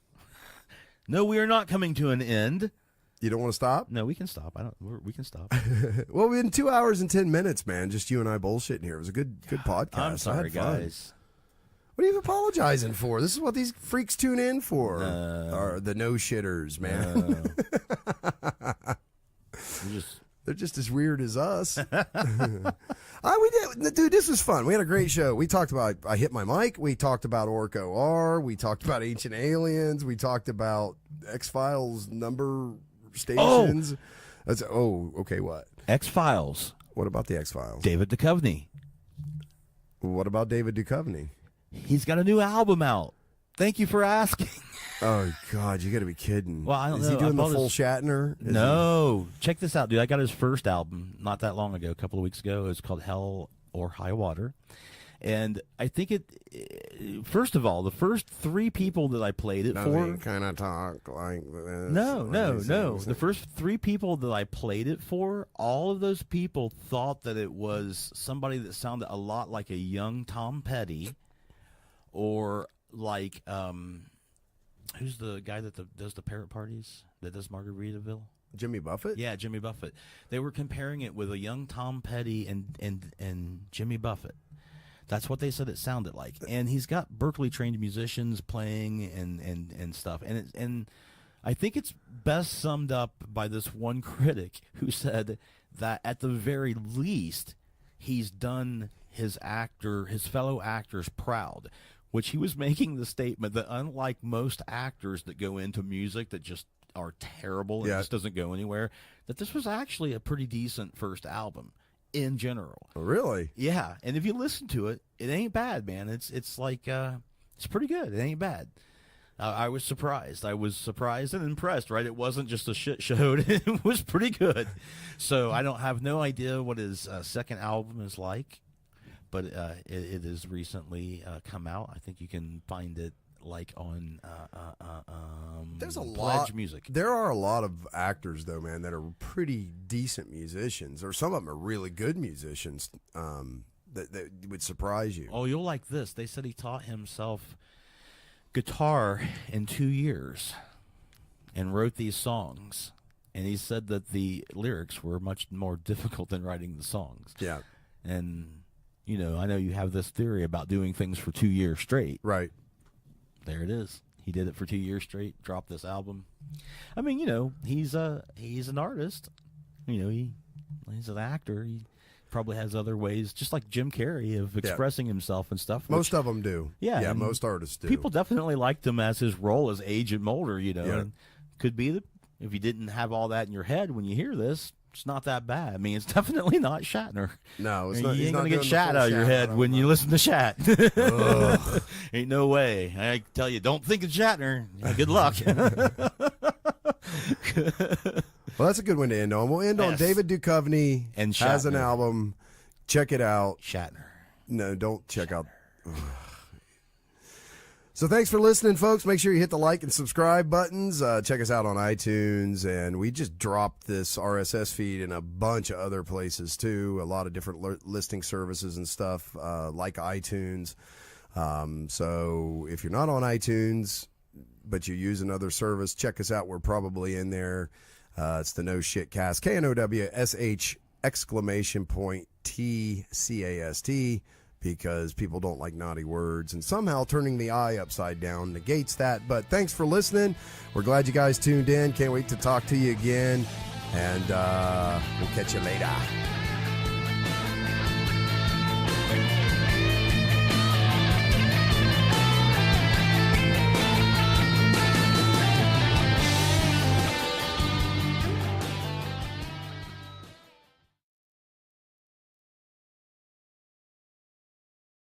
No, we are not coming to an end. You don't want to stop? No, we can stop. We can stop. Well, we're in 2 hours and 10 minutes, man. Just you and I bullshitting here. It was a good podcast. I'm sorry, I had fun. guys. What are you apologizing for? This is what these freaks tune in for. Are the no-shitters, man. They're just as weird as us. We did, dude. This was fun. We had a great show. We talked about I Hit My Mic. We talked about Orco R. We talked about Ancient Aliens. We talked about X-Files number stations. Okay. What? X-Files. What about the X-Files? David Duchovny. What about David Duchovny? He's got a new album out. Thank you for asking. Oh, God, you got to be kidding. Well, I don't Is know. he doing the full Shatner? No. Check this out, dude. I got his first album not that long ago, a couple of weeks ago. It's called Hell or High Water. And I think first of all, the first three people that I played it for. Kind of talk like this. No. The first three people that I played it for, all of those people thought that it was somebody that sounded a lot like a young Tom Petty or like, who's the guy that does the parrot parties, that does Margaritaville? Jimmy Buffett? Yeah, Jimmy Buffett. They were comparing it with a young Tom Petty and Jimmy Buffett. That's what they said it sounded like. And he's got Berkeley-trained musicians playing and stuff. And I think it's best summed up by this one critic who said that at the very least, he's done his fellow actors proud, which he was making the statement that unlike most actors that go into music that just are terrible and just doesn't go anywhere, that this was actually a pretty decent first album in general. Oh, really? Yeah, and if you listen to it, it ain't bad, man. It's like it's pretty good. It ain't bad. I was surprised. I was surprised and impressed. Right? It wasn't just a shit show. It was pretty good. So I don't have no idea what his second album is like, but it has recently come out. I think you can find it like on there's a Pledge lot Music. There are a lot of actors though, man, that are pretty decent musicians, or some of them are really good musicians that would surprise you. Oh, you'll like this. They said he taught himself guitar in 2 years and wrote these songs, and he said that the lyrics were much more difficult than writing the songs. Yeah. And you know, I know you have this theory about doing things for 2 years straight. Right. There it is. He did it for 2 years straight, dropped this album. I mean, you know, he's an artist. You know, he's an actor. He probably has other ways, just like Jim Carrey, of expressing himself and stuff. Most of them do. Yeah, most artists do. People definitely liked him as his role as Agent Mulder, you know. Yeah. And could be that if you didn't have all that in your head when you hear this, it's not that bad. I mean, it's definitely not Shatner. No, it's not. You ain't going to get Shat out of your head when you listen to Shat. Ain't no way. I tell you, don't think of Shatner. Good luck. Well, that's a good one to end on. We'll end on David Duchovny and has an album. Check it out. Shatner. No, don't check out. So thanks for listening, folks. Make sure you hit the like and subscribe buttons. Check us out on iTunes. And we just dropped this RSS feed in a bunch of other places, too. A lot of different listing services and stuff like iTunes. So if you're not on iTunes, but you use another service, check us out. We're probably in there. It's the No Shit Cast. KNOWSH !TCAST. Because people don't like naughty words, and somehow turning the I upside down negates that. But thanks for listening. We're glad you guys tuned in. Can't wait to talk to you again, and we'll catch you later.